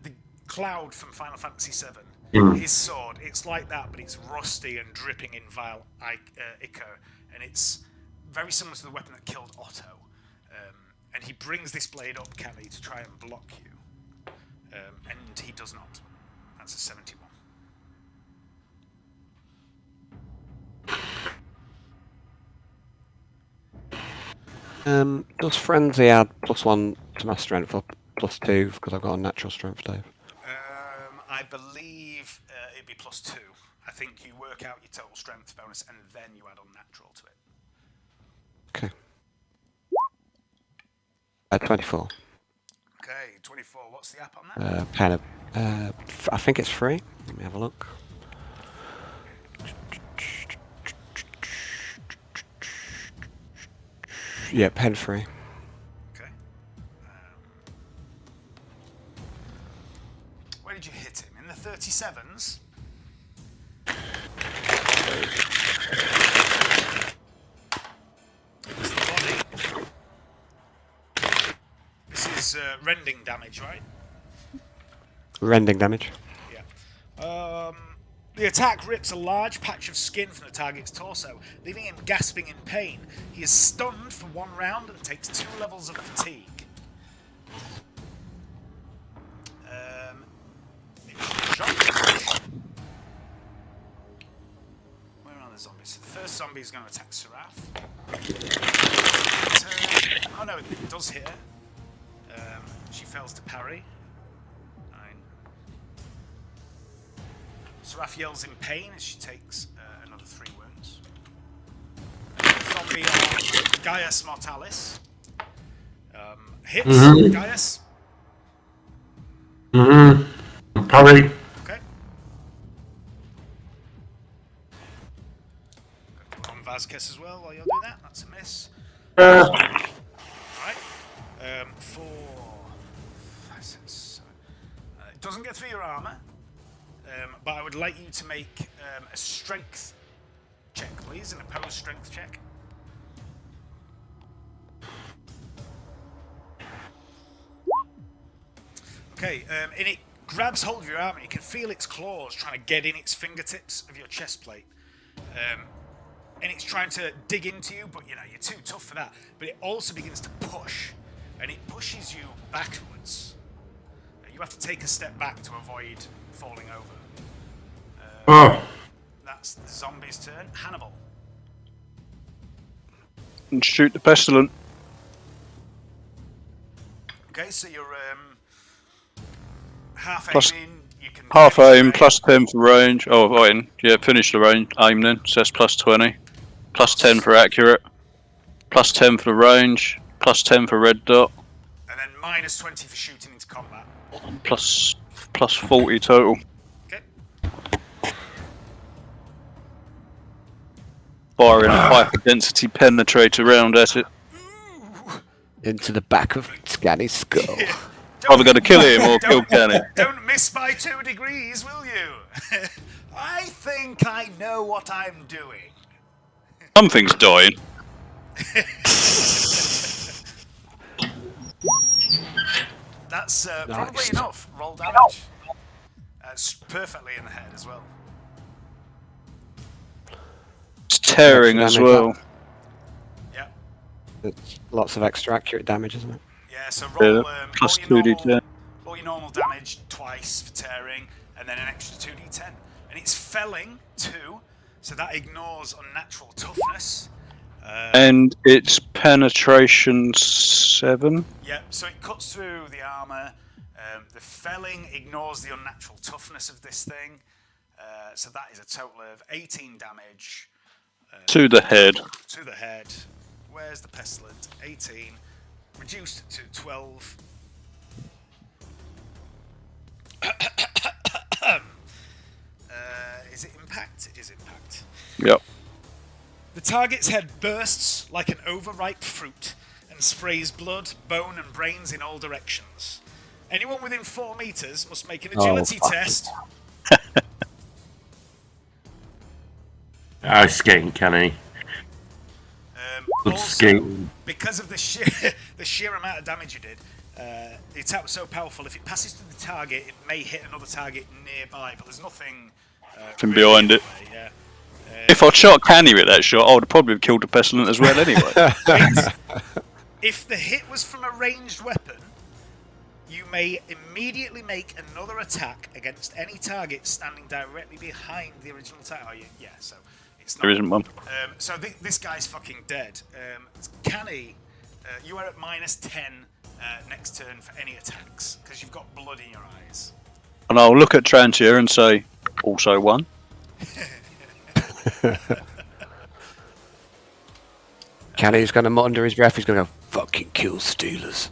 the Cloud from Final Fantasy VII. His sword, it's like that, but it's rusty and dripping in vile ichor, and it's very similar to the weapon that killed Otto. And he brings this blade up, Kenny, to try and block you, and he does not. That's a 71. Does Frenzy add +1 to my strength or +2 because I've got a natural strength, Dave? I believe it'd be +2. I think you work out your total strength bonus and then you add unnatural to it. Okay. 24. Okay, 24. What's the app on that? Pen of, I think it's free. Let me have a look. Yeah, pen free. Okay. Where did you hit him? In the 37s? It's the body. This is rending damage, right? Rending damage. Yeah. The attack rips a large patch of skin from the target's torso, leaving him gasping in pain. He is stunned for 1 round and takes 2 levels of fatigue. Where are the zombies? So the first zombie is going to attack Seraph. Oh no, it does hit her. She fails to parry. Seraph yells in pain as she takes another 3 wounds. Zombie on Gaius Mortalis. Hits Gaius. Parry. Okay. On Vazquez as well while you're doing that. That's a miss. Alright. 4, 5, 6, 7. It doesn't get through your armor. But I would like you to make a strength check, please, an opposed strength check. Okay, and it grabs hold of your arm and you can feel its claws trying to get in its fingertips of your chest plate. And it's trying to dig into you, but you know, you're too tough for that. But it also begins to push, and it pushes you backwards. You have to take a step back to avoid falling over. That's the zombie's turn. Hannibal. And shoot the Pestilent. Okay, so you're half Plus- aiming. You can Half aim, +10 for range. Oh, aim. Yeah, finish the range. Aim then. So that's +20. +10 for accurate. +10 for the range. +10 for red dot. And then -20 for shooting into combat. Plus 40 total. Okay. Firing a hyper-density penetrator round at it. Into the back of Scanny's skull. Either going to kill him or kill Canny. Don't miss by 2 degrees, will you? I think I know what I'm doing. Something's dying. That's probably enough. Roll damage. That's perfectly in the head as well. It's tearing as well. Yeah. It's lots of extra accurate damage, isn't it? Yeah, so roll, plus roll, 2d10. Roll your normal damage twice for tearing, and then an extra 2d10. And it's felling too, so that ignores unnatural toughness. And it's penetration 7. Yeah, so it cuts through the armor. The felling ignores the unnatural toughness of this thing. So that is a total of 18 damage. To the head. To the head. Where's the Pestilent? 18. Reduced to 12. Is it impact? It is impact. Yep. The target's head bursts like an overripe fruit and sprays blood, bone, and brains in all directions. Anyone within 4 meters must make an agility test. Oh, skating, Kenny. Good Also, skating. because of the sheer amount of damage you did, the attack was so powerful. If it passes through the target, it may hit another target nearby, but there's nothing From really behind in it. the way, yeah. If I'd shot Canny with that shot, I would have probably killed the Pestilent as well anyway. If the hit was from a ranged weapon, you may immediately make another attack against any target standing directly behind the original attack. Yeah, so it's not. There isn't one. So this guy's fucking dead. Canny, you are at -10 next turn for any attacks because you've got blood in your eyes. And I'll look at Trantier and say, also one. Kenny's going to mutter under his breath. He's going to go, fucking kill Steelers.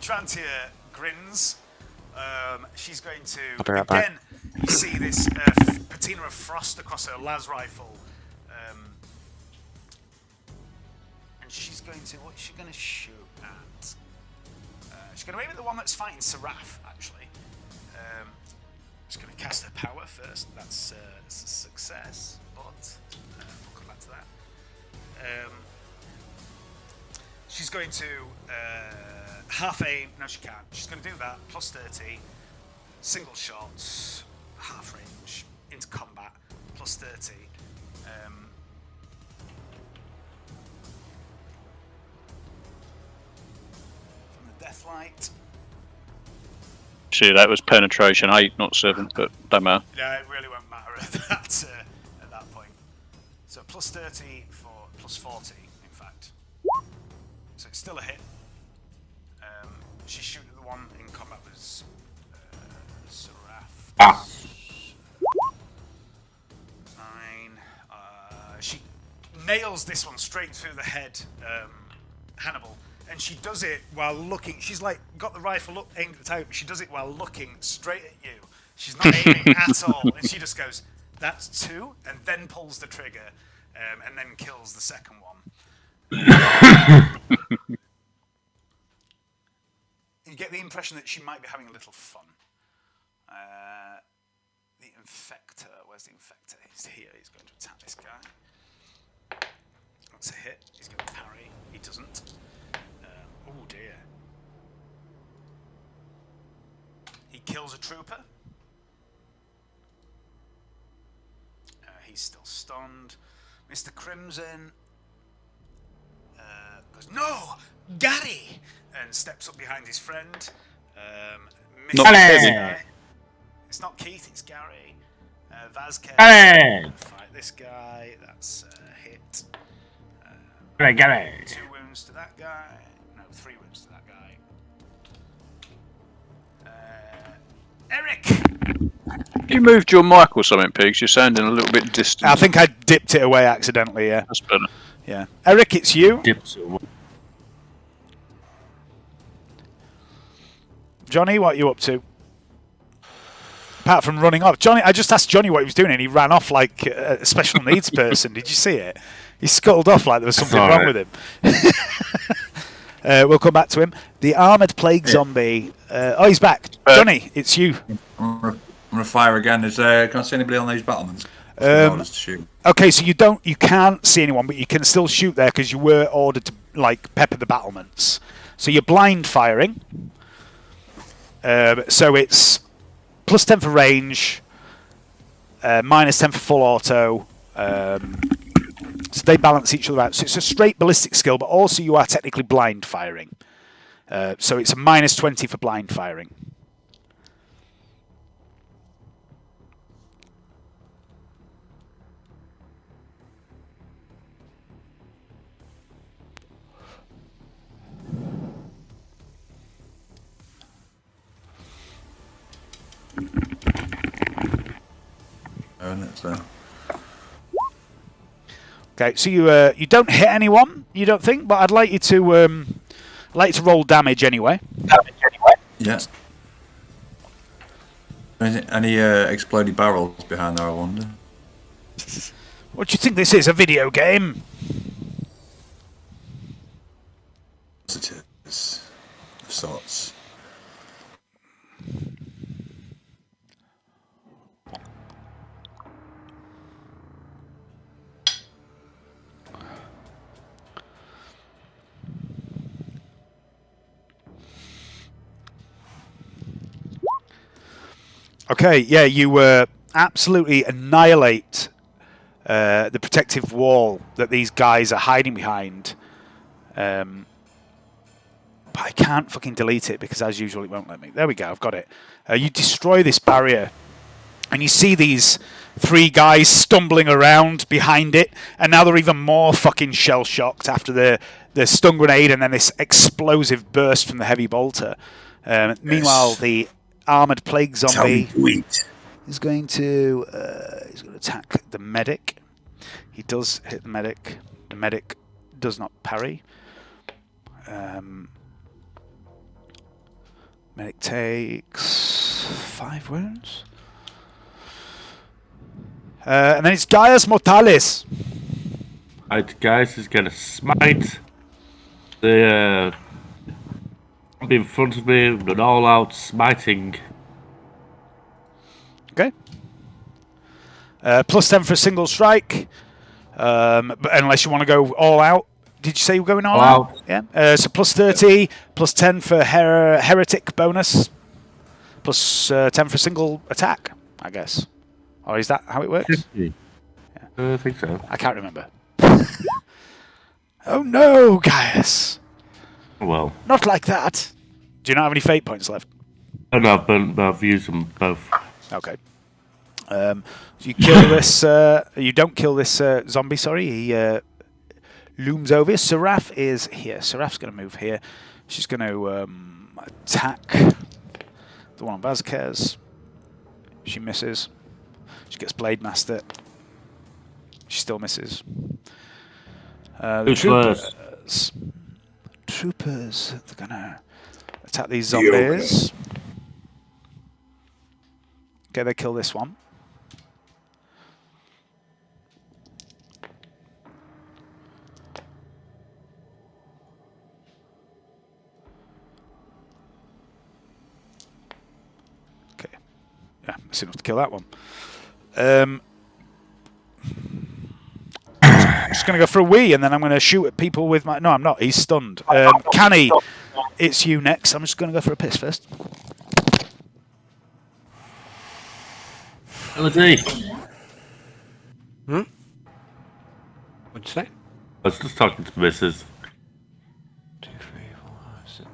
Trantier grins. She's going to I'll be right back. again. You see this patina of frost across her las rifle, and she's going to. What's she going to shoot at? She's going to aim at the one that's fighting Seraph. Actually, she's going to cast her power first. That's a success, but we'll come back to that. She's going to half aim. No, she can't. She's going to do that. Plus 30. Single shots. Half range. Into combat. Plus 30. From the Deathlight. Shit, that was penetration 8, not 7, but don't matter. Yeah, it really won't matter at that point. So plus 30 for plus 40, in fact. So it's still a hit. She's shooting the one in combat was Seraph. 9. She nails this one straight through the head, Hannibal. And she does it while looking. She's like got the rifle up, aimed at the target, but she does it while looking straight at you. She's not aiming at all, and she just goes, "That's 2," and then pulls the trigger, and then kills the second one. You get the impression that she might be having a little fun. The Infector, where's the Infector? He's here. He's going to attack this guy. That's a hit. He's going to parry. He doesn't. Oh dear. He kills a trooper. He's still stunned. Mr. Crimson goes, "No! Gary!" and steps up behind his friend. Not Gary. It's not Keith, it's Gary. Vazquez. Fight this guy. That's a hit. Gary. 2 wounds to that guy. No, 3 wounds to that guy. Eric! You moved your mic or something, Pigs. You're sounding a little bit distant. I think I dipped it away accidentally, yeah. That's better. Yeah. Eric, it's you. Johnny, what are you up to? Apart from running off. Johnny, I just asked Johnny what he was doing and he ran off like a special needs person. Did you see it? He scuttled off like there was something wrong with him. We'll come back to him. The armoured plague zombie. Oh, he's back. Johnny, it's you. I'm gonna fire again. Can I see anybody on these battlements? To shoot. Okay, so you can't see anyone, but you can still shoot there because you were ordered to like pepper the battlements. So you're blind firing. So it's plus 10 for range, minus 10 for full auto. So they balance each other out. So it's a straight ballistic skill, but also you are technically blind firing. So it's a minus 20 for blind firing. Okay, so you don't hit anyone, you don't think, but I'd like you to roll damage anyway. Yes. Any exploded barrels behind there, I wonder? What do you think this is? A video game? It is. Of sorts. Okay, yeah, you absolutely annihilate the protective wall that these guys are hiding behind. But I can't fucking delete it because, as usual, it won't let me. There we go, I've got it. You destroy this barrier, and you see these 3 guys stumbling around behind it, and now they're even more fucking shell-shocked after the stun grenade and then this explosive burst from the heavy bolter. Meanwhile, the armoured plague zombie is going to attack the medic. He does hit the medic. The medic does not parry. Medic takes 5 wounds. And then it's Gaius Mortalis. Right, guys, is going to smite the zombie in front of me with an all-out smiting. Okay. Plus 10 for a single strike. But unless you want to go all out. Did you say you were going all out? Yeah. So plus 30, plus 10 for heretic bonus. Plus 10 for a single attack, I guess. Or is that how it works? 50. Yeah. I think so. I can't remember. Oh no, Gaius. Well. Not like that. Do you not have any fate points left? Oh, no, but I've used them both. Okay. So you kill this. You don't kill this zombie. Sorry, he looms over. Seraph is here. Seraph's going to move here. She's going to attack the one on Vazquez. She misses. She gets Blade Master. She still misses. The troopers, they're going to attack these zombies. Okay, they kill this one. Okay. Yeah, that's enough to kill that one. I'm just going to go for a wee, and then I'm going to shoot at people with my... No, I'm not. He's stunned. Canny, it's you next. I'm just going to go for a piss first. Melody. What'd you say? I was just talking to Mrs. 2, 3, 4, 5, 6.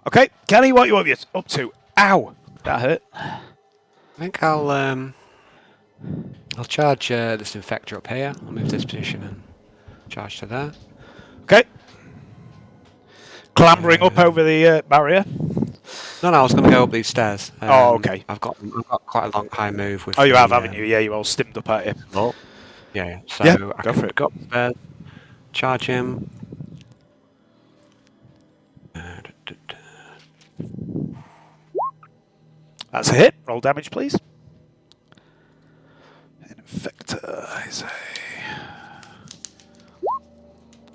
Okay, Kenny, what you up to? Ow! That hurt. I think I'll charge this infector up here. I'll move this position and charge to there. Okay. Clambering up over the barrier. No, I was going to go up these stairs. Oh, okay. I've got quite a long high move with. Oh, you have, haven't you? Yeah, you all stimmed up at you. Oh. Yeah. So yeah, I go can for it. go up the stairs, charge him. That's a hit. Roll damage, please. Infector is a...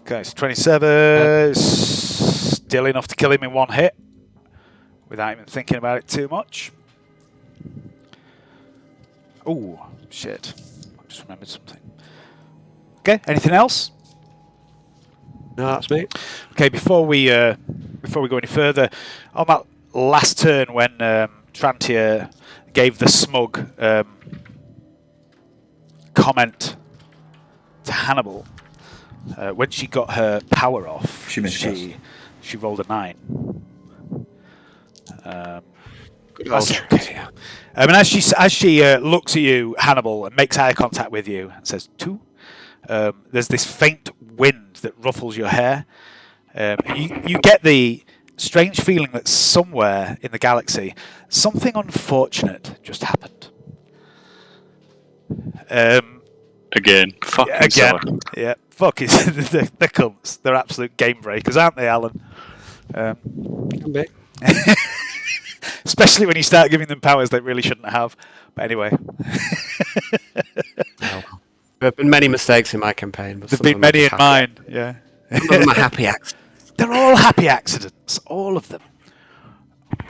Okay, it's 27. Still enough to kill him in one hit. Without even thinking about it too much. Oh, shit. I just remembered something. Okay, anything else? No, that's me. Okay, before we go any further, on that last turn when Trantier gave the smug comment to Hannibal. When she got her power off, She missed she rolled a 9. That's okay. And as she looks at you, Hannibal, and makes eye contact with you and says 2, there's this faint wind that ruffles your hair. You get the strange feeling that somewhere in the galaxy, something unfortunate just happened. Again. Fucking Again. sorry. Yeah. Fuck it. They're cunts. They're absolute game breakers, aren't they, Alan? Can be. Especially when you start giving them powers they really shouldn't have. But anyway. There have been many mistakes in my campaign. But There've some of been them are many just in happy- mine, yeah. Some of them are happy accidents. They're all happy accidents. All of them. I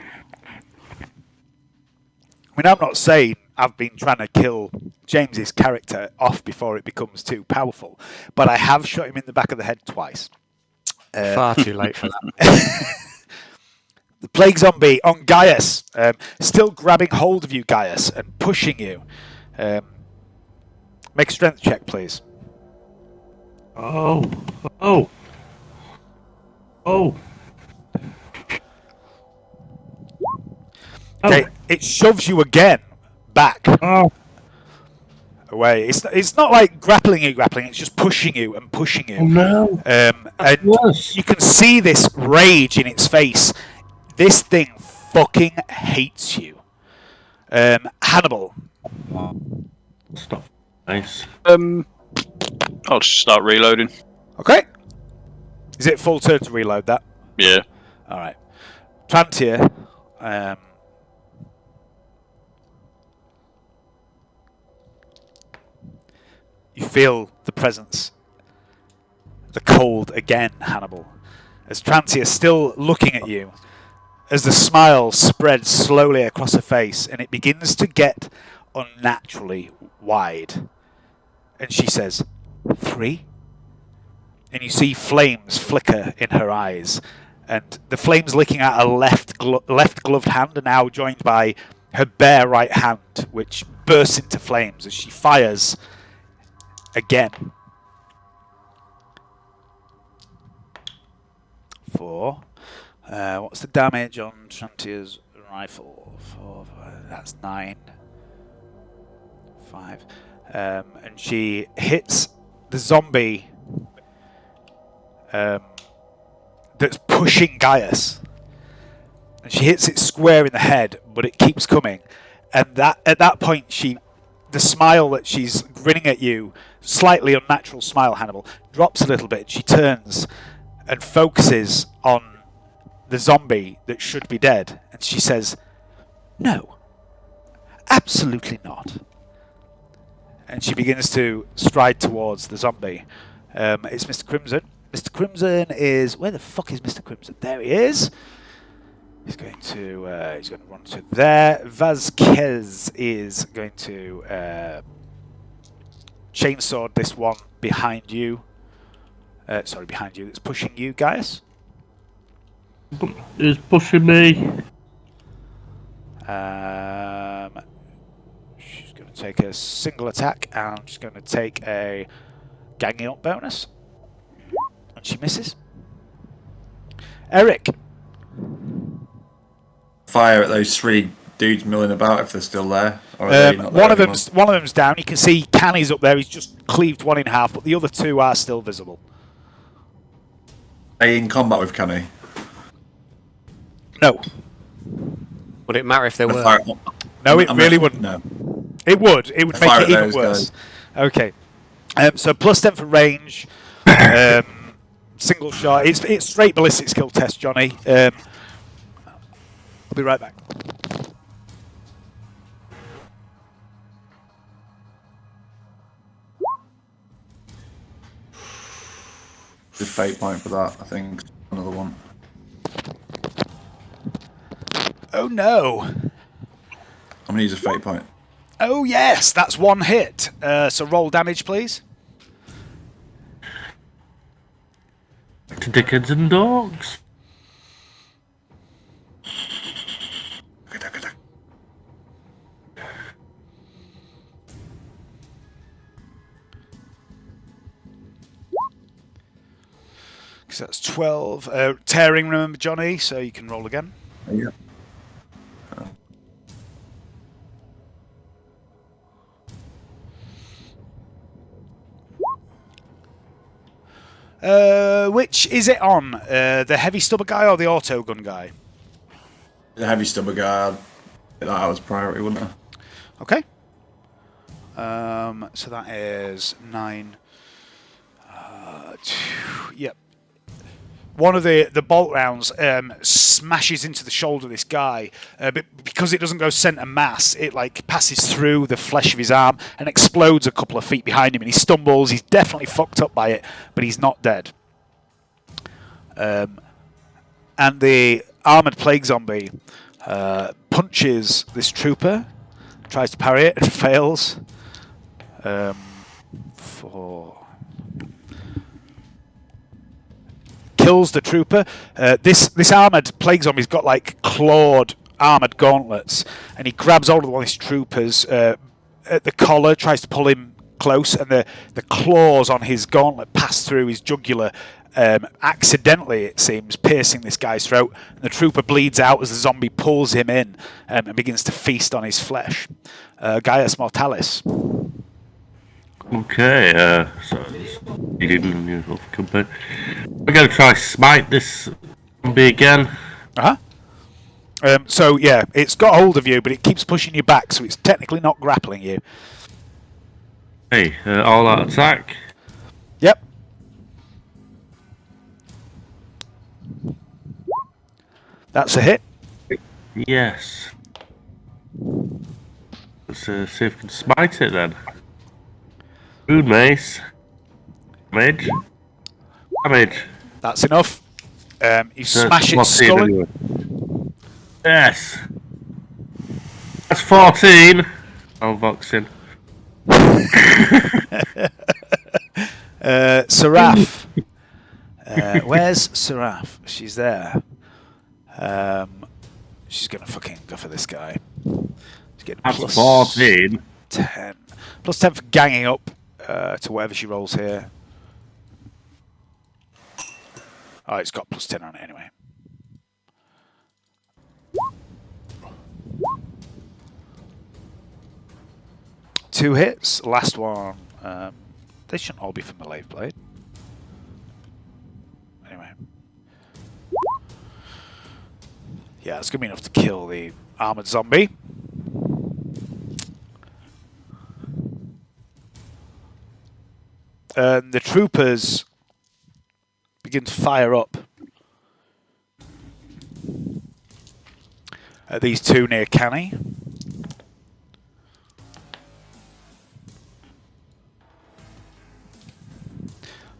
mean, I'm not saying I've been trying to kill James's character off before it becomes too powerful, but I have shot him in the back of the head twice. Far too late for that. The plague zombie on Gaius, still grabbing hold of you, Gaius, and pushing you. Make a strength check, please. Oh. Okay, it shoves you again back Oh. away. It's not like grappling, it's just pushing you and pushing you. Oh no. And worse. you can see this rage in its face. This thing fucking hates you. Hannibal. Stop. Nice. I'll just start reloading. Okay. Is it full turn to reload that? Yeah. Alright. Trantia. You feel the presence, the cold again, Hannibal. As Trantia is still looking at you, as the smile spreads slowly across her face and it begins to get unnaturally wide. And she says, 3? And you see flames flicker in her eyes. And the flames licking at her left gloved hand are now joined by her bare right hand, which bursts into flames as she fires again. 4. What's the damage on Trantia's rifle? 4. That's 9. 5. And she hits the zombie that's pushing Gaius. And she hits it square in the head, but it keeps coming. And at that point, the smile that she's grinning at you, slightly unnatural smile, Hannibal, drops a little bit. She turns and focuses on the zombie that should be dead. And she says, "No, absolutely not." And she begins to stride towards the zombie. It's Mr. Crimson. Mr. Crimson is... Where the fuck is Mr. Crimson? There he is. He's going to run to there. Vasquez is going to chainsaw this one behind you. Behind you. That's pushing you, Gaius. Who's pushing me? She's going to take a single attack, and she's going to take a ganging up bonus. And she misses. Eric. Fire at those 3 dudes milling about if they're still there. Or are they not there one of anymore? them's down. You can see Canny's up there. He's just cleaved one in half, but the other 2 are still visible. Are you in combat with Canny? No. Would it matter if they were? No, it really wouldn't. No. It would. It would make Fire it at even those worse. guys. Okay. So plus 10 for range. Single shot. It's straight ballistic skill test, Johnny. I'll be right back. The fate point for that, I think. Another one. Oh no. I'm going to use a fate point. Oh yes, that's 1 hit. So roll damage, please. To Dickens and dogs. So that's 12. Tearing, remember, Johnny, so you can roll again. Yeah. Which is it on? The heavy stubber guy or the auto gun guy? The heavy stubber guy, that was priority, wouldn't it? Okay. So that is 9. Yep. One of the bolt rounds smashes into the shoulder of this guy, but because it doesn't go centre mass, it like passes through the flesh of his arm and explodes a couple of feet behind him, and he stumbles. He's definitely fucked up by it, but he's not dead. And the armoured plague zombie punches this trooper, tries to parry it and fails. Kills the trooper. This armoured plague zombie's got like clawed armoured gauntlets, and he grabs hold of one of his troopers at the collar, tries to pull him close, and the claws on his gauntlet pass through his jugular, accidentally, it seems, piercing this guy's throat. And the trooper bleeds out as the zombie pulls him in and begins to feast on his flesh. Gaius Mortalis. Okay, so you didn't unusual for company. We're going to try smite this zombie again. So yeah, it's got hold of you, but it keeps pushing you back, so it's technically not grappling you. Hey, all out attack. Yep. That's a hit. Yes. Let's see if we can smite it then. Moon mace. Damage. Damage. That's enough. You smash its skull. Anyway. Yes. That's 14. I'm boxing. Seraph. Where's Seraph? She's there. She's gonna fucking go for this guy. She's getting That's 14. 10. Plus 10 for ganging up to whatever she rolls here. Oh, it's got plus 10 on it anyway. Two hits. Last one. They shouldn't all be from the Lathe Blade. Anyway. Yeah, it's going to be enough to kill the armoured zombie. The troopers begin to fire up at these two near Canny.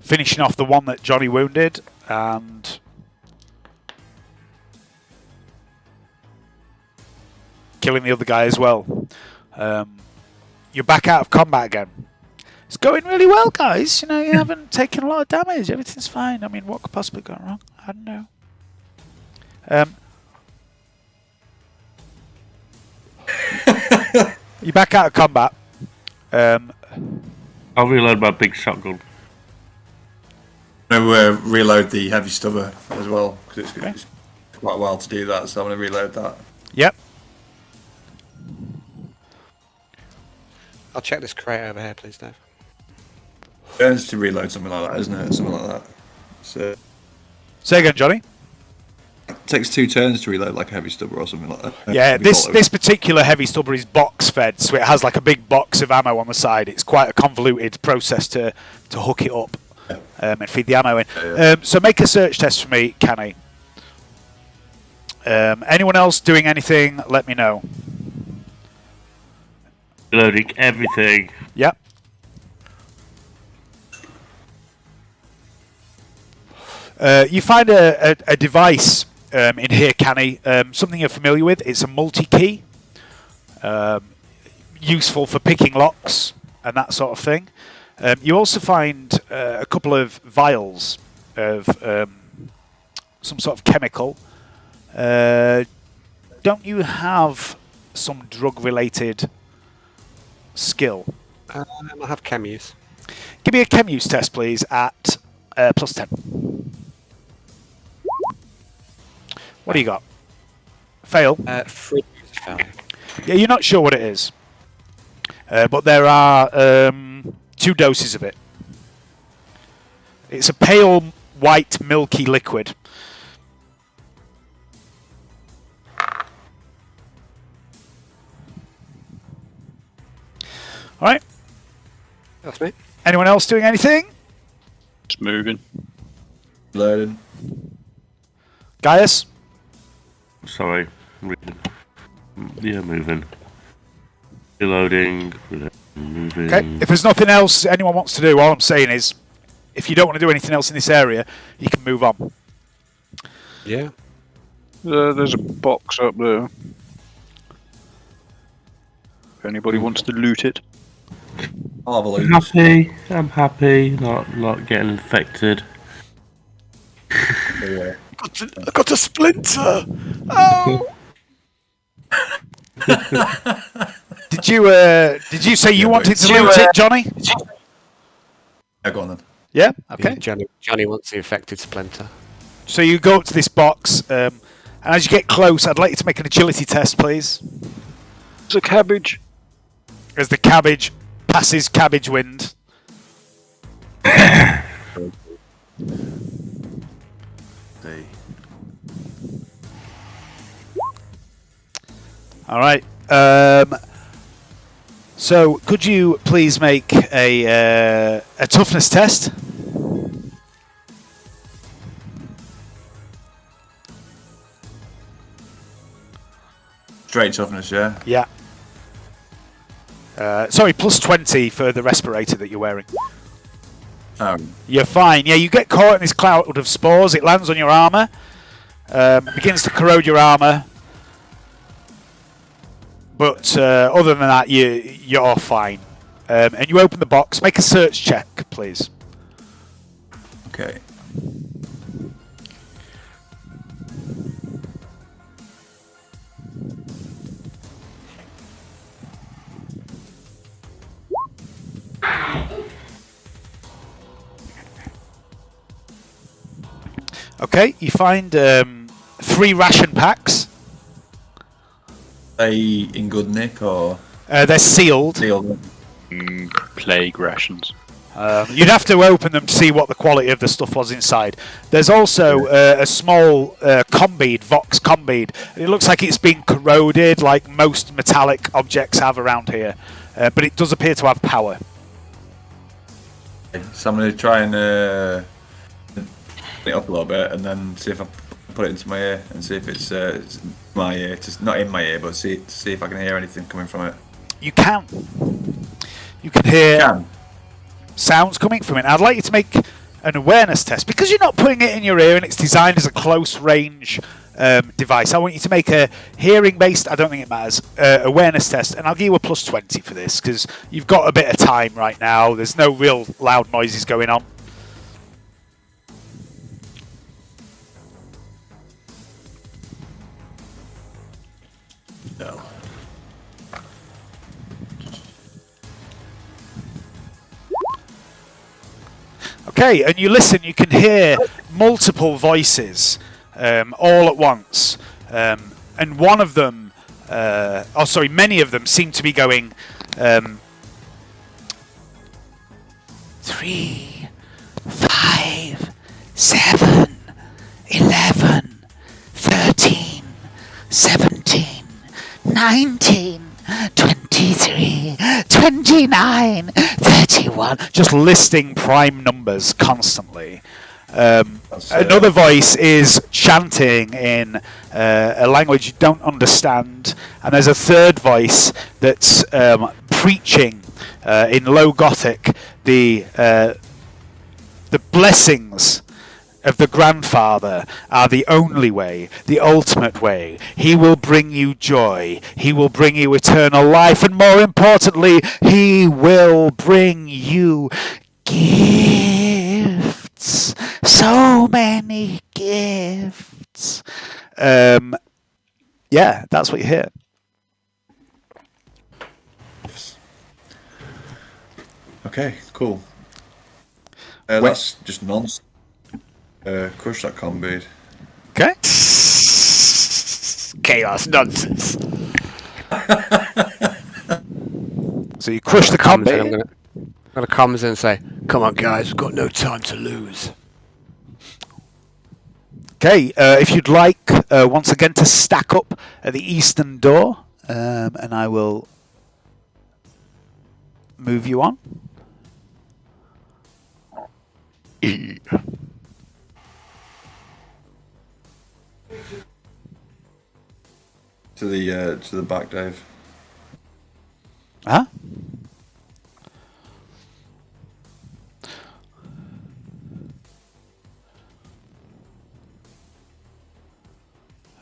Finishing off the one that Johnny wounded, and killing the other guy as well. You're back out of combat again. It's going really well, guys. You know, you haven't taken a lot of damage. Everything's fine. I mean, what could possibly go wrong? I don't know. You're back out of combat. I'll reload my big shotgun. I'm going to reload the heavy stubber as well, because it's quite a while to do that, so I'm going to reload that. Yep. I'll check this crate over here, please, Dave. Turns to reload something like that, isn't it? Something like that. So say again, Johnny. It takes 2 turns to reload like a heavy stubber or something like that. Yeah, this particular heavy stubber is box fed, so it has like a big box of ammo on the side. It's quite a convoluted process to hook it up and feed the ammo in. So make a search test for me, Canny. Anyone else doing anything? Let me know. Reloading everything. Yep. You find a device in here, Canny, something you're familiar with. It's a multi-key, useful for picking locks and that sort of thing. You also find a couple of vials of some sort of chemical. Don't you have some drug-related skill? I have chem use. Give me a chem use test, please, at plus 10. What do you got? Fail. Free failure. Yeah, you're not sure what it is. But there are 2 doses of it. It's a pale, white, milky liquid. Alright. That's me. Anyone else doing anything? It's moving. Loading. Gaius? Sorry. Yeah, moving. Reloading. Moving. Okay. If there's nothing else anyone wants to do, all I'm saying is, if you don't want to do anything else in this area, you can move on. Yeah. There's a box up there. If anybody wants to loot it. I'll have a I'm look. happy. I'm happy. Not getting infected. Yeah. I got a splinter. Oh. Did you say you wanted to loot it, Johnny? Yeah, go on then. Yeah? Okay. Yeah, Johnny wants the infected splinter. So you go up to this box, and as you get close, I'd like you to make an agility test, please. It's a cabbage. As the cabbage passes cabbage wind. All right. So could you please make a toughness test? Straight toughness, yeah. Yeah. Sorry, plus 20 for the respirator that you're wearing. You're fine. Yeah, you get caught in this cloud of spores. It lands on your armor, begins to corrode your armor. But other than that, you're fine. And you open the box. Make a search check, please. Okay. Okay, you find 3 ration packs. Are they in good nick or? They're sealed. Sealed. Plague rations. You'd have to open them to see what the quality of the stuff was inside. There's also a small combead, Vox combead. It looks like it's been corroded, like most metallic objects have around here. But it does appear to have power. So I'm going to try and put it up a little bit and then see if I put it into my ear and see if it's my ear. Just not in my ear, but see if I can hear anything coming from it. You can. You can hear sounds coming from it. I'd like you to make an awareness test. Because you're not putting it in your ear and it's designed as a close range device, I want you to make a hearing based, I don't think it matters, awareness test, and I'll give you a plus 20 for this because you've got a bit of time right now. There's no real loud noises going on. No. Okay, and you listen, you can hear multiple voices all at once. And one of them, many of them seem to be going 3, 5, 7, 11, 13, 17, 19, 23, 29, 31. Just listing prime numbers constantly. Another voice is chanting in a language you don't understand, and there's a third voice that's preaching in low Gothic the blessings of the grandfather are the only way, the ultimate way. He will bring you joy. He will bring you eternal life. And more importantly, he will bring you gifts. So many gifts. Yeah, that's what you hear. Okay, cool. That's just nonsense. Crush that combead. Okay. chaos nonsense. So you crush the I'm combat. gonna come in and say, "Come on, guys, we've got no time to lose." Okay, if you'd like, once again, to stack up at the eastern door, and I will move you on. E. To the back, Dave. Huh?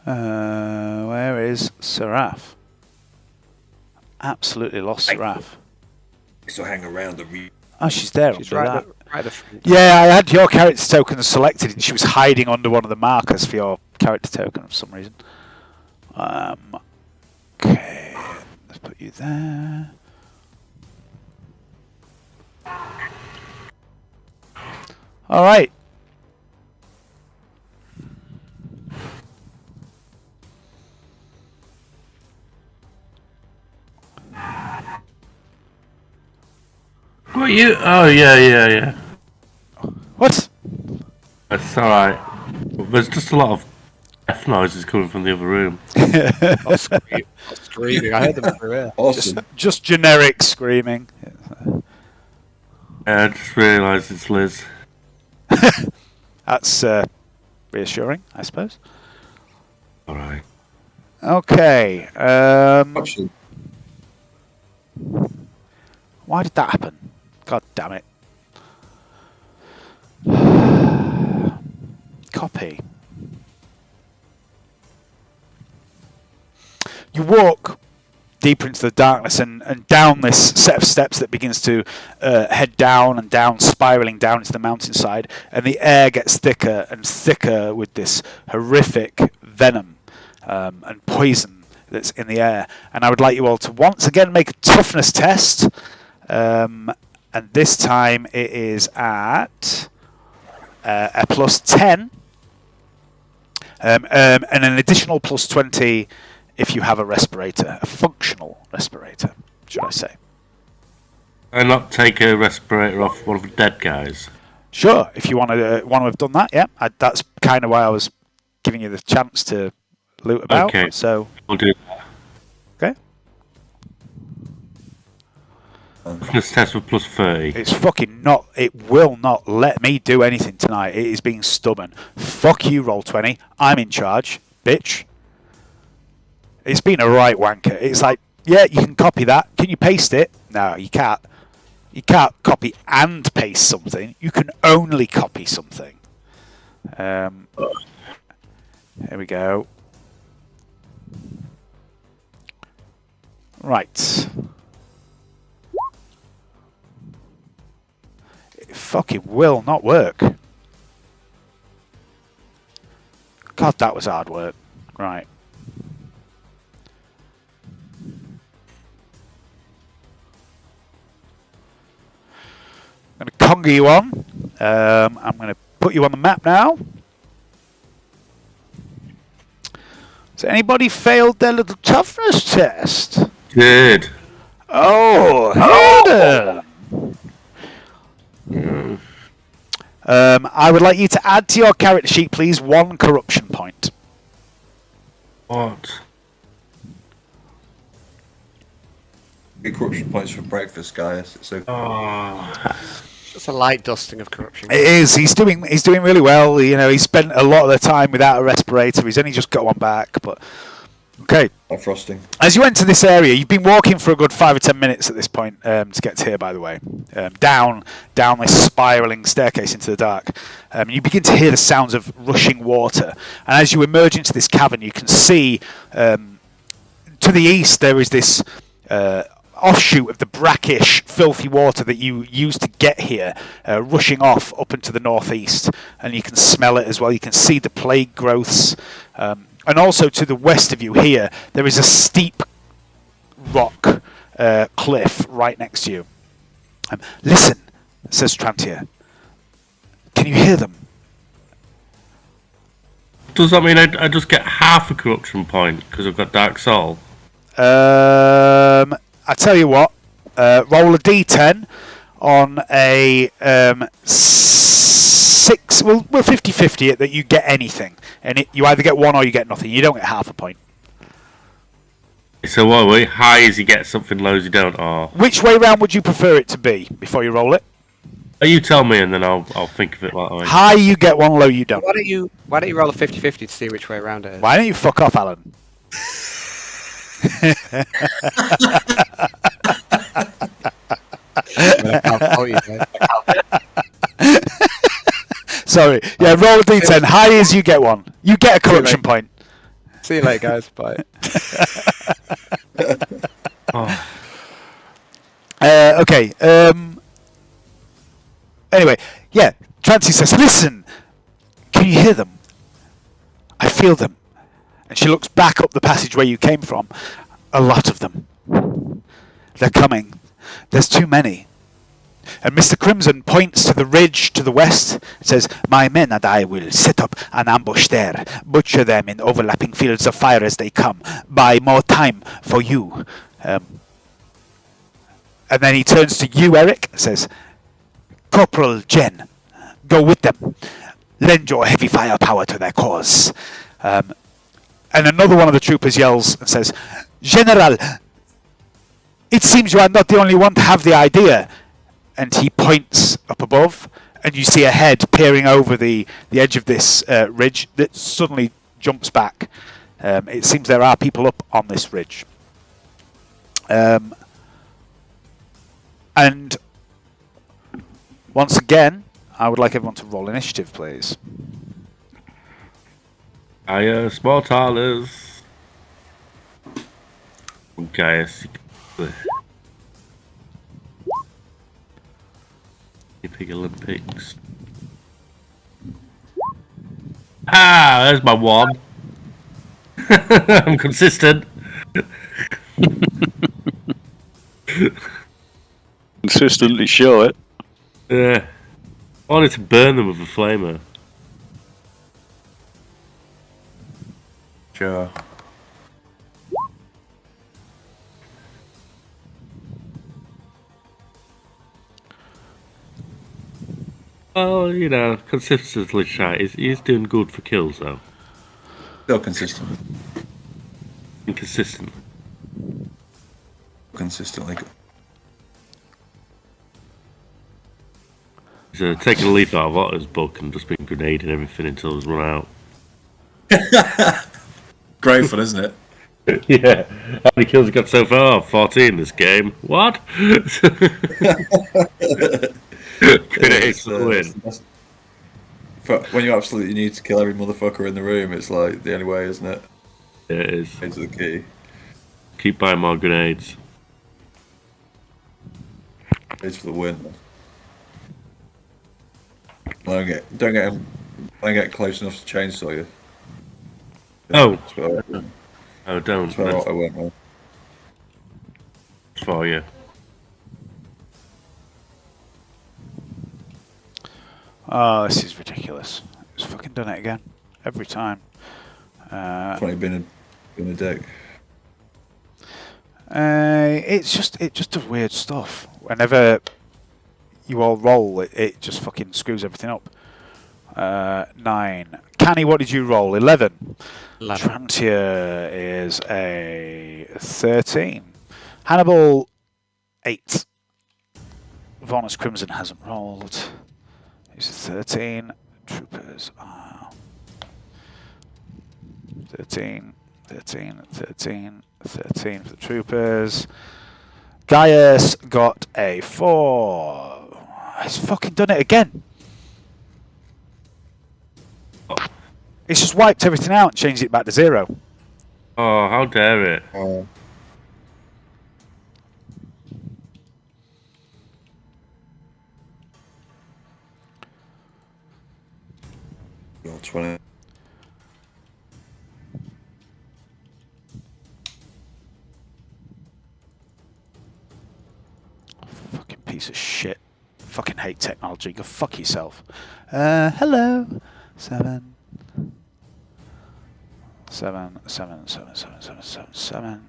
Where is Seraph? Absolutely lost Seraph. So hang around the. Oh, she's there. She's under right, that. right at the front. Yeah, I had your character token selected, and she was hiding under one of the markers for your character token for some reason. Okay, let's put you there. All right. What you? Oh yeah. What? It's alright. There's just a lot of F noises coming from the other room. Screaming. I heard them through here. Awesome. Just generic screaming. I just realised it's Liz. That's reassuring, I suppose. Alright. Okay. Actually, Why did that happen? God damn it. Copy. You walk deeper into the darkness and down this set of steps that begins to head down and down, spiraling down into the mountainside, and the air gets thicker and thicker with this horrific venom and poison that's in the air. And I would like you all to once again make a toughness test. And this time it is at a plus 10 and an additional plus 20 if you have a respirator, a functional respirator, should I say. I not take a respirator off one of the dead guys. Sure, if you want to have done that, yeah. That's kind of why I was giving you the chance to loot about. Okay, so we'll do that. Okay. Toughness test with plus 30. It's fucking not. It will not let me do anything tonight. It is being stubborn. Fuck you, Roll20. I'm in charge, bitch. It's been a right wanker. It's like, yeah, you can copy that. Can you paste it? No, you can't. You can't copy and paste something. You can only copy something. Here we go. Right. It fucking will not work. God, that was hard work. Right. I'm going to conga you on. I'm going to put you on the map now. Has anybody failed their little toughness test? Good. Oh, Hayden! I would like you to add to your character sheet, please, 1 corruption point. What? Good corruption points for breakfast, guys. It's okay. Just a light dusting of corruption. It is. He's doing really well. You know, he spent a lot of the time without a respirator. He's only just got one back. But okay. Like frosting. As you enter this area, you've been walking for a good 5 or 10 minutes at this point to get to here. By the way, down this spiraling staircase into the dark. You begin to hear the sounds of rushing water. And as you emerge into this cavern, you can see to the east there is this offshoot of the brackish, filthy water that you used to get here, rushing off up into the northeast, and you can smell it as well. You can see the plague growths, and also to the west of you here, there is a steep rock cliff right next to you. Listen, says Trantier. Can you hear them? Does that mean I just get half a corruption point because I've got Dark Soul? I tell you what, roll a d10 on a 6. Well, we're 50-50 that you get anything, and you either get 1 or you get nothing. You don't get half a point. So what are we? High as you get something, low as you don't, or... Which way round would you prefer it to be before you roll it? Oh, you tell me and then I'll think of it that way. High you get 1, low you don't. Why don't you roll a 50-50 to see which way around it is? Why don't you fuck off, Alan? Sorry. Yeah, roll a d10. High as you get 1. You get a corruption point. See you later, guys. Bye. Okay. Anyway, yeah. Trancy says, "Listen, can you hear them? I feel them." And she looks back up the passage where you came from. A lot of them. They're coming. There's too many. And Mr. Crimson points to the ridge to the west and says, "My men and I will set up an ambush there, butcher them in overlapping fields of fire as they come, buy more time for you." And then he turns to you, Eric, and says, "Corporal Jen, go with them. Lend your heavy firepower to their cause." And another one of the troopers yells and says, "General, it seems you are not the only one to have the idea." And he points up above, and you see a head peering over the edge of this ridge that suddenly jumps back. It seems there are people up on this ridge. And once again, I would like everyone to roll initiative, please. Small talers. Guys. Olympic Olympics. There's my 1. I'm consistent. Consistently show it. Yeah. I wanted to burn them with a flamer. Sure. Well, you know, consistently shy. He's doing good for kills, though. Still consistent. Inconsistent. Consistently good. He's taking a leaf out of Otter's book and just been grenading everything until it's run out. Great fun, isn't it? Yeah. How many kills he got so far? 14 this game. What? Grenades for the win. When you absolutely need to kill every motherfucker in the room, it's like the only way, isn't it? Yeah, it is. It's the key. Keep buying more grenades. It's for the win. Don't get close enough to chainsaw you. Oh. Don't. Don't. That's I went wrong. For you. Oh, this is ridiculous. It's fucking done it again. Every time. Probably been a dick. It just does weird stuff. Whenever you all roll, it just fucking screws everything up. 9. Canny, what did you roll? 11. Trantia is a 13. Hannibal, 8. Vonus Crimson hasn't rolled. He's a 13. Troopers are 13, 13, 13, 13 for the troopers. Gaius got a 4. He's fucking done it again. It's just wiped everything out and changed it back to 0. Oh, how dare it. Oh. Roll 20. Fucking piece of shit. Fucking hate technology. Go fuck yourself. Hello. 7. 7, 7, 7, 7, 7, 7, 7.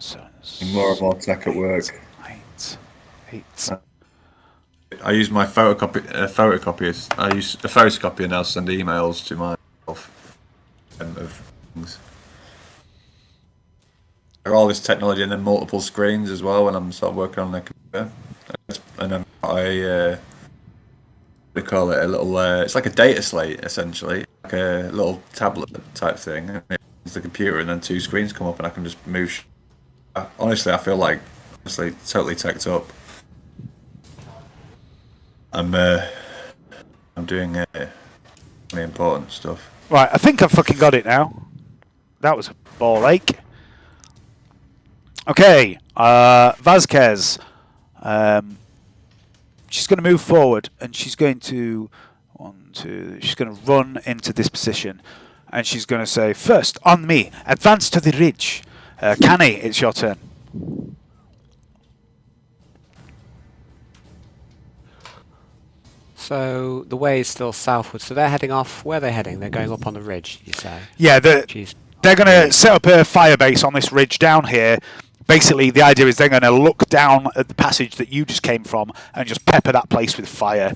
7, 7, More and more tech at work. 8, 8. I use my photocopiers. I use a photocopier now to send emails to myself of things. All this technology and then multiple screens as well when I'm sort of working on the computer. And then they call it a little. It's like a data slate essentially, like a little tablet type thing. It's the computer, and then 2 screens come up, and I can just move. Honestly, I feel like totally teched up. I'm doing really important stuff. Right, I think I've fucking got it now. That was a ball ache. Okay, Vasquez. She's going to move forward, and she's going to she's going to run into this position, and she's going to say, "First, on me, advance to the ridge." Canny, it's your turn. So the way is still southward. So they're heading off. Where are they heading? They're going up on the ridge, you say? Yeah, they're going to set up a fire base on this ridge down here. Basically, the idea is they're going to look down at the passage that you just came from and just pepper that place with fire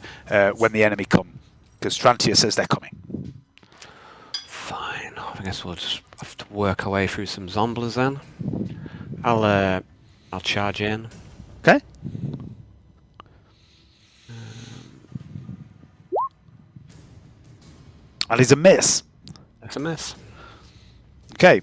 when the enemy come. Because Trantia says they're coming. Fine. I guess we'll just have to work our way through some zombies then. I'll charge in. Okay. And it's a miss. It's a miss. Okay.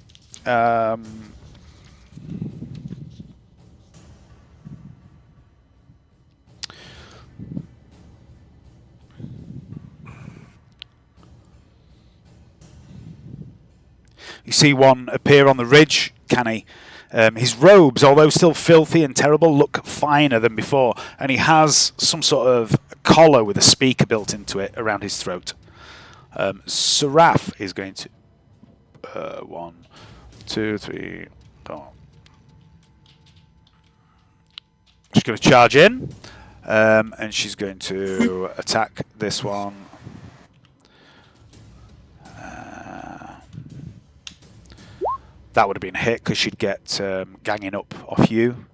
You see one appear on the ridge, Canny. His robes, although still filthy and terrible, look finer than before, and he has some sort of collar with a speaker built into it around his throat. Seraph is going to 1, 2, 3, 4. She's going to charge in, and she's going to attack this one. That would have been a hit because she'd get ganging up off you.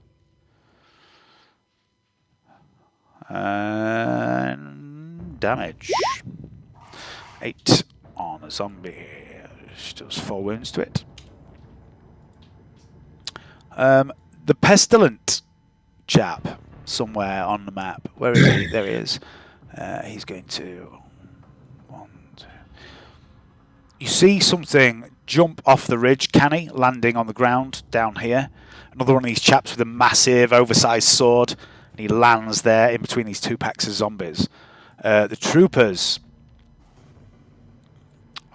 And damage. 8 on a zombie. She does 4 wounds to it. The Pestilent chap somewhere on the map. Where is he? There he is. He's going to... 1, 2. You see something jump off the ridge, Canny, landing on the ground down here. Another one of these chaps with a massive, oversized sword. And he lands there in between these 2 packs of zombies. The troopers...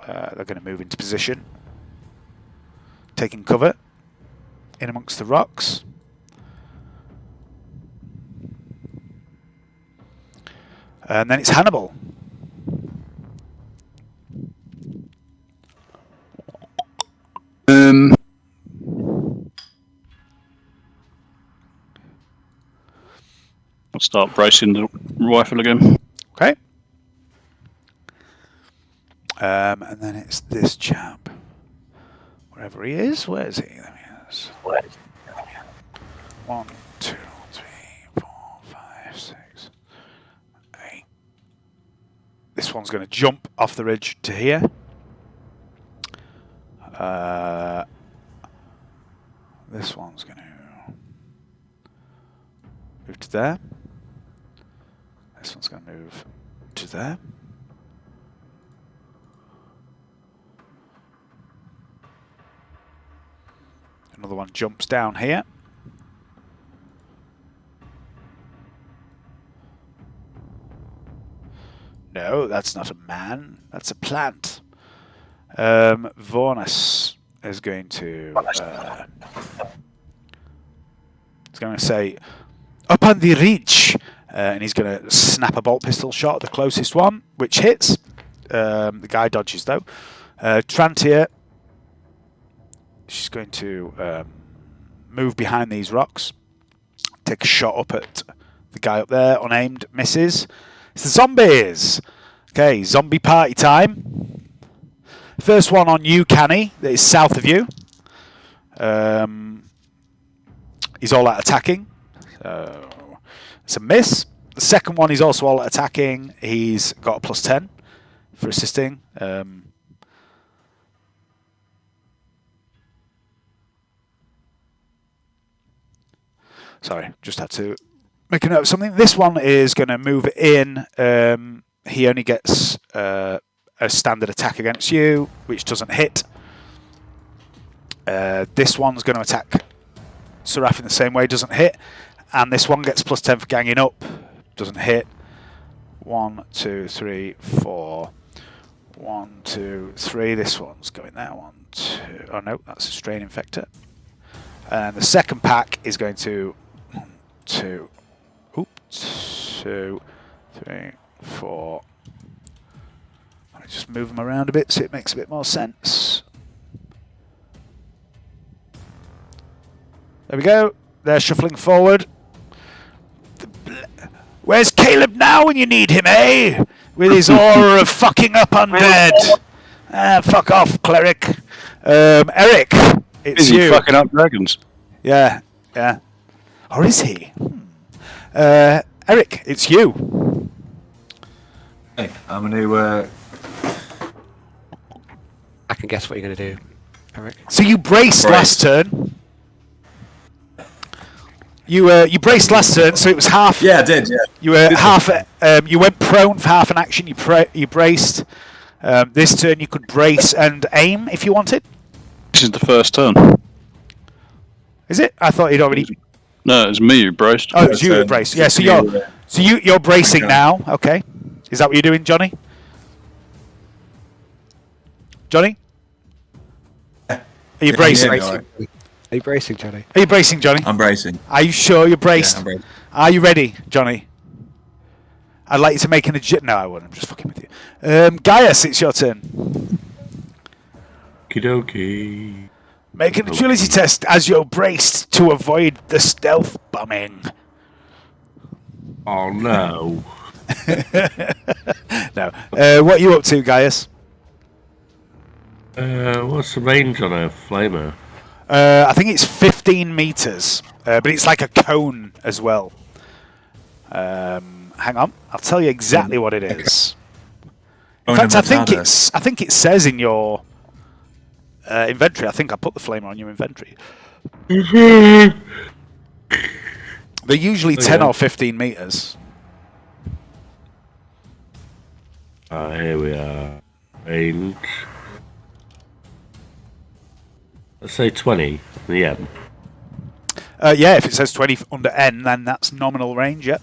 they're going to move into position. Taking cover in amongst the rocks. And then it's Hannibal. I'll start bracing the rifle again. Okay. And then it's this chap. Wherever he is. Where is he? There he is. 1, 2, 3, 4, 5, 6, 8. This one's going to jump off the ridge to here. This one's going to move to there. This one's going to move to there. Another one jumps down here. No, that's not a man. That's a plant. Vornus is going to... he's going to say, "Up on the ridge!" And he's going to snap a bolt pistol shot at the closest one, which hits. The guy dodges, though. Trantia... She's going to move behind these rocks, take a shot up at the guy up there, unaimed, misses. It's the zombies! Okay, zombie party time. First one on you, Canny, that is south of you. He's all out attacking. It's a miss. The second one is also all out attacking. He's got a +10 for assisting. Sorry, just had to make a note of something. This one is going to move in. He only gets a standard attack against you, which doesn't hit. This one's going to attack Seraph in the same way, doesn't hit. And this one gets +10 for ganging up, doesn't hit. 1, 2, 3, 4. 1, 2, 3. This one's going there. 1, 2. Oh no, that's a strain infector. And the second pack is going to 2, 2, 3, 4. Let me just move them around a bit so it makes a bit more sense. There we go. They're shuffling forward. Where's Caleb now when you need him, eh? With his aura of fucking up undead. Fuck off, cleric. Eric, it's Is he you. fucking up dragons? Yeah, yeah. Or is he? Eric, it's you. Hey, I'm going to... I can guess what you're going to do, Eric. So you braced last turn. You braced last turn, so it was half. Yeah, I did. Yeah. You were half. You went prone for half an action. You braced. This turn you could brace and aim if you wanted. This is the first turn. Is it? I thought you'd already. No, it's me who braced. Oh, it was you who braced. Yeah. So you're bracing now. Okay. Is that what you're doing, Johnny? Johnny? Are you bracing? Are you bracing, Johnny? Are you bracing, Johnny? I'm bracing. Are you sure you're braced? Yeah, I'm braced. Are you ready, Johnny? I'd like you to make an agility. No, I wouldn't. I'm just fucking with you. Gaius, it's your turn. Okie Make an agility test as you're braced to avoid the stealth bombing. Oh no. No. What are you up to, Gaius? What's the range on a flamer? I think it's 15 meters, but it's like a cone as well. Hang on, I'll tell you exactly what it is. In fact, I think it says in your inventory. I think I put the flamer on your inventory. They're usually 10 or 15 meters. Here we are. Range. Let's say 20. Yeah. Yeah, if it says 20 under N, then that's nominal range, yep.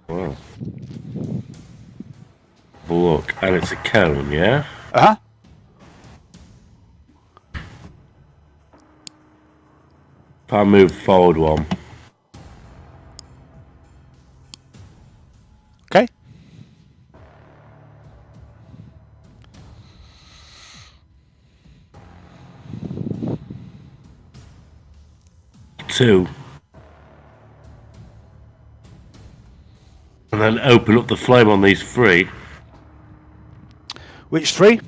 Wow. Look, and it's a cone, yeah? Uh-huh. If I move forward one. Okay. Two. And then open up the flame on these three. Which three?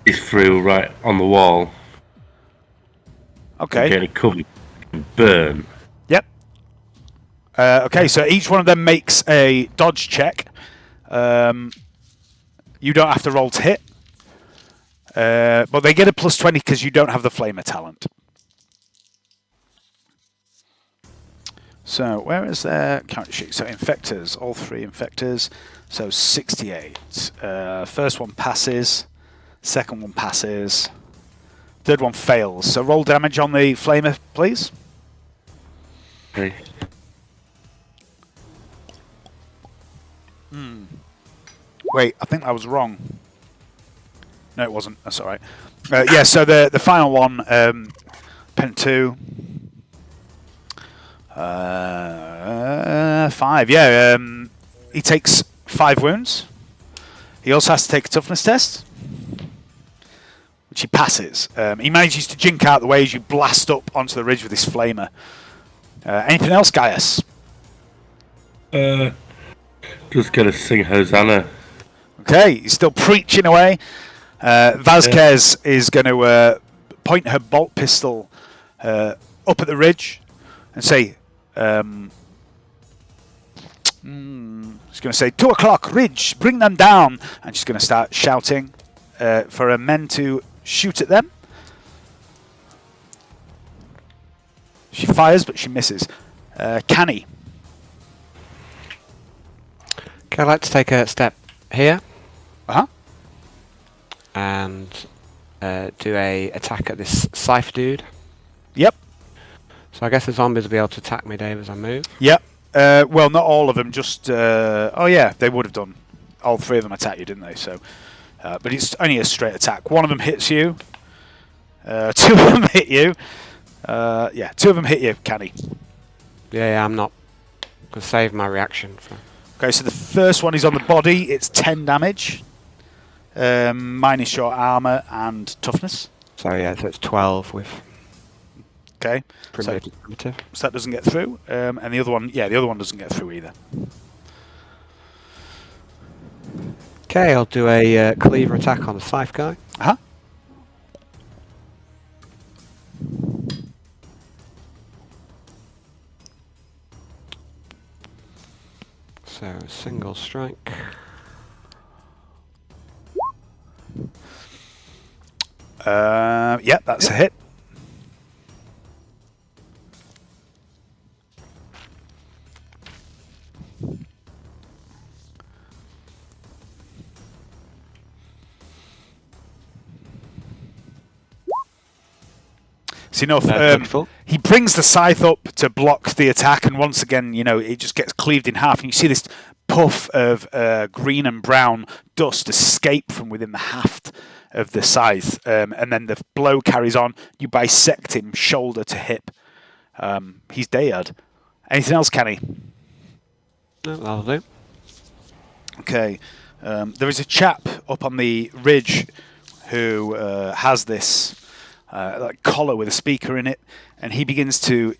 These three right on the wall. Okay. Getting covered and burn. Yep. Okay, so each one of them makes a dodge check. You don't have to roll to hit. But they get a +20 because you don't have the flamer talent. So where is their character sheet? So infectors, all three infectors. So 68. First one passes. Second one passes. Third one fails. So roll damage on the flamer, please. Okay. Wait, I think I was wrong. No, it wasn't. That's all right. Yeah, so the final one, pen 2. 5. Yeah, he takes 5 wounds. He also has to take a toughness test, which he passes. He manages to jink out the way as you blast up onto the ridge with this flamer. Anything else, Gaius? Just gonna sing Hosanna. Okay, he's still preaching away. Vasquez is going to point her bolt pistol up at the ridge and say, she's going to say, 2 o'clock, ridge, bring them down. And she's going to start shouting for her men to shoot at them. She fires, but she misses. Canny. Okay, let's take a step here. Uh-huh. And do a attack at this scythe dude. Yep. So I guess the zombies will be able to attack me, Dave, as I move. Yep. Well, not all of them, just... oh, yeah, they would have done. All 3 of them attack you, didn't they? So, but it's only a straight attack. 1 of them hits you. 2 of them hit you. 2 of them hit you, Canny. Yeah, I'm not going to save my reaction. Okay, so the first one is on the body. It's 10 damage. Minus your armor and toughness. So yeah, so it's 12 with... Okay. So that doesn't get through. And the other one, the other one doesn't get through either. Okay, I'll do a cleaver attack on the scythe guy. Uh-huh. So, single strike. Yep, that's a hit. So he brings the scythe up to block the attack, and once again, it just gets cleaved in half, and you see this puff of green and brown dust escape from within the haft of the scythe, and then the blow carries on. You bisect him shoulder to hip. He's dead. Anything else, Kenny? No, that'll do. Okay. There is a chap up on the ridge who has this collar with a speaker in it, and he begins to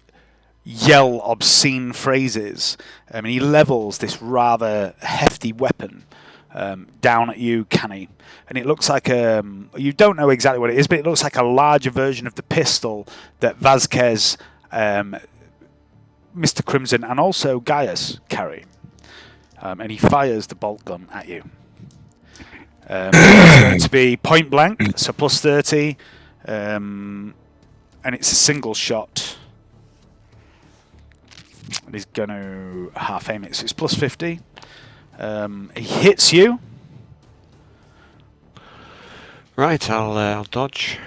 yell obscene phrases. And he levels this rather hefty weapon down at you, Canny. And it looks like you don't know exactly what it is, but it looks like a larger version of the pistol that Vasquez, Mr. Crimson, and also Gaius carry. And he fires the bolt gun at you. It's going to be point blank, so plus 30. And it's a single shot. And he's going to half aim it, so it's plus 50. He hits you. Right, I'll dodge.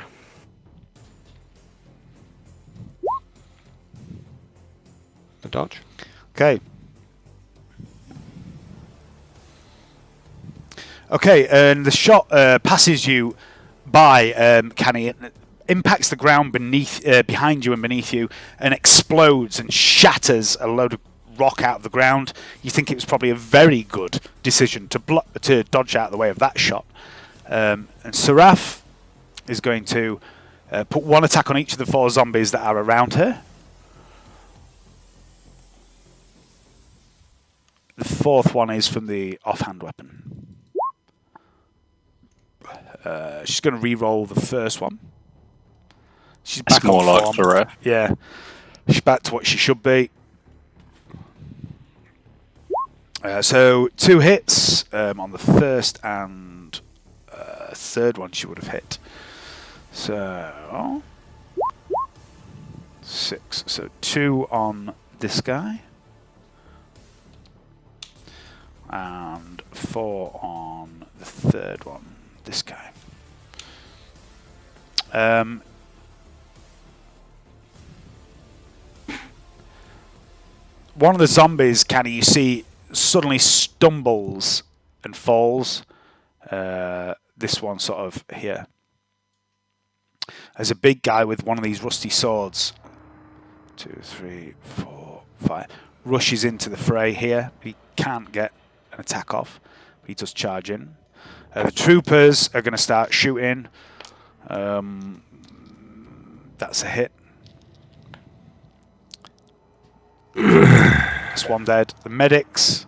The dodge. Okay. Okay, and the shot passes you by, Canny. It impacts the ground behind you and beneath you, and explodes and shatters a load of rock out of the ground. You think it was probably a very good decision to dodge out of the way of that shot. And Seraph is going to put 1 attack on each of the 4 zombies that are around her. The 4th one is from the offhand weapon. She's going to re-roll the first one. She's back more on like form. Seraph. Yeah, she's back to what she should be. So 2 hits on the first and third one she would have hit. So 6. So 2 on this guy. And 4 on the third one. This guy. One of the zombies, Canny, you see, suddenly stumbles and falls. This one sort of here. There's a big guy with one of these rusty swords. 2, 3, 4, 5. Rushes into the fray here. He can't get an attack off. He does charge in. The troopers are going to start shooting. That's a hit. That's 1 dead. The medics,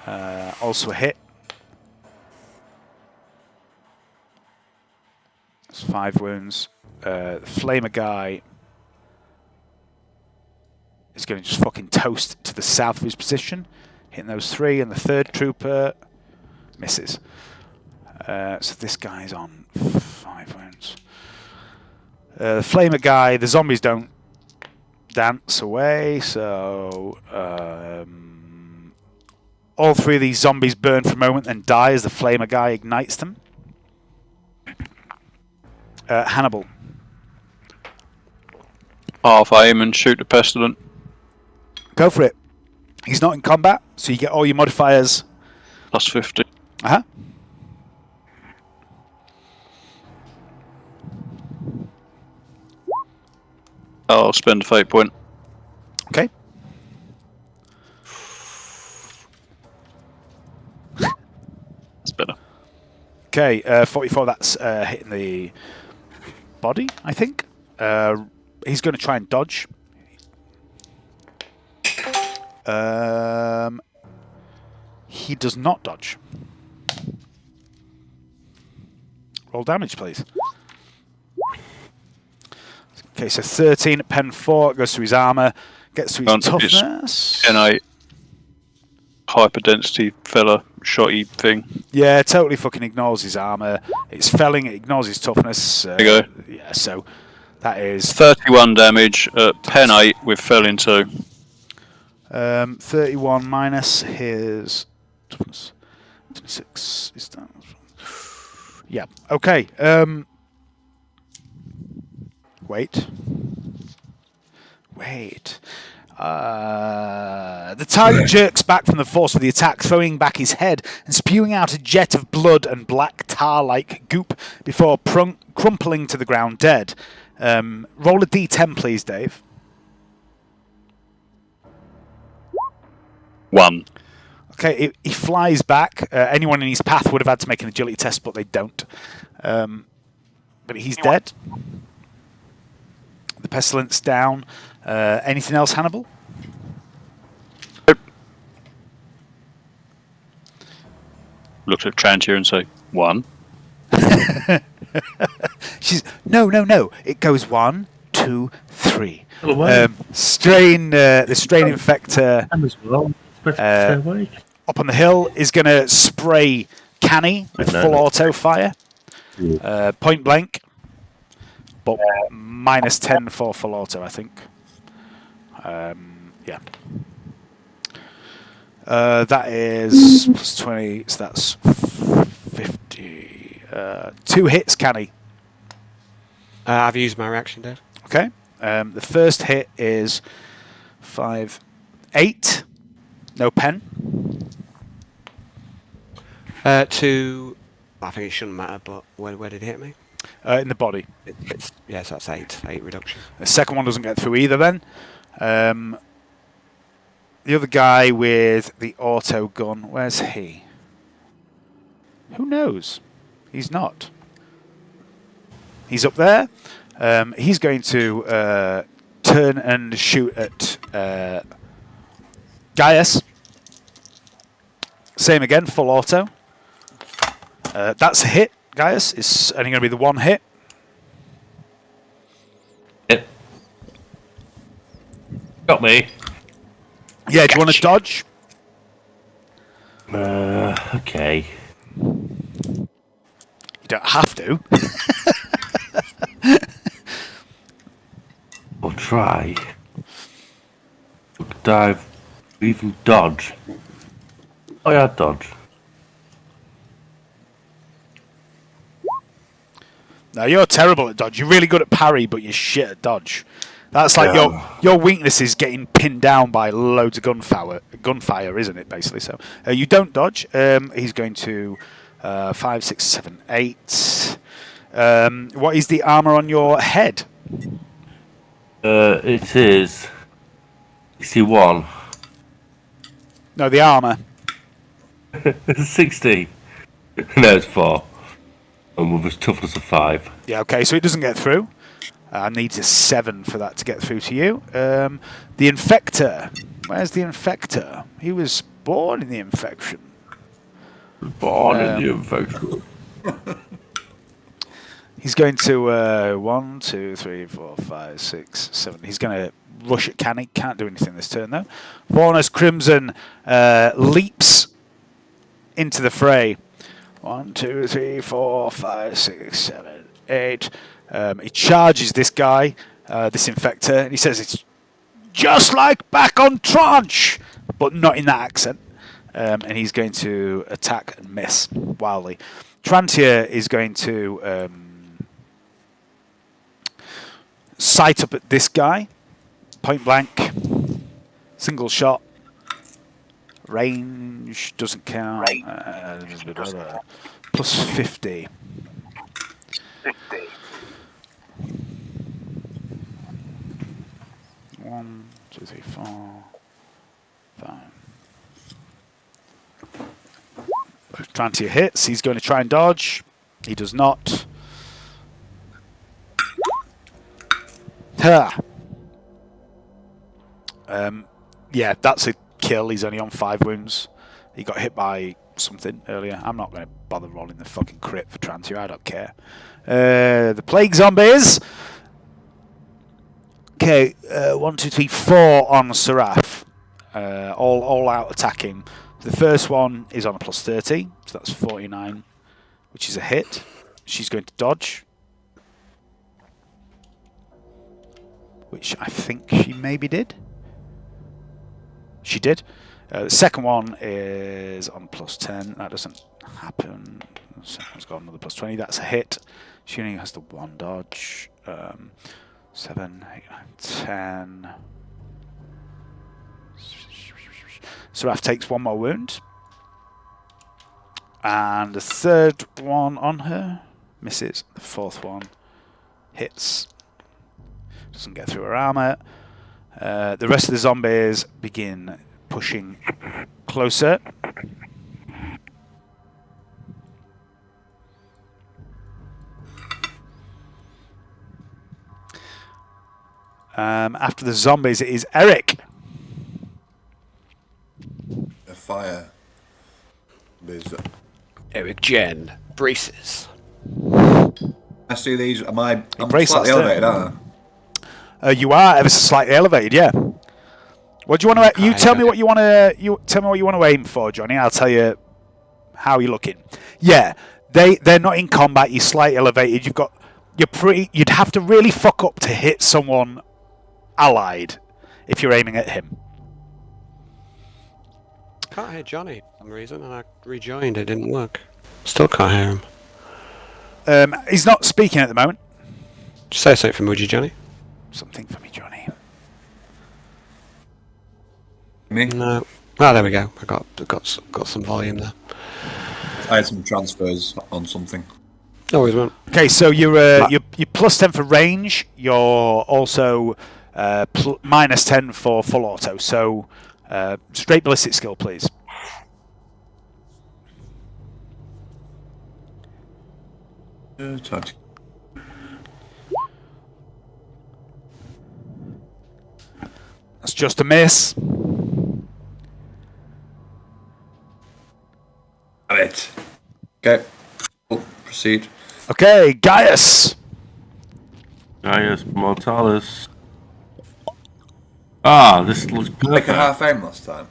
also a hit. It's 5 wounds. The Flamer guy is going to just fucking toast to the south of his position, hitting those 3, and the 3rd trooper misses. So this guy's on 5 wounds. The Flamer guy, the zombies don't dance away, so all 3 of these zombies burn for a moment, then die as the Flamer guy ignites them. Hannibal. Half aim and shoot the Pestilent. Go for it. He's not in combat, so you get all your modifiers. Plus 50. Uh-huh. I'll spend a fate point. Okay. That's better. Okay, 44, that's hitting the body, I think. He's going to try and dodge. He does not dodge. Roll damage, please. Okay, so 13 at pen 4, goes to his armour, gets to his toughness. N8 hyper density fella shotty thing. Yeah, totally fucking ignores his armour. It's felling, it ignores his toughness. There you go. Yeah, so that is 31 damage at pen 8 with felling 2. 31 minus his toughness. 26 is that. Yeah, okay. Wait. The target jerks back from the force of the attack, throwing back his head and spewing out a jet of blood and black tar-like goop before crumpling to the ground dead. Roll a d10, please, Dave. 1. Okay, he flies back. Anyone in his path would have had to make an agility test, but they don't. But he's dead. The Pestilent's down. Anything else, Hannibal? Nope. Look at Trantier and say, 1. She's no. It goes 1, 2, 3. Away. The strain infector up on the hill is going to spray Canny with full auto fire, point blank, but minus 10 for full auto, I think. Yeah. That is plus 20, so that's 50. 2 hits, Canny. I've used my reaction, Dave. Okay. The first hit is 5, 8. No pen. 2. I think it shouldn't matter, but where did it hit me? In the body. Yes, that's 8. 8 reduction. The second one doesn't get through either then. The other guy with the auto gun, where's he? Who knows? He's not. He's up there. He's going to turn and shoot at Gaius. Same again, full auto. That's a hit. Gaius is only going to be the 1 hit. Yep. Got me. Yeah, do you want to dodge? Okay. You don't have to. I'll try. Dive. Even dodge. Oh yeah, dodge. No, you're terrible at dodge. You're really good at parry, but you're shit at dodge. That's like your weakness is getting pinned down by loads of gunfire, isn't it? Basically, so you don't dodge. He's going to 5, 6, 7, 8. What is the armor on your head? It is 61. No, the armor. 60. No, it's 4. And with a toughness of 5. Yeah, okay, so it doesn't get through. I need a 7 for that to get through to you. The Infector. Where's the Infector? He was born in the infection. Born in the infection. He's going to 1, 2, 3, 4, 5, 6, 7. He's going to rush at Canny. Can't do anything this turn though. Faunus Crimson leaps into the fray. 1, 2, 3, 4, 5, 6, 7, 8. He charges this guy, this infector, and he says it's just like back on Tranche, but not in that accent. And he's going to attack and miss wildly. Trantier is going to sight up at this guy, point blank, single shot. Range doesn't count. Plus 50. 1, 2, 3, 4, 5. Trantier hits. He's going to try and dodge. He does not. Ha! Yeah, that's a kill. He's only on 5 wounds. He got hit by something earlier. I'm not going to bother rolling the fucking crit for Trantier. I don't care. The Plague Zombies. Okay, 1, 2, 3, 4 on Seraph. All out attacking. The first one is on a plus 30, so that's 49, which is a hit. She's going to dodge, which I think she maybe did. She did. The second one is on plus 10. That doesn't happen. The second one's got another plus 20. That's a hit. She only has the 1 dodge. 7, 8, 9, 10. Seraph takes 1 more wound. And the third one on her misses. The fourth one hits. Doesn't get through her armor. The rest of the zombies begin pushing closer. After the zombies, it is Eric. A fire. Eric Jen. Braces. I see these. I'm Brace slightly that's elevated, aren't I? You are ever so slightly elevated, yeah. What do you want to? You tell me what you want to. You tell me what you want to aim for, Johnny. I'll tell you how you're looking. Yeah, they're not in combat. You're slightly elevated. You're pretty. You'd have to really fuck up to hit someone allied if you're aiming at him. Can't hear Johnny for some reason, and I rejoined. It didn't work. Still can't hear him. He's not speaking at the moment. Just say something for Muji, Johnny. Something for me, Johnny. Me? No. Ah, there we go. I got some volume there. I had some transfers on something. Always won't. Okay, so you're plus 10 for range. You're also minus 10 for full auto. So straight ballistic skill, please. That's just a miss. Got it. Okay. Proceed. Okay, Gaius. Gaius Mortalis. Ah, this looks Like perfect. a half aim last time.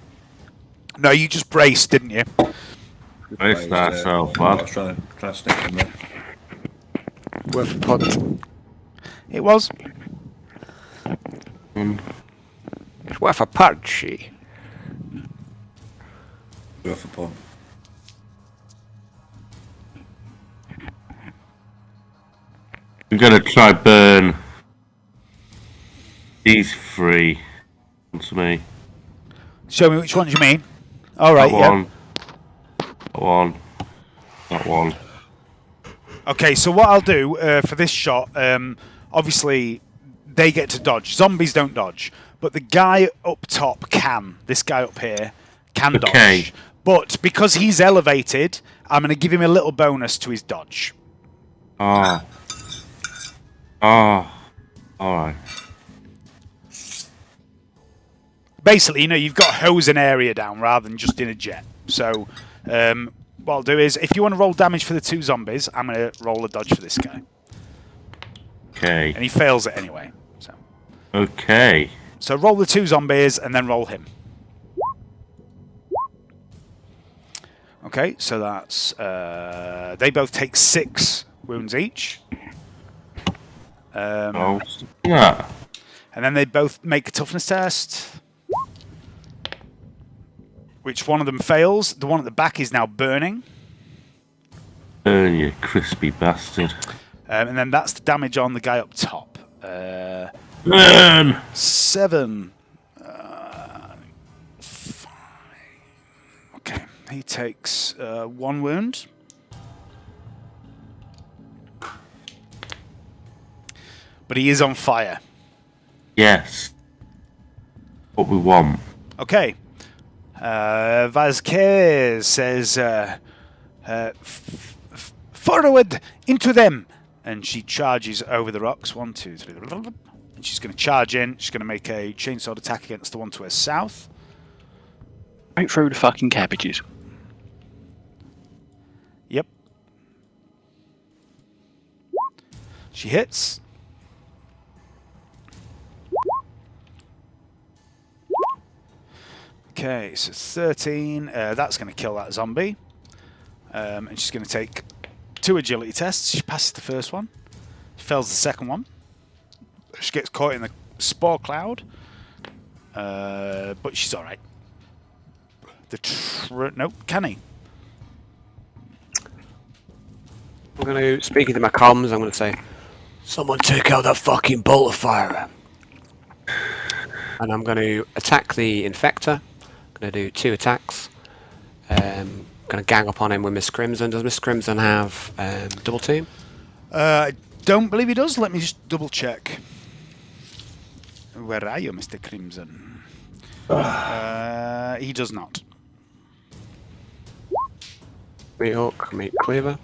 No, you just braced, didn't you? Brace that so I far. was trying to sneak in there. Worth a punt. It was. It's worth a punchy. Worth a punt. I'm gonna try burn these 3 onto me. Show me which ones you mean. All right, That yeah. one. That one. That one. Okay, so what I'll do for this shot, obviously they get to dodge. Zombies don't dodge, but the guy up top can. This guy up here can dodge. But because he's elevated, I'm going to give him a little bonus to his dodge. Ah. Ah. Alright. Basically, you've got to hose an area down rather than just in a jet. So what I'll do is, if you want to roll damage for the 2 zombies, I'm going to roll a dodge for this guy. Okay. And he fails it anyway. So. Okay. So roll the 2 zombies and then roll him. Okay, so that's... they both take 6 wounds each. Yeah. And then they both make a toughness test. Which one of them fails. The one at the back is now burning. Burn, you crispy bastard. And then that's the damage on the guy up top. Burn! 7. 5. Okay, he takes 1 wound. But he is on fire. Yes. What we want. Okay. Vasquez says, forward into them. And she charges over the rocks. 1, 2, 3. And she's going to charge in. She's going to make a chainsword attack against the one to her south. Right through the fucking cabbages. Yep. She hits. Okay, so 13. That's going to kill that zombie. And she's going to take 2 agility tests. She passes the first one. She fails the second one. She gets caught in the spore cloud. But she's alright. Nope, Kenny. I'm going to, speaking to my comms, I'm going to say, someone take out that fucking bolt of fire. And I'm going to attack the Infector. I'm going to do 2 attacks. Going to gang up on him with Miss Crimson. Does Miss Crimson have double team? I don't believe he does. Let me just double check. Where are you, Mr. Crimson? He does not. Meat Hook, Meat Cleaver.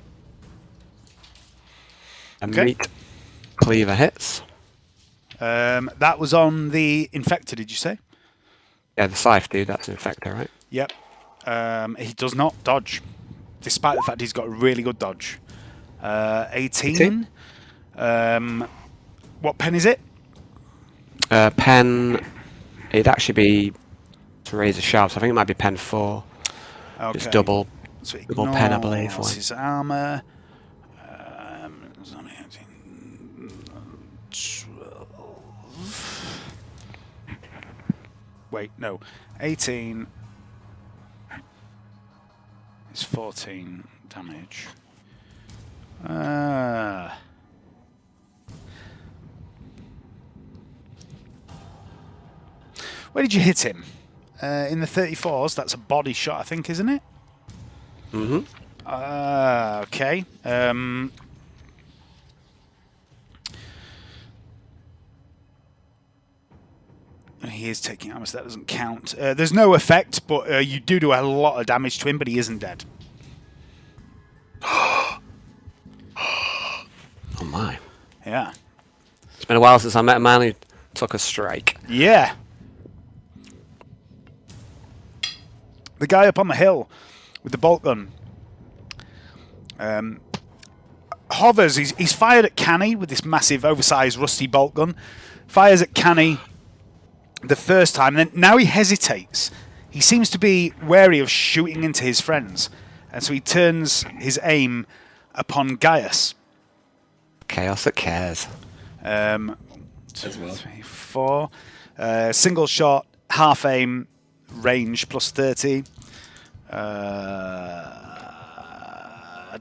And Okay. Meat Cleaver hits. That was on the Infector, did you say? Yeah, the Scythe dude, that's an Infector, right? Yep. He does not dodge, despite the fact he's got a really good dodge. 18. What pen is it? Pen, it'd actually be to raise a sharp, so I think it might be pen 4. Okay. It's double So pen, I believe. ignores his armor. 12. Wait, no. 18 is 14 damage. Where did you hit him? In the 34s. That's a body shot, I think, isn't it? Mm-hmm. Okay. He is taking damage. That doesn't count. There's no effect, but you do a lot of damage to him, but he isn't dead. Oh my. Yeah. It's been a while since I met a man who took a strike. Yeah. The guy up on the hill with the bolt gun hovers. He's fired at Canny with this massive, oversized, rusty bolt gun. Fires at Canny the first time, and then now he hesitates. He seems to be wary of shooting into his friends, and so he turns his aim upon Gaius. Chaos that cares. 2, 3, 4. Single shot, half aim, range plus 30.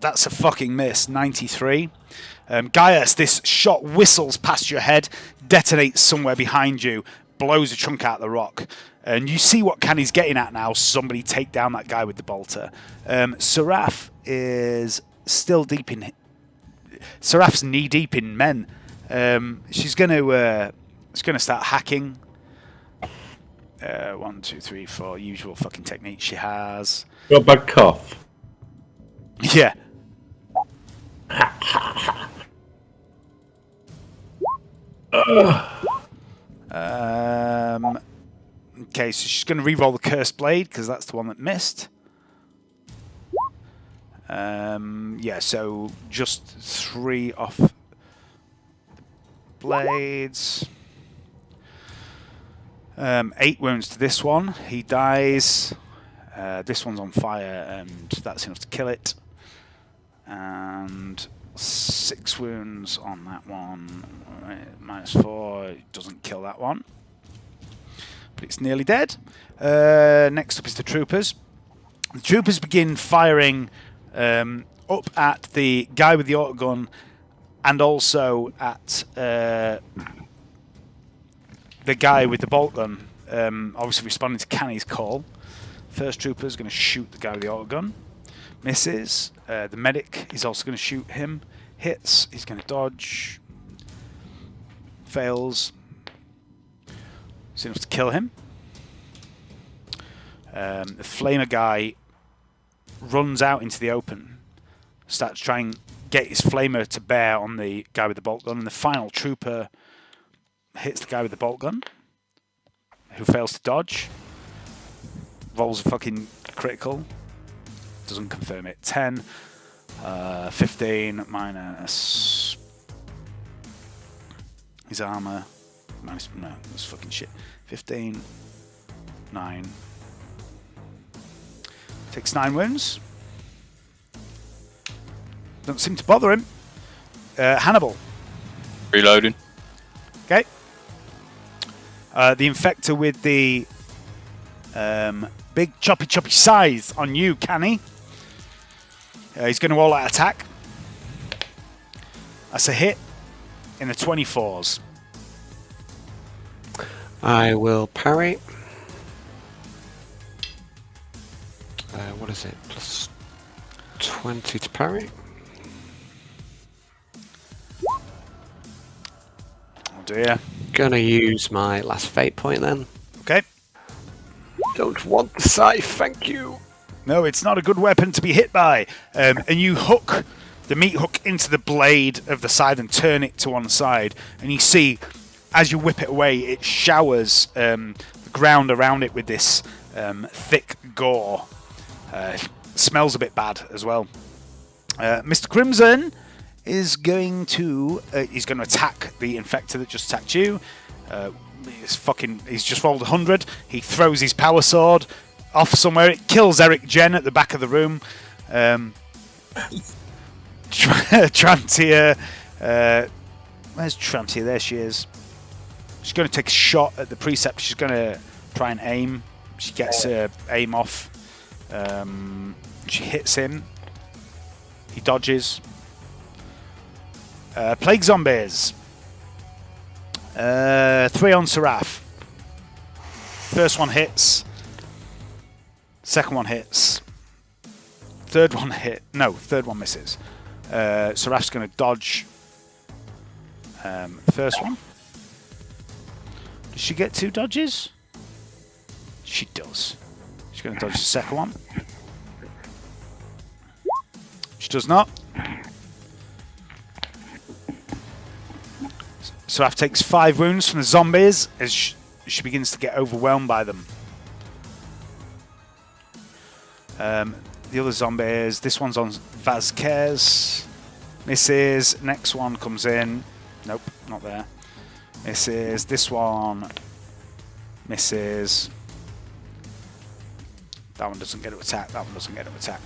That's a fucking miss. 93. Gaius, this shot whistles past your head, detonates somewhere behind you, blows a chunk out of the rock. And you see what Canny's getting at now. Somebody take down that guy with the bolter. Seraph is still deep in... Seraph's knee-deep in men. She's going to start hacking. 1, 2, 3, 4. Usual fucking technique she has. Got a bad cough. Yeah. Okay, so she's going to re-roll the Cursed Blade, because that's the one that missed. Yeah, so just 3 off the blades. 8 wounds to this one. He dies. This one's on fire, and that's enough to kill it. And 6 wounds on that one. -4. It doesn't kill that one. But it's nearly dead. Next up is the troopers. The troopers begin firing up at the guy with the autogun and also at the guy with the bolt gun. Obviously responding to Canny's call. First trooper is going to shoot the guy with the autogun. Misses. The medic is also going to shoot him. Hits. He's going to dodge. Fails. It's enough to kill him. The flamer guy runs out into the open, starts trying to get his flamer to bear on the guy with the bolt gun, and the final trooper hits the guy with the bolt gun, who fails to dodge. Rolls a fucking critical. Doesn't confirm it. 10, 15 minus his armor. Minus, no, that's fucking shit. 15, 9. Takes 9 wounds. Don't seem to bother him. Hannibal. Reloading. Okay. The infector with the big choppy size on you, Canny. He's going to all-out attack. That's a hit in the 24s. I will parry. What is it? Plus 20 to parry. Oh dear. Gonna use my last fate point then. Okay. Don't want the scythe, thank you. No, it's not a good weapon to be hit by. And you hook the meat hook into the blade of the side and turn it to one side. And you see, as you whip it away, it showers the ground around it with this thick gore. Smells a bit bad as well. Mr. Crimson is going to attack the infector that just attacked you. He's just rolled 100. He throws his power sword off somewhere. It kills Eric Jen at the back of the room. Trantia, where's Trantia? There she is. She's going to take a shot at the precept. She's going to try and aim. She gets her aim off. She hits him. He dodges. Plague zombies. 3 on Seraph. First one hits. Second one hits. Third one misses. Seraph's going to dodge. First one. Does she get 2 dodges? She does. She's going to dodge the second one. She does not. Seraph takes 5 wounds from the zombies as she begins to get overwhelmed by them. The other zombies, this one's on Vasquez. Misses. Next one comes in. Nope, not there. Misses. This one misses. That one doesn't get to attack. That one doesn't get to attack.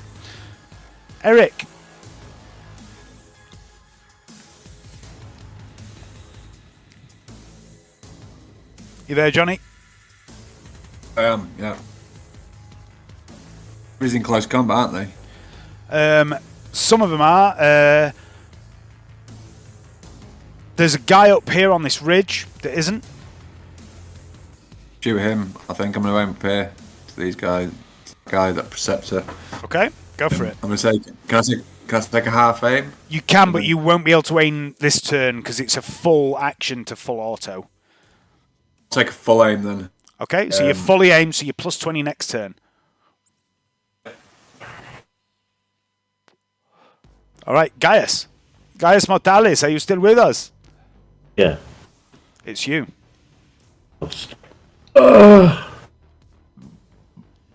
Eric. You there, Johnny? I am, yeah. He's in close combat, aren't they? Some of them are. There's a guy up here on this ridge that isn't. Shoot him. I think I'm going to aim up here to these guys. Guy, that Preceptor. Okay, go for it. I'm going to take. Can I take a half aim? You can, but you won't be able to aim this turn because it's a full action to full auto. Take a full aim then. Okay, so you're fully aimed, so you're plus 20 next turn. All right, Gaius. Gaius Mortalis, are you still with us? Yeah. It's you.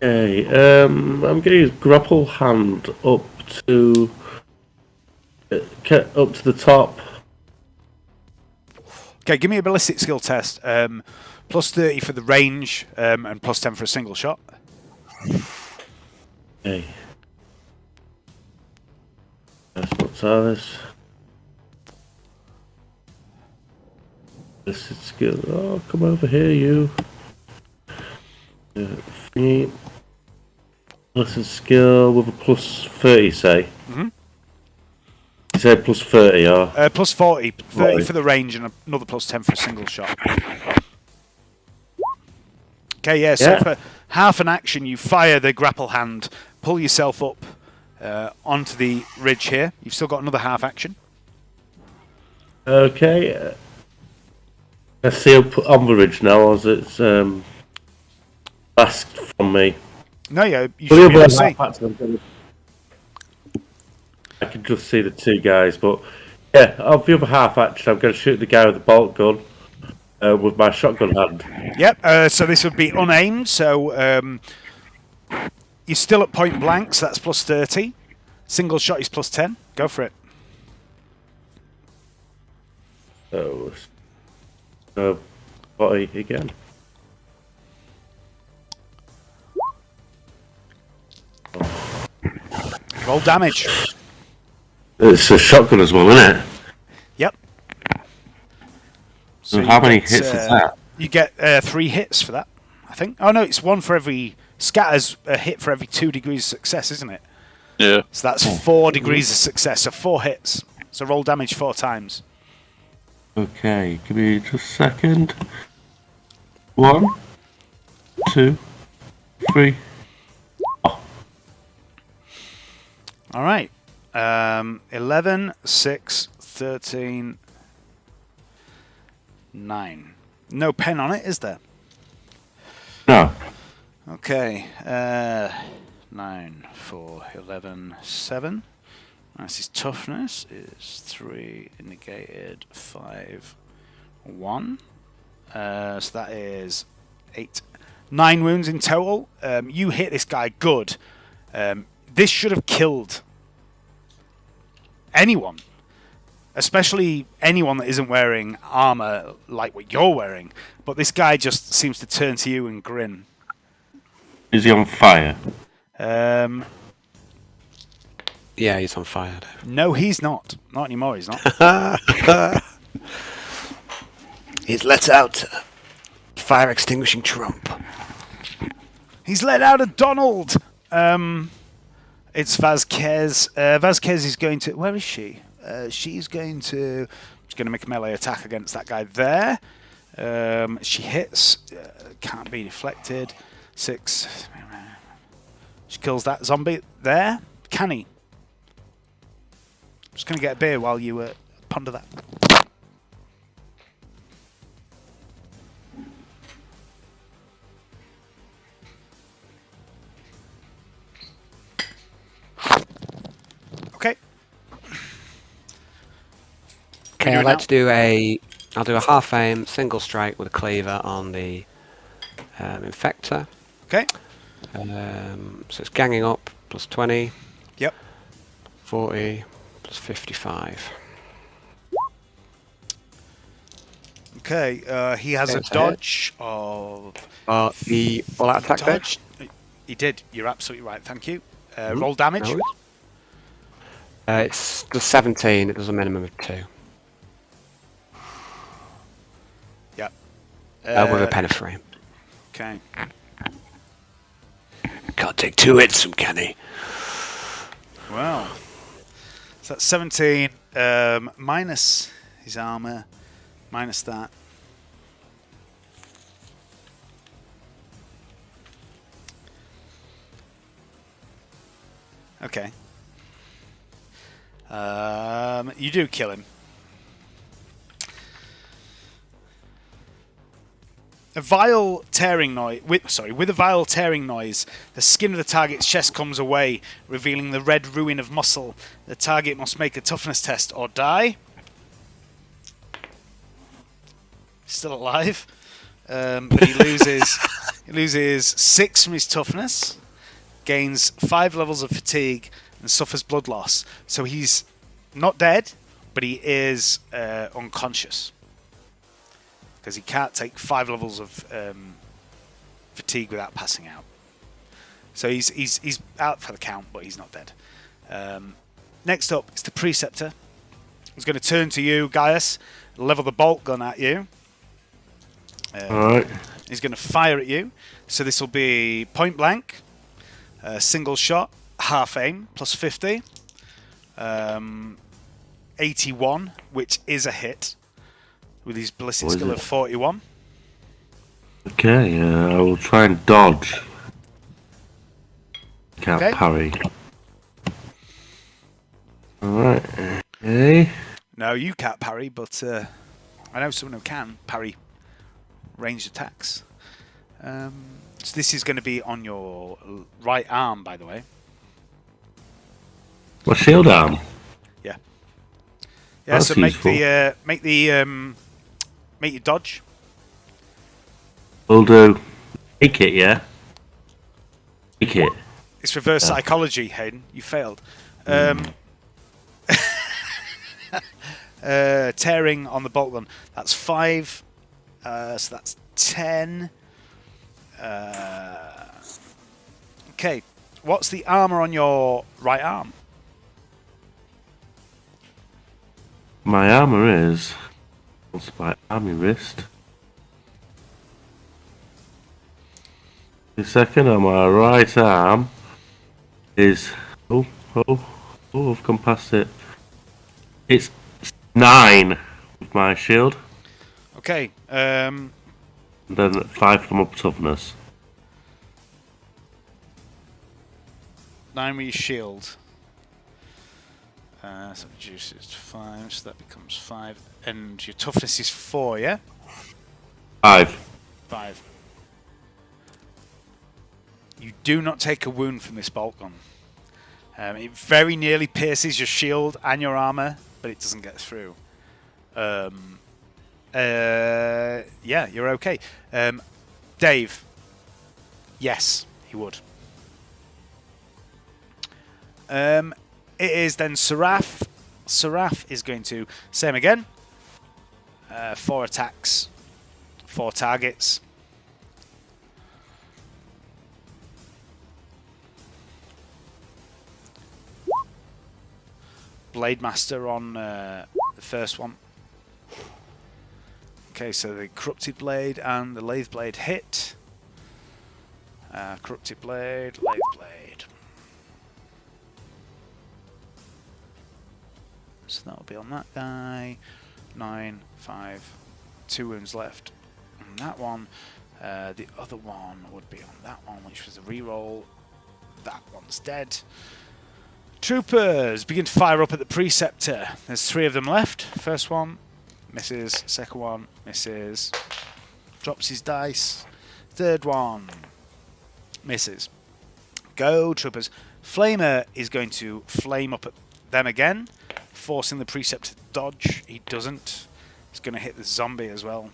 Okay, I'm going to use grapple hand up to the top. Okay, give me a ballistic skill test. Plus 30 for the range, and plus 10 for a single shot. Okay. What's ours? This is skill. Oh, come over here, you. Feet. This is skill with a plus 30, say. Mm-hmm. You said plus 30, or? Plus 40. 30 for the range and another plus 10 for a single shot. Okay, yeah, so for half an action, you fire the grapple hand, pull yourself up onto the ridge here. You've still got another half action. Okay. I see up on the ridge now, as it's asked from me. No, yeah, you should be able to see. I can just see the two guys, but yeah, of the other half action, I'm going to shoot the guy with the bolt gun with my shotgun hand. Yep, so this would be unaimed, so you're still at point blank, so that's plus 30. Single shot is plus 10. Go for it. So, body again. Roll damage. It's a shotgun as well, isn't it? Yep. So how many hits is that? You get 3 hits for that, I think. Oh no, it's 1 for every... Scatters a hit for every 2 degrees of success, isn't it? Yeah. So that's 4 degrees of success, so 4 hits. So roll damage 4 times. Okay, give me just a second. 1, 2, 3. Oh. All right. 11, 6, 13, 9. No pen on it, is there? No. Okay. 9, 4, 11, 7. That's his toughness. Is 3 negated, 5, 1. So that is 8. 9 wounds in total. You hit this guy good. This should have killed anyone, especially anyone that isn't wearing armor like what you're wearing. But this guy just seems to turn to you and grin. Is he on fire? Yeah, he's on fire. No, he's not. Not anymore, he's not. He's let out fire extinguishing Trump. He's let out a Donald! It's Vasquez. Vasquez is going to... Where is she? She's going to make a melee attack against that guy there. She hits. Can't be deflected. 6. She kills that zombie there. Canny. Just going to get a beer while you ponder that. Okay. Okay, I'd like to do I'll do a half aim, single strike with a cleaver on the infector. Okay. So it's ganging up, plus 20. Yep. 40, plus 55. Okay, he has a dodge of... The all-out attack dodge? He did. You're absolutely right. Thank you. Roll damage. No, it's the 17. It does a minimum of 2. Yep. With a pen of frame. Okay. Can't take 2 hits from Kenny. Well, so that's 17 minus his armor, minus that. Okay. You do kill him. A vile tearing noise. With a vile tearing noise, the skin of the target's chest comes away, revealing the red ruin of muscle. The target must make a toughness test or die. Still alive, but he loses 6 from his toughness, gains 5 levels of fatigue, and suffers blood loss. So he's not dead, but he is unconscious. because he can't take 5 levels of fatigue without passing out. So he's out for the count, but he's not dead. Next up is the Preceptor. He's going to turn to you, Gaius, level the bolt gun at you. Alright. He's going to fire at you. So this will be point blank, single shot, half aim, plus 50. 81, which is a hit, with his ballistic skill of 41. Okay, I will try and dodge. Can't parry. Alright, okay. No, you can't parry, but I know someone who can parry ranged attacks. So this is going to be on your right arm, by the way. My shield arm? Yeah. Yeah, That's so useful. make your dodge. Will do. Make it, yeah? Make it. It's reverse psychology, Hayden. You failed. Tearing on the bolt gun. That's 5. So that's 10. Okay. What's the armor on your right arm? My armor is... What's my army wrist? The second on my right arm is... Oh, I've gone past it. It's 9 with my shield. Okay. And then 5 from up toughness. 9 with your shield. So reduces to 5, so that becomes 5. And your toughness is 4, yeah? 5. 5. You do not take a wound from this bolt gun. It very nearly pierces your shield and your armor, but it doesn't get through. Yeah, you're okay. Dave. Yes, he would. It is then Seraph. Seraph is going to, same again. 4 attacks, 4 targets. Blade Master on the first one. Okay, so the Corrupted Blade and the Lathe Blade hit. Corrupted Blade, Lathe Blade. So that'll be on that guy. 9, 5, 2 wounds left on that one. The other one would be on that one, which was a reroll. That one's dead. Troopers begin to fire up at the Preceptor. There's 3 of them left. First one misses. Second one misses. Drops his dice. Third one misses. Go, Troopers. Flamer is going to flame up at them again, forcing the Preceptor to dodge. He doesn't. He's going to hit the zombie as well.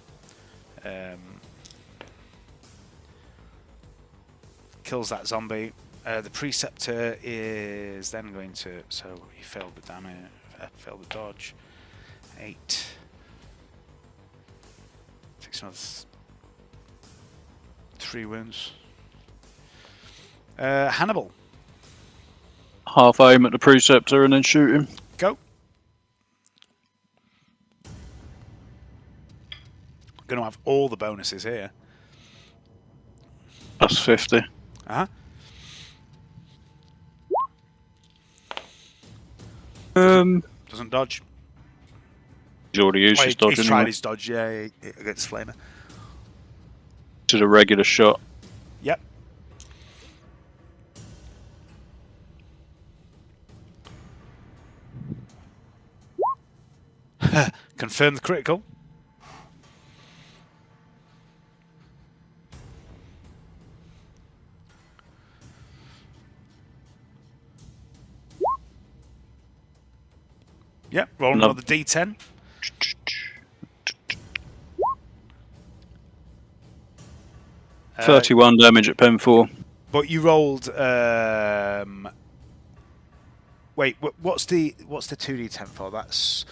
Kills that zombie. The Preceptor is then going to... So he failed the damage. Failed the dodge. 8. Takes another 3 wounds. Hannibal. Half aim at the Preceptor and then shoot him. Go. Going to have all the bonuses here. That's 50. Uh-huh. Doesn't dodge. He's already used his dodge He's anyway. tried his dodge, yeah, against Flamer. To the regular shot. Yep. Confirm the critical. Yep, roll another D10. Uh, 31 damage at pen 4. But you rolled. Wait, what's the 2D10 for? That's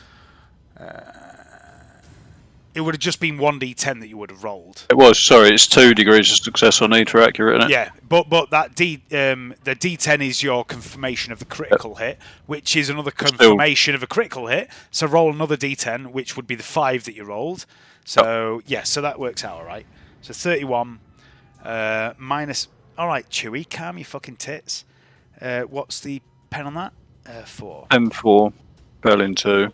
It would have just been 1d10 that you would have rolled. It was. Sorry, it's 2 degrees of success I need for accurate, isn't it? Yeah, but that the d10 is your confirmation of the critical hit, which is another confirmation of a critical hit. So roll another d10, which would be the 5 that you rolled. So yeah, so that works out all right. So 31 minus. All right, Chewie, calm your fucking tits. What's the pen on that? 4. M4, Berlin 2.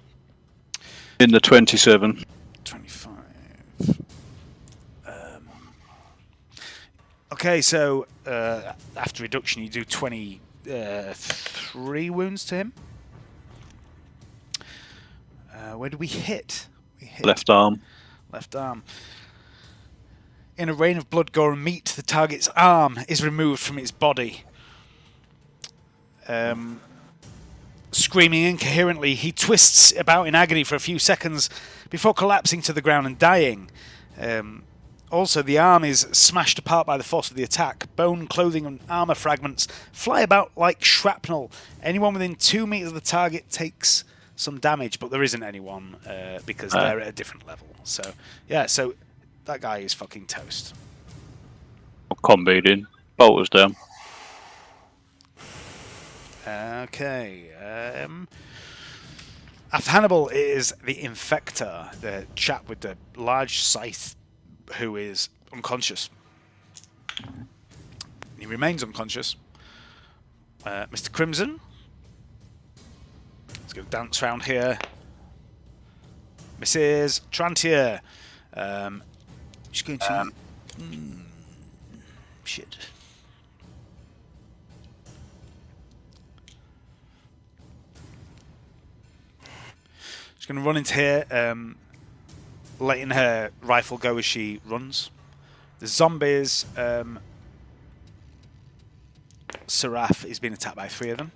In the 27. 25. Okay, so after reduction, you do 23 wounds to him. Where do we hit? We hit Left arm. left arm. In a rain of blood, gore, and meat, the target's arm is removed from its body. Screaming incoherently, he twists about in agony for a few seconds before collapsing to the ground and dying. Also, the arm is smashed apart by the force of the attack. Bone, clothing, and armor fragments fly about like shrapnel. Anyone within 2 meters of the target takes some damage, but there isn't anyone because they're at a different level. So, yeah, so that guy is fucking toast. Conbeating. Bolt was down. Okay. After Hannibal is the Infector, the chap with the large scythe who is unconscious. He remains unconscious. Mr. Crimson. Let's go dance round here. Mrs. Trantier. She's going to... shit. She's going to run into here, letting her rifle go as she runs. The zombies... Seraph is being attacked by 3 of them.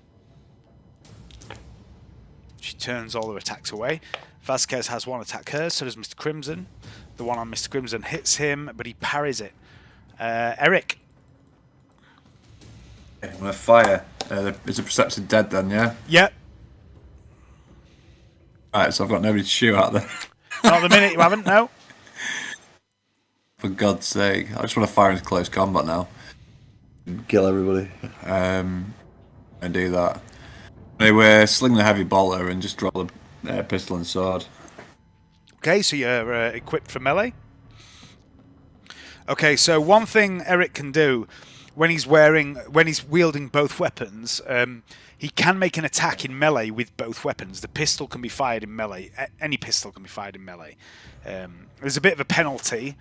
She turns all her attacks away. Vasquez has 1 attack her, so does Mr. Crimson. The one on Mr. Crimson hits him, but he parries it. Eric. I'm going to fire. Is the Perceptor dead then, yeah? Yep. Alright, so I've got nobody to shoot at there. Not at the minute, you haven't, no? For God's sake. I just want to fire into close combat now. Kill everybody. And do that. Anyway, sling the heavy bolter and just draw the pistol and sword. Okay, so you're equipped for melee. Okay, so one thing Eric can do when he's wielding both weapons, he can make an attack in melee with both weapons. The pistol can be fired in melee. Any pistol can be fired in melee. There's a bit of a penalty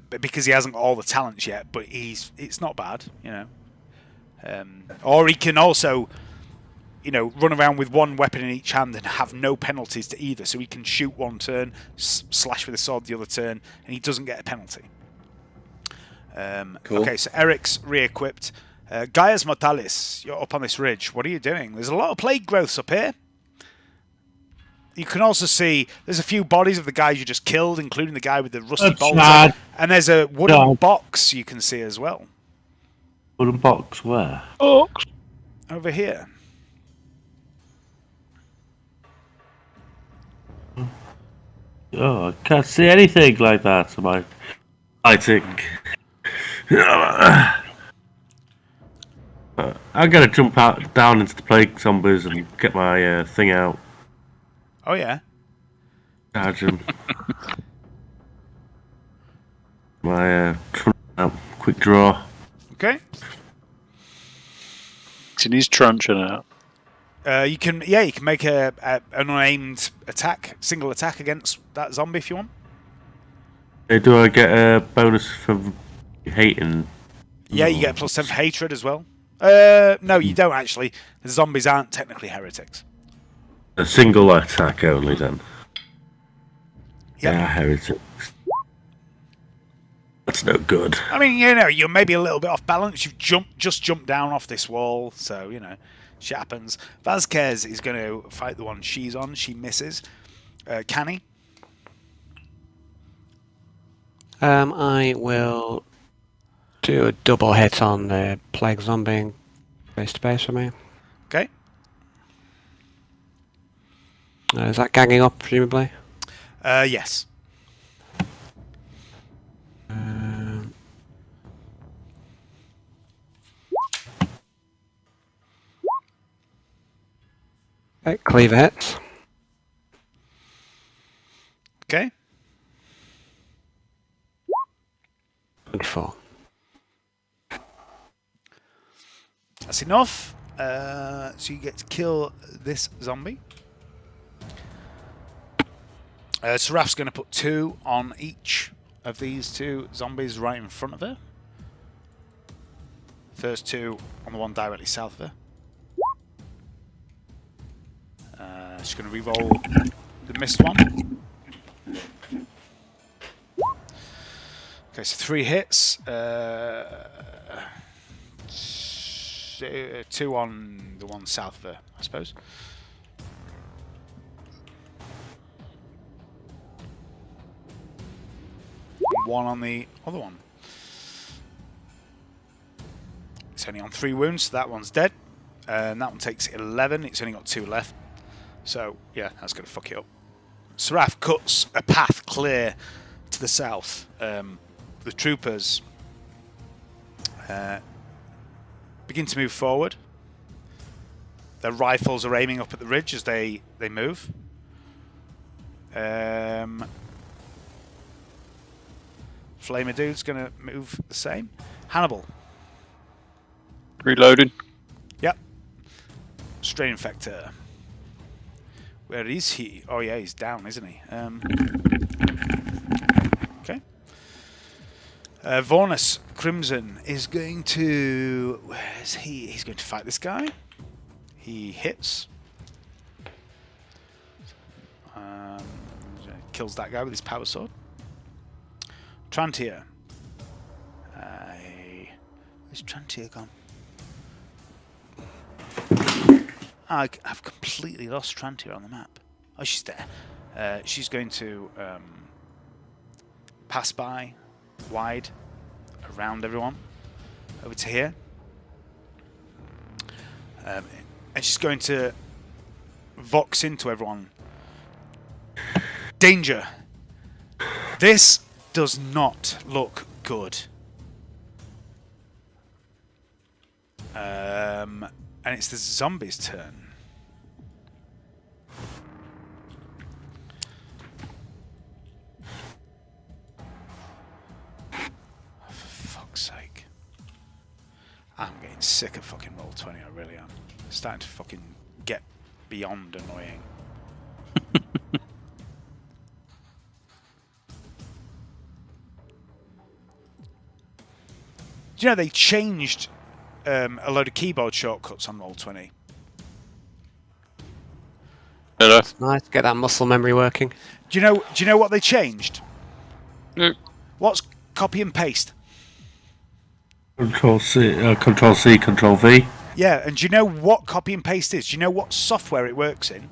because he hasn't got all the talents yet, but it's not bad, you know. Or he can also, you know, run around with one weapon in each hand and have no penalties to either. So he can shoot one turn, slash with a sword the other turn, and he doesn't get a penalty. Cool. Okay, so Eric's re-equipped. Gaius Mortalis, you're up on this ridge. What are you doing? There's a lot of plague growths up here. You can also see there's a few bodies of the guys you just killed, including the guy with the rusty bolter. And there's a wooden box you can see as well. Wooden box where? Box. Over here. Oh, I can't see anything like that, so I think. I'm gonna jump down into the plague zombies and get my thing out. Oh yeah. Charge him. My quick draw. Okay. And he's trunching out. You can make an unaimed attack, single attack against that zombie if you want. Do I get a bonus for hating? Yeah, you get a +10 for hatred as well. No, you don't actually. The zombies aren't technically heretics. A single attack only then. Yep. Yeah, heretics. That's no good. I mean, you know, you're maybe a little bit off balance. You've just jumped down off this wall, so you know, shit happens. Vasquez is going to fight the one she's on. She misses. Canny. I will do a double hit on the plague zombie face to base for me. Okay. Is that ganging up, presumably? Yes. Okay, cleaver hits. Okay. 24. That's enough. So you get to kill this zombie. Seraph's going to put 2 on each of these 2 zombies right in front of her. First 2 on the one directly south of her. She's going to re-roll the missed one. Okay, so 3 hits. 2 on the one south of her, I suppose. And 1 on the other one. It's only on 3 wounds, so that one's dead. And that one takes 11. It's only got 2 left. So, yeah, that's going to fuck it up. Seraph cuts a path clear to the south. The troopers begin to move forward. Their rifles are aiming up at the ridge as they move. Flamer Dude's going to move the same. Hannibal. Reloading. Yep. Strain Infector. Where is he? Oh yeah, he's down, isn't he? Okay. Vornus Crimson is going to... Where is he? He's going to fight this guy. He hits. Kills that guy with his power sword. Trantier. Where's Trantier gone? I've completely lost Trantier on the map. Oh, she's there. She's going to pass by, wide, around everyone, over to here. And she's going to vox into everyone. Danger! This does not look good. And it's the zombies' turn. For fuck's sake. I'm getting sick of fucking Roll20, I really am. It's starting to fucking get beyond annoying. Do you know they changed a load of keyboard shortcuts on Roll20? Hello. Nice, get that muscle memory working. Do you know what they changed? No. What's copy and paste? Control C, Control V. Yeah, and do you know what copy and paste is? Do you know what software it works in?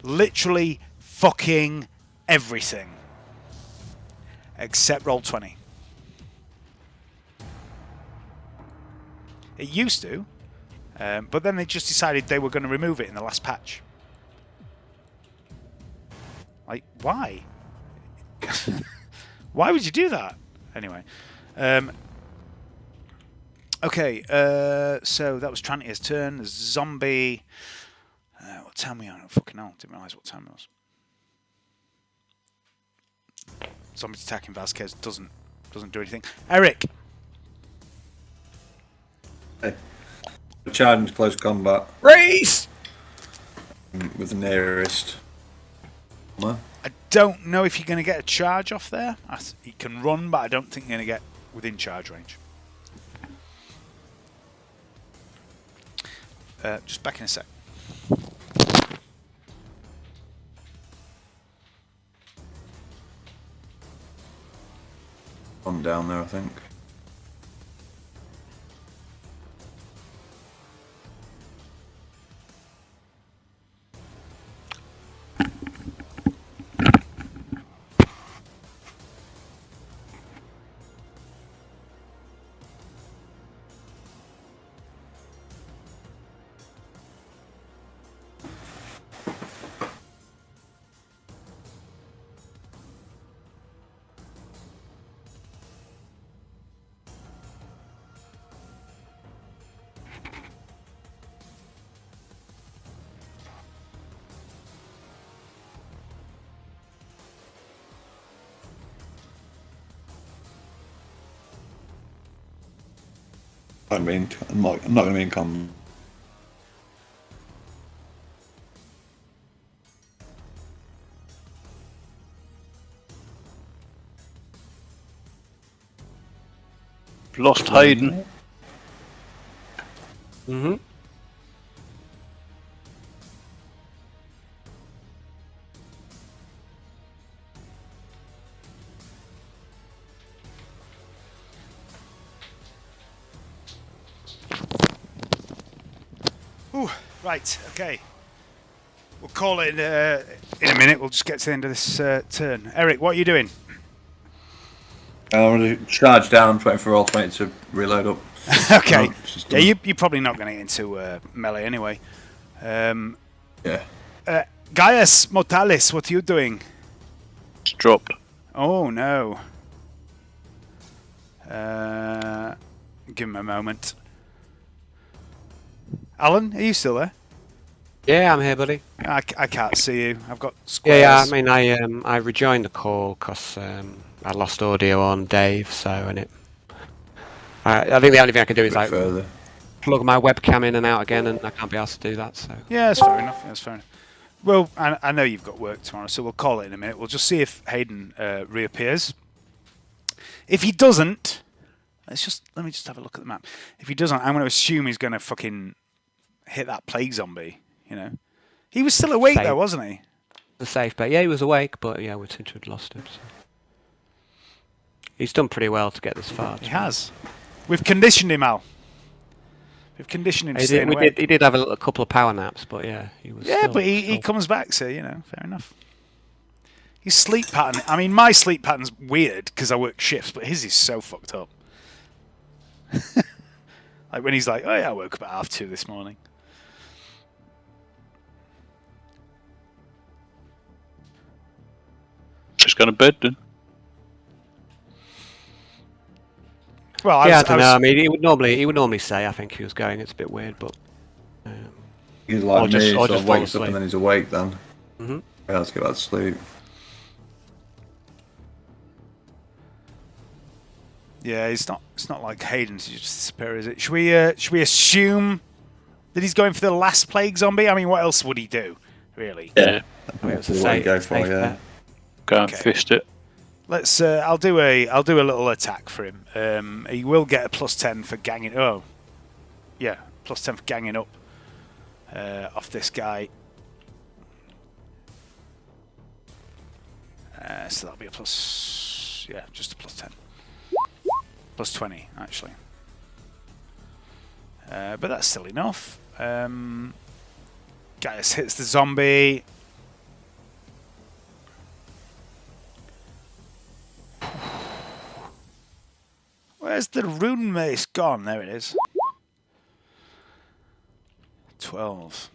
Literally fucking everything. Except Roll20. It used to, but then they just decided they were going to remove it in the last patch. Like, why? Why would you do that? Anyway. Okay, so that was Trantier's turn. The zombie... what time are we on? Fucking hell, didn't realise what time it was. Zombies attacking Vasquez doesn't do anything. Eric! Hey. Charge close combat. Race! With the nearest. I don't know if you're going to get a charge off there. You can run, but I don't think you're going to get within charge range. Just back in a sec. One down there, I think. I'm not going to be in combat. Lost Hayden. Mm-hmm. Ooh, right, okay. We'll call it in a minute. We'll just get to the end of this turn. Eric, what are you doing? I'm going to charge down, waiting for all 20 to reload up. Okay. No, it's just Yeah, done. you're probably not going to get into melee anyway. Yeah. Gaius Mortalis, what are you doing? It's dropped. Oh, no. Give him a moment. Alan, are you still there? Yeah, I'm here, buddy. I can't see you. I've got squares. Yeah, I mean, I rejoined the call because I lost audio on Dave, so I think the only thing I can do is like Further. plug my webcam in and out again, and I can't be asked to do that. So Yeah, that's fair enough. That's fair enough. Well, I know you've got work tomorrow, so we'll call it in a minute. We'll just see if Hayden reappears. If he doesn't, let me just have a look at the map. If he doesn't, I'm going to assume he's going to fucking hit that plague zombie. You know, he was still awake though, wasn't he? the safe bet. Yeah, he was awake, but yeah, we seem to have lost him. So. He's done pretty well to get this far. He has. We've conditioned him, Al. We've conditioned him to stay awake. He did have a couple of power naps, but yeah, he was. Yeah, but he comes back, so you know, fair enough. His sleep pattern. I mean, my sleep pattern's weird because I work shifts, but his is so fucked up. Like when he's like, "Oh yeah, I woke up at 2:30 this morning." Just going to bed then. Well, I don't know. I mean, he would normally say, "I think he was going." It's a bit weird, but He's like me, or so just wakes fall up and asleep. then he's awake then. Mm-hmm. Yeah, let's get back to sleep. Yeah, it's not like Hayden to just disappear, is it? Should we assume that he's going for the last plague zombie? I mean, what else would he do, really? Yeah. It was That's what you go for, yeah. Go and fist it. Let's. I'll do a little attack for him. He will get a +10 for ganging. Oh, yeah, +10 for ganging up off this guy. So that'll be a plus. Yeah, just a +10. +20 actually. But that's still enough. Gaius hits the zombie. Where's the rune mace gone? There it is. 12.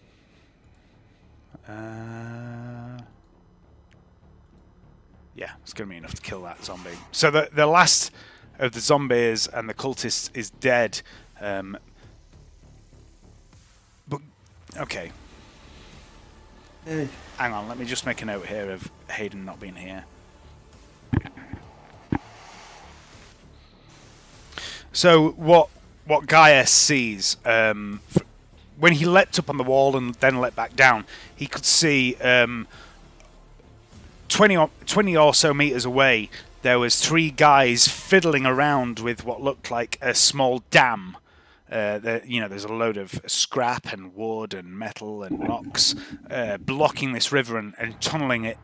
Yeah, it's going to be enough to kill that zombie. So the last of the zombies and the cultists is dead. But okay. Hey. Hang on, let me just make a note here of Hayden not being here. So what Gaius sees when he leapt up on the wall and then leapt back down, he could see 20 or so meters away. There was 3 guys fiddling around with what looked like a small dam. There's a load of scrap and wood and metal and rocks blocking this river and funneling it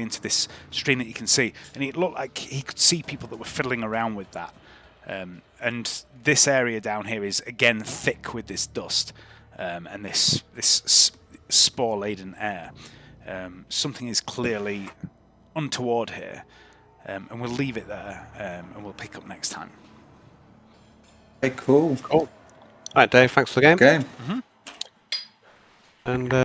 into this stream that you can see. And it looked like he could see people that were fiddling around with that. And this area down here is again thick with this dust and this spore-laden air. Something is clearly untoward here, and we'll leave it there, and we'll pick up next time. Hey, cool. All right, Dave. Thanks for the game. Game. And.